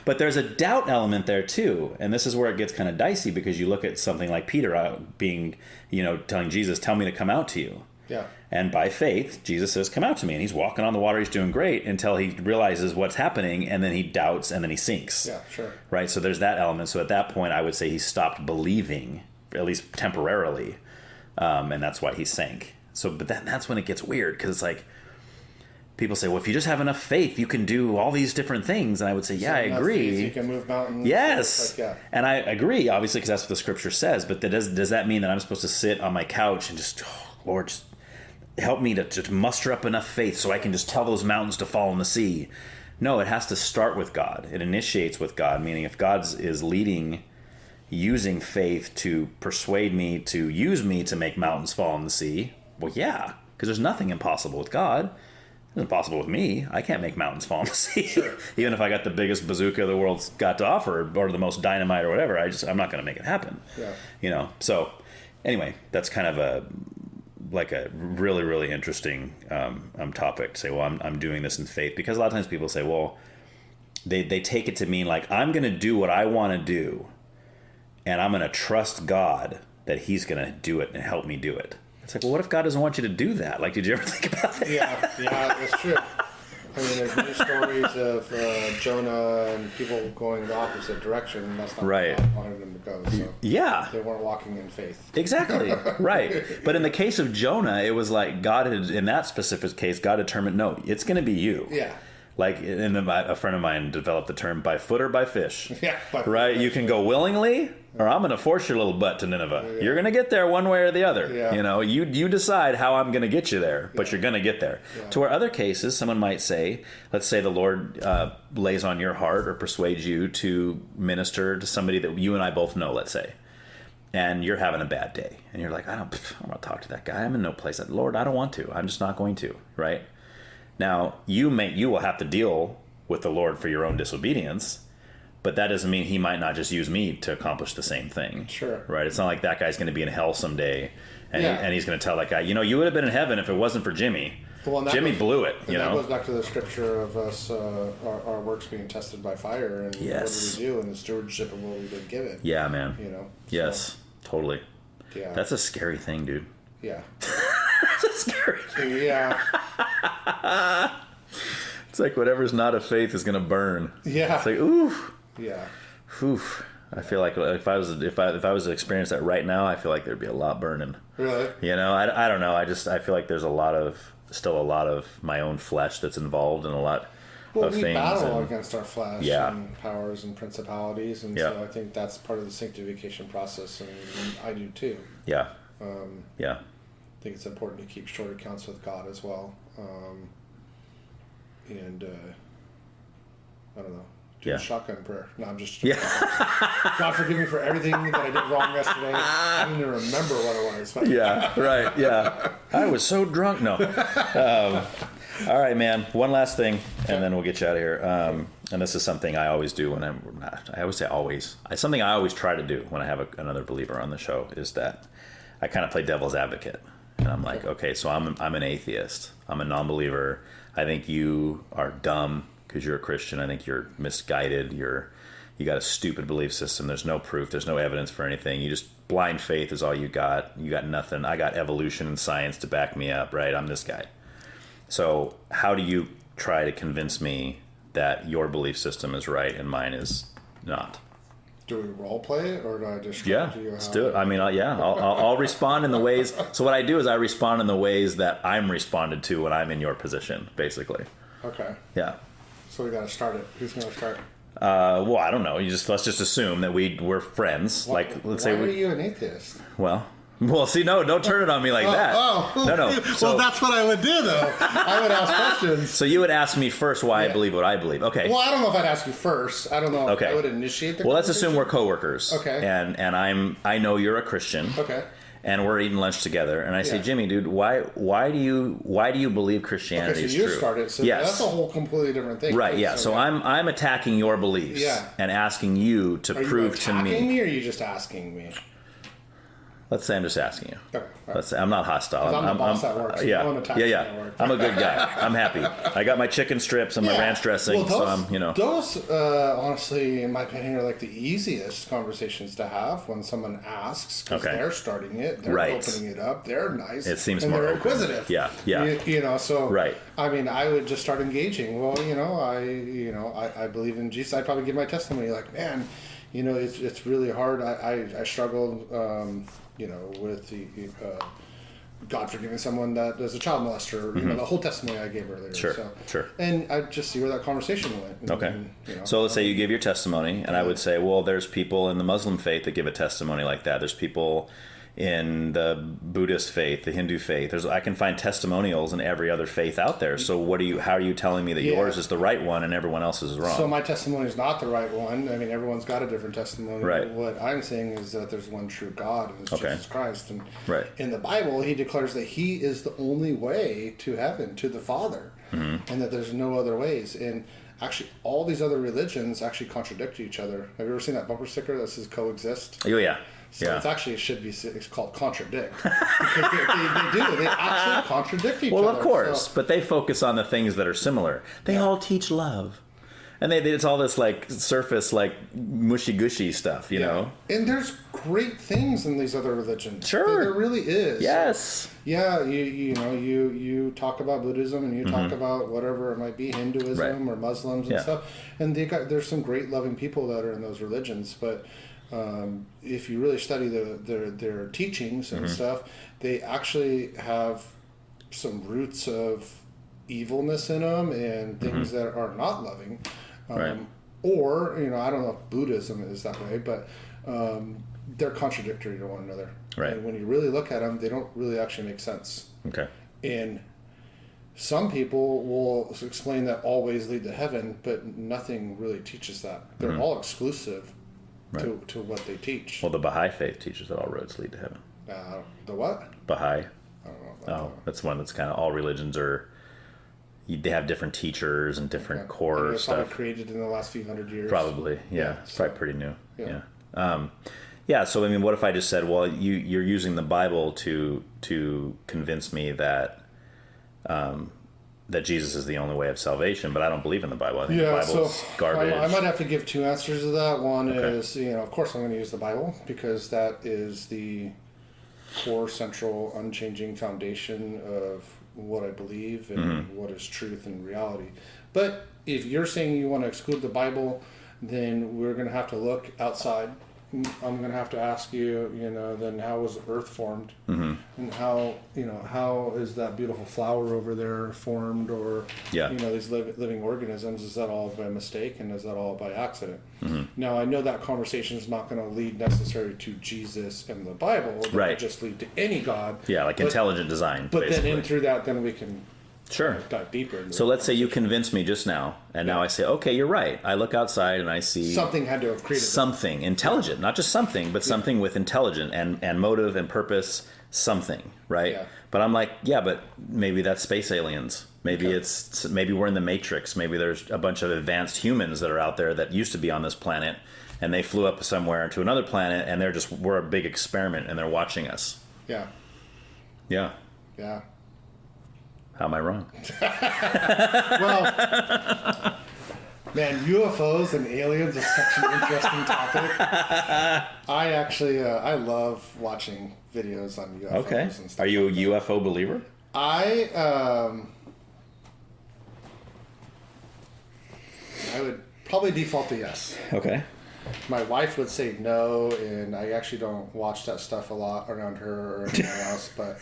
but there's a doubt element there too. And this is where it gets kind of dicey, because you look at something like Peter being, telling Jesus, tell me to come out to you. Yeah. And by faith, Jesus says, come out to me. And he's walking on the water. He's doing great until he realizes what's happening. And then he doubts and then he sinks. Yeah, sure. Right. So there's that element. So at that point, I would say he stopped believing, at least temporarily. And that's why he sank. So, but that's when it gets weird, because it's like, people say, well, if you just have enough faith, you can do all these different things. And I would say, yeah, I agree. Faith, you can move mountains. Yes. Yeah. And I agree, obviously, because that's what the scripture says. But does that mean that I'm supposed to sit on my couch and just, Lord, just help me to muster up enough faith so I can just tell those mountains to fall in the sea? No, it has to start with God. It initiates with God, meaning if God is using faith to persuade me to use me to make mountains fall in the sea, well, yeah, because there's nothing impossible with God. It's impossible with me. I can't make mountains fall in the sea. Sure. Even if I got the biggest bazooka the world's got to offer, or the most dynamite or whatever, I'm not going to make it happen. Yeah. So anyway, that's kind of a really, really interesting topic to say, well, I'm doing this in faith, because a lot of times people say, well, they take it to mean like, I'm going to do what I want to do, and I'm going to trust God that he's going to do it and help me do it. It's like, well, what if God doesn't want you to do that? Like, did you ever think about that? Yeah, that's true. I mean, there's many stories of Jonah and people going the opposite direction, and that's not right. where God wanted them to go. So yeah. They weren't walking in faith. Exactly. Right. But in the case of Jonah, it was like God had, in that specific case, God determined, no, it's going to be you. Yeah. Like, and then a friend of mine developed the term, by foot or by fish. Yeah. Right? You can go willingly, or I'm going to force your little butt to Nineveh. Yeah. You're going to get there one way or the other. Yeah. You decide how I'm going to get you there, but you're going to get there. Yeah. To where other cases, someone might say, let's say the Lord lays on your heart or persuades you to minister to somebody that you and I both know, let's say. And you're having a bad day. And you're like, I don't want to talk to that guy. I'm in no place. Lord, I don't want to. I'm just not going to. Right? Now, you will have to deal with the Lord for your own disobedience, but that doesn't mean he might not just use me to accomplish the same thing. Sure. Right? It's not like that guy's going to be in hell someday, and he's going to tell that guy, you would have been in heaven if it wasn't for Jimmy. Well, Jimmy blew it, That goes back to the scripture of us, our works being tested by fire, and yes. what do we do in the stewardship of what we've been given. Yeah, man. Yes, totally. Yeah. That's a scary thing, dude. Yeah. That's a scary thing. Yeah. It's like whatever's not of faith is going to burn. Yeah. It's like, oof. Yeah. Oof. I feel like if I was to experience that right now, I feel like there'd be a lot burning. Really? I don't know. I feel like there's still a lot of my own flesh that's involved in a lot of things. We battle against our flesh yeah. and powers and principalities, and so I think that's part of the sanctification process, and I do too. Yeah. I think it's important to keep short accounts with God as well. And I don't know. Do shotgun prayer. No, I'm just joking. Yeah. God forgive me for everything that I did wrong yesterday. I don't even remember what it was. Yeah, right. Yeah. I was so drunk. No. All right, man. One last thing, and then we'll get you out of here. And this is something I always do when I always say always. Something I always try to do when I have another believer on the show is that I kind of play devil's advocate. And I'm like, okay, so I'm an atheist. I'm a non-believer. I think you are dumb because you're a Christian. I think you're misguided. You got a stupid belief system. There's no proof. There's no evidence for anything. You just blind faith is all you got. You got nothing. I got evolution and science to back me up, right? I'm this guy. So how do you try to convince me that your belief system is right and mine is not? Do we role play it, or do I just let's do it. I mean, I'll respond in the ways. So what I do is I respond in the ways that I'm responded to when I'm in your position, basically. Okay. Yeah. So we got to start it. Who's going to start? Well, I don't know. Let's just assume that we're friends. Why are you an atheist? Well, see, no, don't turn it on me like that. No. Well, that's what I would do, though. I would ask questions. So you would ask me first why I believe what I believe. Okay. Well, I don't know if I'd ask you first. I don't know if I would initiate the Well, let's assume we're coworkers. Okay. And I know you're a Christian. Okay. And we're eating lunch together, and I say, Jimmy, dude, why do you believe Christianity is true? Okay, so you started. So that's a whole completely different thing. Right? Yeah. So I'm attacking your beliefs. Yeah. And asking you to prove to me. Are you attacking me, or are you just asking me? Let's say I'm just asking you. Okay, right. Let's say I'm not hostile. 'Cause I'm the boss at work, so yeah, no one attacks yeah, me yeah. at work. I'm a good guy. I'm happy. I got my chicken strips and my ranch dressing, Well, those, so I'm, Those, honestly, in my opinion, are like the easiest conversations to have when someone asks, because they're starting it, they're opening it up, they're nice. It seems and more they're open. inquisitive. Yeah, yeah. So Right. I mean, I would just start engaging. Well, I believe in Jesus. I'd probably give my testimony, like, man, it's really hard. I struggled, with the God forgiving someone that is a child molester. The whole testimony I gave earlier. Sure. And I just see where that conversation went. Okay. So let's say you give your testimony, and I would say, well, there's people in the Muslim faith that give a testimony like that. There's people in the Buddhist faith, the Hindu faith. I can find testimonials in every other faith out there. So how are you telling me that yours is the right one and everyone else's is wrong? So my testimony is not the right one. I mean, everyone's got a different testimony. Right. What I'm saying is that there's one true God, and it's Jesus Christ. And in the Bible, he declares that he is the only way to heaven, to the Father, and that there's no other ways. And actually, all these other religions actually contradict each other. Have you ever seen that bumper sticker that says coexist? Oh, yeah. So it's called contradict. Because they actually contradict each other. Well, of course, but they focus on the things that are similar. They all teach love. And it's all this like surface, like mushy-gushy stuff, you know? And there's great things in these other religions. Sure. There really is. Yes. Yeah, you talk about Buddhism and you talk about whatever it might be, Hinduism or Muslims and stuff. And there's some great loving people that are in those religions, but if you really study their teachings and stuff, they actually have some roots of evilness in them and things that are not loving. Or, I don't know if Buddhism is that way, but they're contradictory to one another. Right. And when you really look at them, they don't really actually make sense. Okay. And some people will explain that all ways lead to heaven, but nothing really teaches that. They're all exclusive to what they teach. Well, the Baha'i faith teaches that all roads lead to heaven. The what? Baha'i. I don't know about that. That's one that's kind of all religions are. They have different teachers and different core and stuff. Probably created in the last few hundred years. Probably, yeah. It's probably pretty new. Yeah. So I mean, what if I just said, well, you're using the Bible to convince me that that Jesus is the only way of salvation, but I don't believe in the Bible. I think the Bible's garbage. I might have to give two answers to that. One is, of course I'm going to use the Bible because that is the core, central, unchanging foundation of what I believe and what is truth and reality. But if you're saying you want to exclude the Bible, then we're going to have to look outside. I'm going to have to ask you, then how was the earth formed? And how is that beautiful flower over there formed? Or, these living organisms, is that all by mistake and is that all by accident? Now, I know that conversation is not going to lead necessarily to Jesus and the Bible. It will just lead to any God. Yeah, like intelligent design. But basically. then in through that, then we can dive deeper into So let's say you convince me just now, and now I say, okay, you're right. I look outside and I see something had to have created something intelligent, not just something, but something with intelligent and motive and purpose, something, right? Yeah. But I'm like, but maybe that's space aliens. Maybe maybe we're in the Matrix. Maybe there's a bunch of advanced humans that are out there that used to be on this planet, and they flew up somewhere to another planet, and we're a big experiment, and they're watching us. Yeah. Yeah. Yeah. How am I wrong? Well, man, UFOs and aliens is such an interesting topic. I actually, I love watching videos on UFOs and stuff. Are you a UFO believer? I would probably default to yes. Okay. My wife would say no, and I actually don't watch that stuff a lot around her or anyone else. But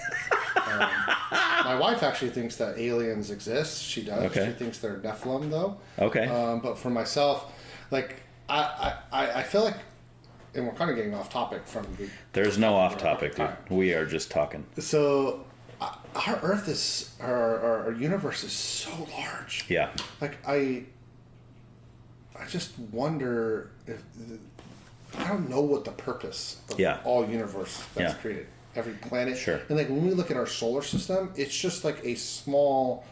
my wife actually thinks that aliens exist. She does. Okay. She thinks they're Nephilim, though. Okay. But for myself, like I feel like, and we're kind of getting off topic from the. There's no off topic, dude. We are just talking. So, our Earth is our universe is so large. Yeah. Like I just wonder if I don't know what the purpose of all universe that's created, every planet. Sure. And like when we look at our solar system, it's just like a small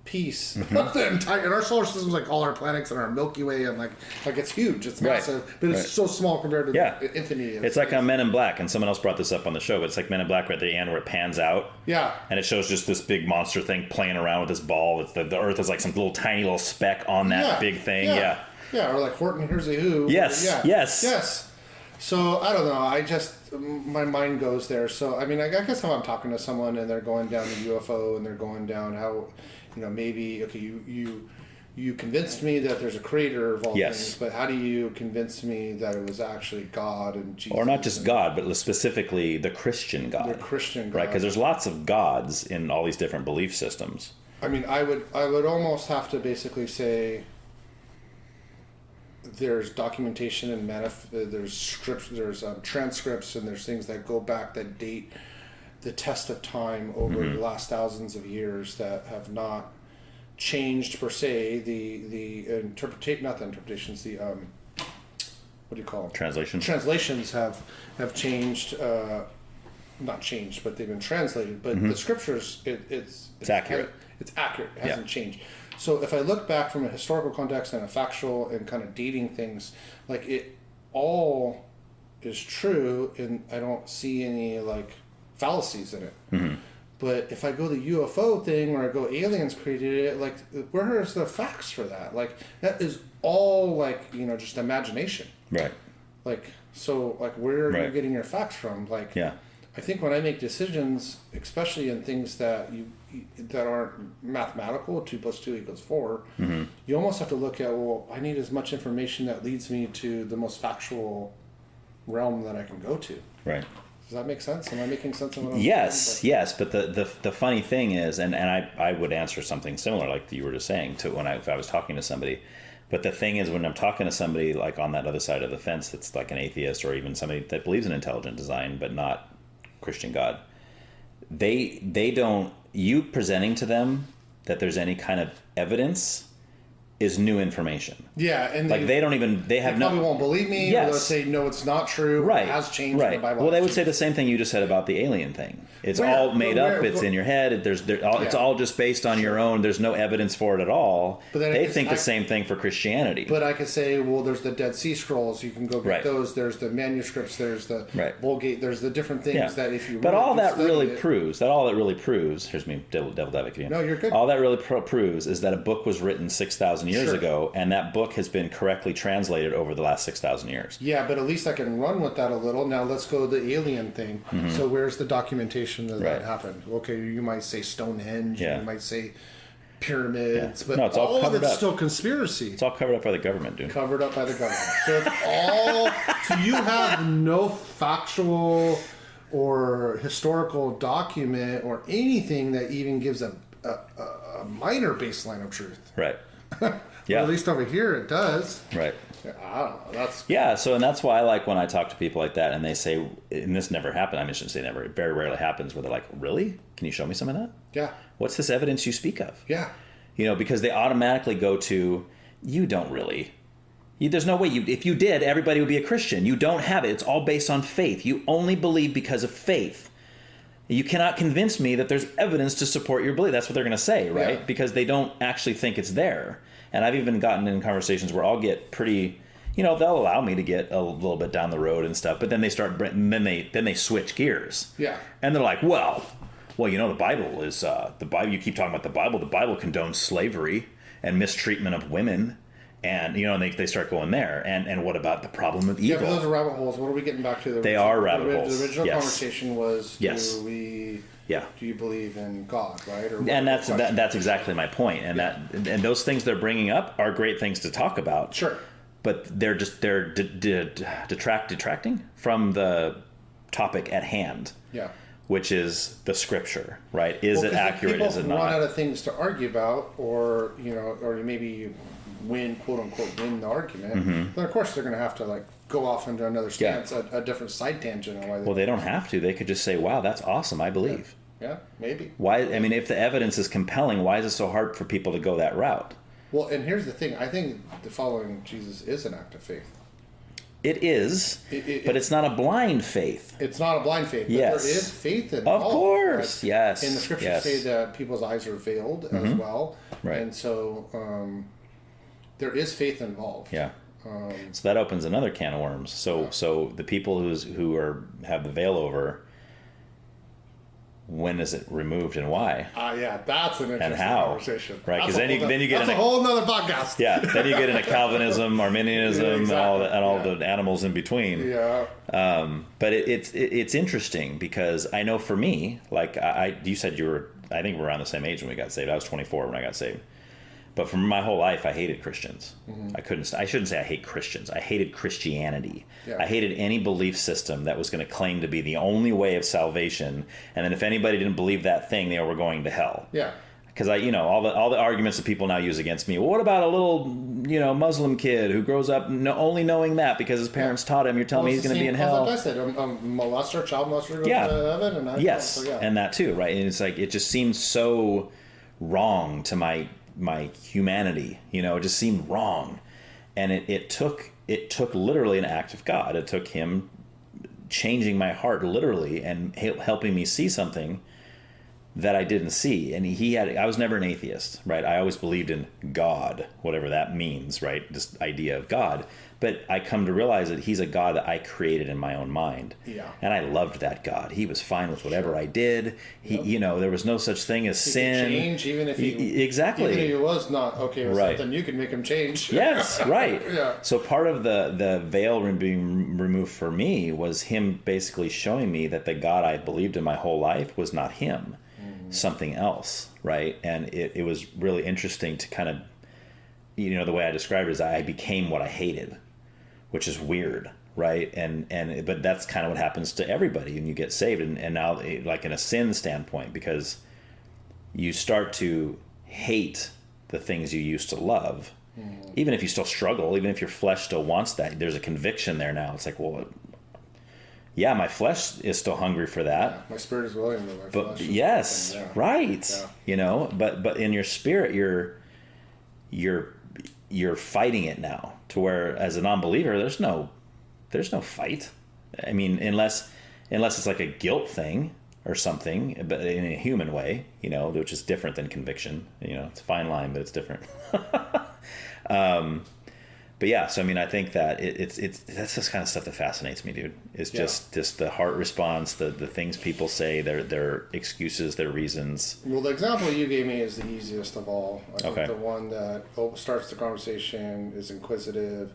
piece of the entire. And our solar system is like all our planets and our Milky Way, and like it's huge. It's massive, but it's so small compared to the infinity. It's like on Men in Black, and someone else brought this up on the show. But it's like Men in Black right at the end where it pans out. Yeah. And it shows just this big monster thing playing around with this ball. It's the Earth is like some little tiny little speck on that big thing. Yeah. Or like Horton Hears a Who. Yes. So I don't know. I just my mind goes there. So I mean, I guess if I'm talking to someone and they're going down the UFO and they're going down how, maybe you convinced me that there's a creator of all things, but how do you convince me that it was actually God and Jesus? Or not just God, but specifically the Christian God. The Christian God, right? Because there's lots of gods in all these different belief systems. I mean, I would almost have to basically say. There's documentation and there's scripts, there's transcripts, and there's things that go back that date the test of time over the last thousands of years that have not changed per se. Not the interpretations. The what do you call them? Translations have changed. Not changed, but they've been translated. But the scriptures, it's accurate. It's accurate. It hasn't changed. So if I look back from a historical context and a factual and kind of dating things, like it all is true, and I don't see any like fallacies in it. But if I go the UFO thing or I go aliens created it, like where is the facts for that? Like that is all like just imagination. Right. Like so, like where are you getting your facts from? Like I think when I make decisions, especially in things that that aren't mathematical, 2 + 2 = 4, you almost have to look at, well, I need as much information that leads me to the most factual realm that I can go to. Right. Does that make sense? Am I making sense of what I'm saying? Yes. But the funny thing is, and I would answer something similar like you were just saying to if I was talking to somebody. But the thing is, when I'm talking to somebody like on that other side of the fence that's like an atheist or even somebody that believes in intelligent design but not Christian God, they don't, you presenting to them that there's any kind of evidence is new information. Yeah, and like they probably won't believe me. Yes. Or they'll say no, it's not true. Right, it has changed. Right. In the Bible well, they would say the same thing you just said about the alien thing. It's all made up. It's in your head. It's all just based on your own. There's no evidence for it at all. But they think the same thing for Christianity. But I could say, well, there's the Dead Sea Scrolls. You can go get those. There's the manuscripts. There's the Vulgate. There's the different things that if you. But all that really proves. Here's me, devil advocate. No, you're good. All that really proves is that a book was written 6,000 years ago, and that book has been correctly translated over the last 6,000 years. Yeah, but at least I can run with that a little. Now let's go to the alien thing. So where's the documentation that happened? Okay, you might say Stonehenge, you might say pyramids, but it's all of it's up. Still conspiracy. It's all covered up by the government, dude. Covered up by the government. So it's all. So you have no factual or historical document or anything that even gives a minor baseline of truth. Right. At least over here it does. Right. I don't know. And that's why I like when I talk to people like that and they say, and this never happened. I shouldn't say never. It very rarely happens where they're like, really? Can you show me some of that? Yeah. What's this evidence you speak of? Yeah. Because they automatically go to, you don't really. There's no way if you did, everybody would be a Christian. You don't have it. It's all based on faith. You only believe because of faith. You cannot convince me that there's evidence to support your belief. That's what they're going to say, right? Yeah. Because they don't actually think it's there. And I've even gotten in conversations where I'll get pretty, they'll allow me to get a little bit down the road and stuff, but then they switch gears. Yeah. And they're like, well, the Bible is the Bible. You keep talking about the Bible. The Bible condones slavery and mistreatment of women. And, they start going there. And what about the problem of evil? Yeah, but those are rabbit holes. What are we getting back to? They are rabbit holes. The original conversation was, do you believe in God, right? And that's exactly my point. And and those things they're bringing up are great things to talk about. Sure. But they're detracting from the topic at hand. Yeah. Which is the scripture, right? Is it accurate? Is it not? People run out of things to argue about, or maybe you win, quote unquote, win the argument. Then of course they're going to have to go off into another stance, a different side tangent on why. Well, they don't have to. They could just say, "Wow, that's awesome. I believe." Yeah, maybe. Why? I mean, if the evidence is compelling, why is it so hard for people to go that route? Well, and here's the thing. I think the following Jesus is an act of faith. It is, but it's not a blind faith. It's not a blind faith. But Yes. there is faith involved. Of course, right? yes. And the scriptures say that people's eyes are veiled as well. Right. And so there is faith involved. Yeah. So that opens another can of worms. So the people who have the veil over, when is it removed and why? Yeah, that's an interesting how? conversation. Right, because That's then you get that's a whole nother podcast. Yeah, then you get into Calvinism, Arminianism, Yeah, exactly. and all the animals in between. Yeah. But it's interesting because I know for me, like you said I think we're around the same age when we got saved. I was 24 when I got saved. But for my whole life, I hated Christians. I shouldn't say I hate Christians. I hated Christianity. Yeah. I hated any belief system that was going to claim to be the only way of salvation. And then if anybody didn't believe that thing, they were going to hell. Yeah. Because all the arguments that people now use against me. Well, what about a little, Muslim kid who grows up only knowing that because his parents taught him? You're telling me he's going to be in hell? Like I said, child molester goes Yeah. to heaven, and and that too, right? And it's like it just seems so wrong to my humanity. It just seemed wrong, and it took literally an act of God. It took him changing my heart literally and helping me see something that I didn't see. And I was never an atheist, right? I always believed in God, whatever that means, right? This idea of God. But I come to realize that he's a God that I created in my own mind. Yeah. And I loved that God. He was fine with whatever I did. There was no such thing as sin. He could change even if exactly. Even if he was not okay with Right. something, you could make him change. Yes, right. Yeah. So part of the veil being removed for me was him basically showing me that the God I believed in my whole life was not him, something else, right? And it was really interesting to kind of, the way I described it is I became what I hated, which is weird, right? But that's kind of what happens to everybody when you get saved. And now, like in a sin standpoint, because you start to hate the things you used to love, even if you still struggle, even if your flesh still wants that, there's a conviction there now. It's like, well, yeah, my flesh is still hungry for that. Yeah, my spirit is willing, but my flesh. Yes, right. Yeah. But in your spirit, you're fighting it now. To where, as a non-believer, there's no fight. I mean, unless it's like a guilt thing or something, but in a human way, which is different than conviction. It's a fine line, but it's different. But yeah, so I mean, I think that it's that's this kind of stuff that fascinates me, dude. It's just the heart response, the things people say, their excuses, their reasons. Well, the example you gave me is the easiest of all. I think Okay. the one that starts the conversation is inquisitive.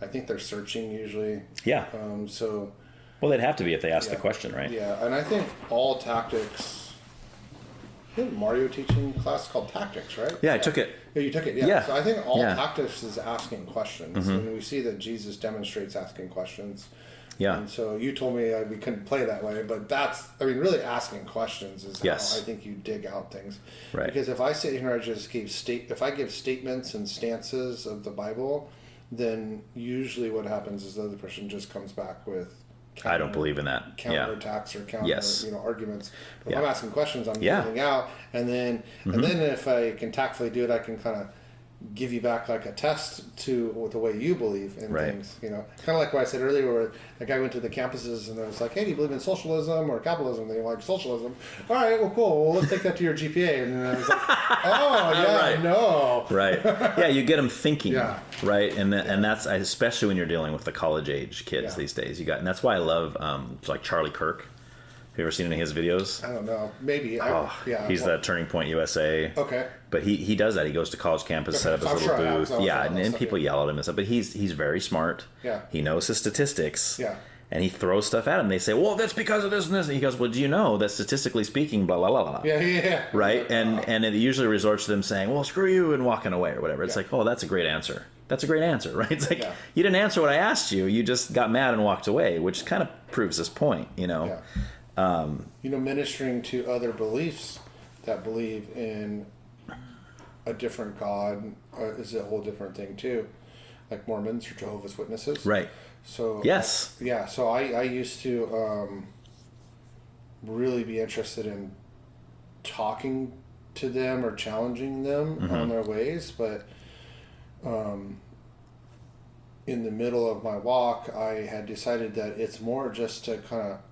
I think they're searching usually. Yeah. Well, they'd have to be if they ask the question, right? Yeah, and I think all tactics. You had a Mario teaching class called Tactics, right? Yeah, I took it. Yeah, you took it. Yeah. Yeah. So I think all Yeah. tactics is asking questions, and we see that Jesus demonstrates asking questions. Yeah. And so you told me we couldn't play that way, but really asking questions is Yes. how I think you dig out things. Right. Because if I sit here and I just if I give statements and stances of the Bible, then usually what happens is the other person just comes back with I don't believe in that. counterattacks or counter Yes. arguments. But Yeah. if I'm asking questions, I'm Yeah. building out, and then if I can tactfully do it, I can kind of give you back like a test to the way you believe in Right. things. Kind of like what I said earlier, where the guy went to the campuses and I was like, "Hey, do you believe in socialism or capitalism?" They were like, "Socialism." All right, well, cool. Well, let's take that to your GPA. And then I was like, "Oh, yeah, Right. no." Right. Yeah, you get them thinking. Yeah. Right. And that's especially when you're dealing with the college age kids Yeah. these days. And that's why I love like Charlie Kirk. Have you ever seen any of his videos? I don't know. Maybe. He's the Turning Point USA. Okay. But he does that. He goes to college campus, set up his I'm little sure I have. booth. I'll Yeah, try and that stuff, people yell at him and stuff. But he's very smart. Yeah. He knows his statistics. Yeah. And he throws stuff at him. They say, well, that's because of this and this. And he goes, well, do you know that statistically speaking, blah, blah, blah, blah. Yeah. Right? And it usually resorts to them saying, well, screw you, and walking away or whatever. It's like, oh, that's a great answer. That's a great answer, right? It's like, you didn't answer what I asked you. You just got mad and walked away, which kind of proves this point, Yeah. Ministering to other beliefs that believe in a different God is a whole different thing too, like Mormons or Jehovah's Witnesses. Right. So yes. So I used to really be interested in talking to them or challenging them on their ways, but in the middle of my walk, I had decided that it's more just to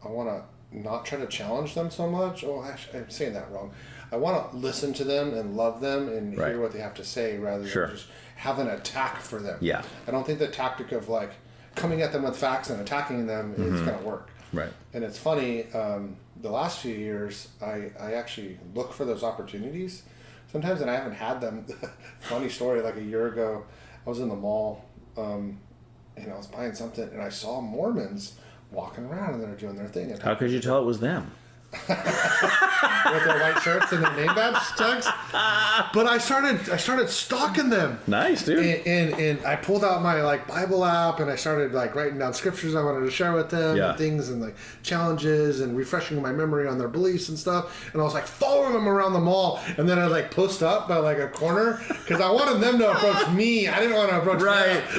I want to not try to challenge them so much. Oh, actually, I'm saying that wrong. I want to listen to them and love them and hear what they have to say rather than just have an attack for them. Yeah. I don't think the tactic of like coming at them with facts and attacking them is going to work. Right. And it's funny, the last few years, I actually look for those opportunities sometimes, and I haven't had them. Funny story, like a year ago, I was in the mall, and I was buying something, and I saw Mormons walking around, and they're doing their thing. How could you tell it was them? With their white shirts and their name badge tags. But I started stalking them. Nice, dude. And I pulled out my like Bible app and I started like writing down scriptures I wanted to share with them and things and like challenges and refreshing my memory on their beliefs and stuff. And I was like following them around the mall. And then I'd like post up by like a corner because I wanted them to approach me. I didn't want to approach them.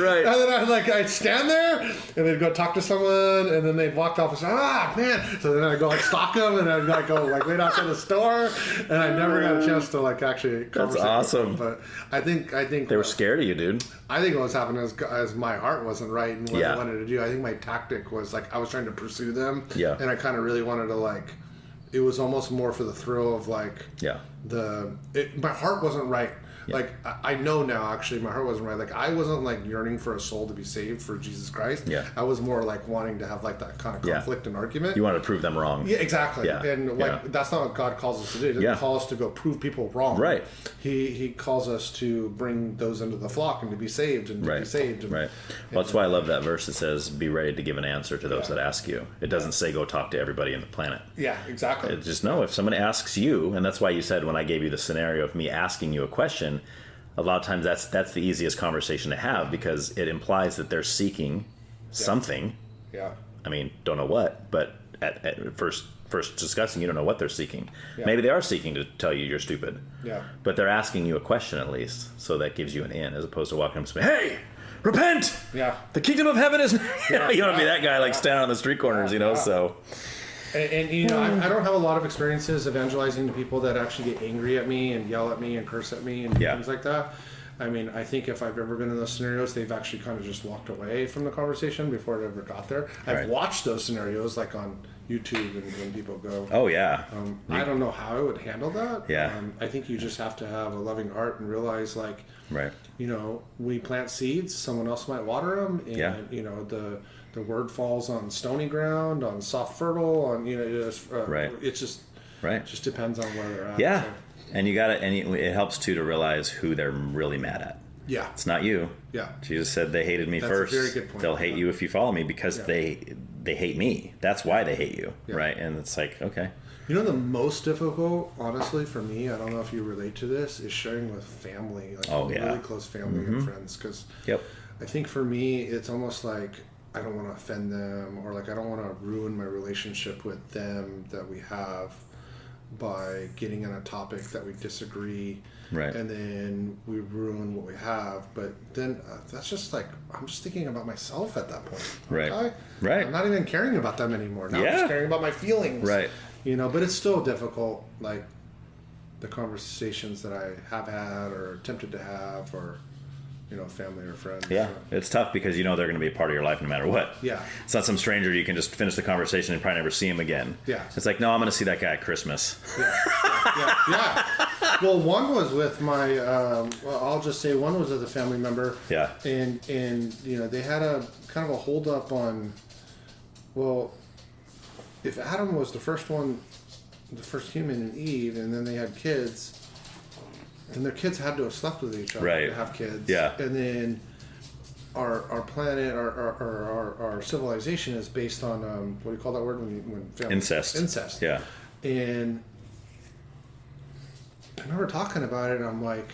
Right. And then I'd stand there and they'd go talk to someone and then they'd walk off and say, man. So then I'd go like stalk them. And I'd like go like wait outside the store, and I never got a chance to like actually. That's awesome. But I think they were scared of you, dude. I think what was happening is my heart wasn't right in what I wanted to do. I think my tactic was like I was trying to pursue them, and I kind of really wanted to like. It was almost more for the thrill of like my heart wasn't right. Yeah. Like I know now, actually, my heart wasn't right. Like I wasn't like yearning for a soul to be saved for Jesus Christ. Yeah, I was more like wanting to have like that kind of conflict and argument. You want to prove them wrong. Yeah, exactly. Yeah. And like that's not what God calls us to do. He doesn't call us to go prove people wrong. Right. He calls us to bring those into the flock and to be saved and to be saved. And, well, that's why I love that verse that says, "Be ready to give an answer to those that ask you." It doesn't say go talk to everybody on the planet. Yeah, exactly. It just if someone asks you, and that's why you said when I gave you the scenario of me asking you a question. A lot of times that's the easiest conversation to have because it implies that they're seeking something. Yeah. I mean, don't know what, but at first discussing, you don't know what they're seeking. Yeah. Maybe they are seeking to tell you you're stupid. Yeah. But they're asking you a question at least, so that gives you an in, as opposed to walking up and saying, "Hey, repent! Yeah. The kingdom of heaven is." You don't want to be that guy like standing on the street corners, so. And you know, I don't have a lot of experiences evangelizing to people that actually get angry at me and yell at me and curse at me and things like that. I mean, I think if I've ever been in those scenarios, they've actually kind of just walked away from the conversation before it ever got there. I've watched those scenarios like on YouTube and when people go, "Oh yeah." I don't know how I would handle that. Yeah. I think you just have to have a loving heart and realize, like, you know, we plant seeds, someone else might water them, and you know the word falls on stony ground, on soft fertile, on it's just it just depends on where they're at. Yeah, so. And you got it helps too to realize who they're really mad at. Yeah, it's not you. Yeah, Jesus said they hated me first. That's a very good point. They'll hate you if you follow me because they hate me. That's why they hate you, right? And it's like, okay. You know, the most difficult, honestly, for me, I don't know if you relate to this, is sharing with family, like really close family and friends, because I think for me, it's almost like I don't want to offend them, or like I don't want to ruin my relationship with them that we have by getting on a topic that we disagree, and then we ruin what we have. But then that's just like I'm just thinking about myself at that point. Right. I'm not even caring about them anymore. Now I'm just caring about my feelings. Right. You know, but it's still difficult, like the conversations that I have had or attempted to have, or you know, family or friends. Yeah, it's tough because you know they're going to be a part of your life no matter what. Yeah. It's not some stranger you can just finish the conversation and probably never see him again. Yeah. It's like, no, I'm going to see that guy at Christmas. Yeah. Well, one was with my, I'll just say one was with a family member. Yeah. And you know, they had a kind of a hold up on, well, if Adam was the first one, the first human and Eve, and then they had kids, and their kids had to have slept with each other to have kids. Yeah. And then our planet, our civilization is based on what do you call that word when family? Incest. Yeah. And I remember talking about it, and I'm like,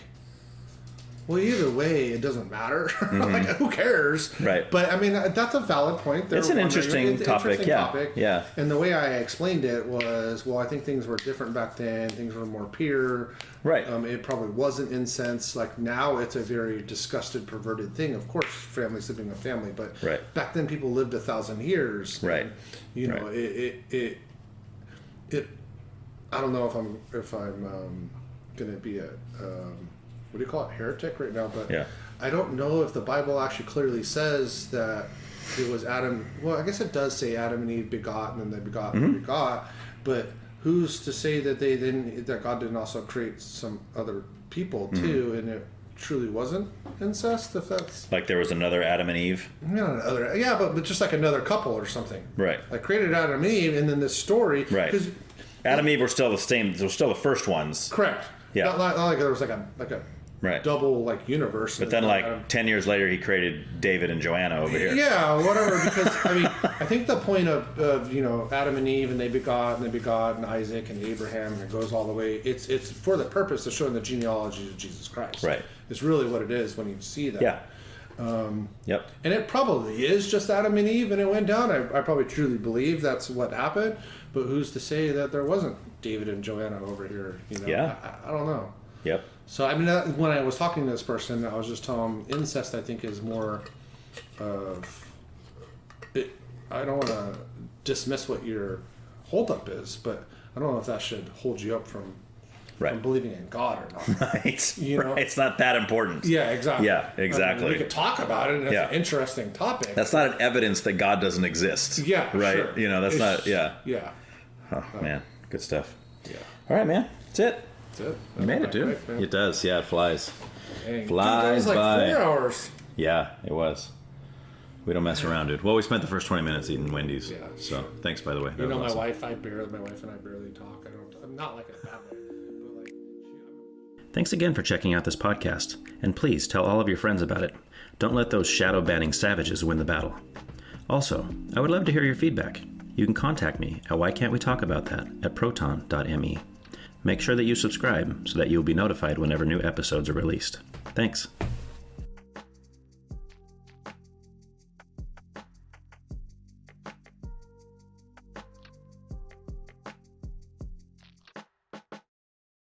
well, either way, it doesn't matter. Like, who cares? Right. But I mean, that's a valid point. It's an interesting topic. Yeah. And the way I explained it was, well, I think things were different back then. Things were more pure. Right. It probably wasn't incense. Like now, it's a very disgusted, perverted thing. Of course, family sleeping with family, but back then, people lived 1,000 years. Right. And, you know, it. I don't know if I'm going to be a. What do you call it, heretic right now? But I don't know if the Bible actually clearly says that it was Adam. Well, I guess it does say Adam and Eve begot, and then they begot and begot. But who's to say that that God didn't also create some other people too, and it truly wasn't incest? If that's like there was another Adam and Eve. But just like another couple or something. Right. Like created Adam and Eve, and then this story. Right. Because Adam and Eve were still the same. They were still the first ones. Correct. Yeah. Not like there was like a right. double like universe. But then like 10 years later he created David and Joanna over here. Yeah, whatever. Because I mean, I think the point of Adam and Eve and they begot and Isaac and Abraham, and it goes all the way. It's for the purpose of showing the genealogy of Jesus Christ. Right. It's really what it is when you see that. Yeah. Yep. And it probably is just Adam and Eve, and it went down. I probably truly believe that's what happened. But who's to say that there wasn't David and Joanna over here? Yeah. I don't know. Yep. So I mean, when I was talking to this person, I was just telling them incest. I think is more of it. I don't want to dismiss what your holdup is, but I don't know if that should hold you up from believing in God or not. Right. Right. It's not that important. Yeah. Exactly. Yeah. Exactly. We could talk about it, and it's an interesting topic. That's not an evidence that God doesn't exist. Yeah. Right. Sure. That's not. Yeah. Yeah. Oh man, good stuff. Yeah. All right, man. That's it. That's it. You made it, dude. It does. Yeah, it flies. Dang. Flies Dude, that was like by. 4 hours. Yeah, it was. We don't mess around, dude. Well, we spent the first 20 minutes eating Wendy's. Yeah, so sure. Thanks, by the way. My wife and I barely talk. I'm not like a bad way. But like, Thanks again for checking out this podcast, and please tell all of your friends about it. Don't let those shadow-banning savages win the battle. Also, I would love to hear your feedback. You can contact me at whycan'twetalkaboutthat at proton.me. Make sure that you subscribe so that you'll be notified whenever new episodes are released. Thanks.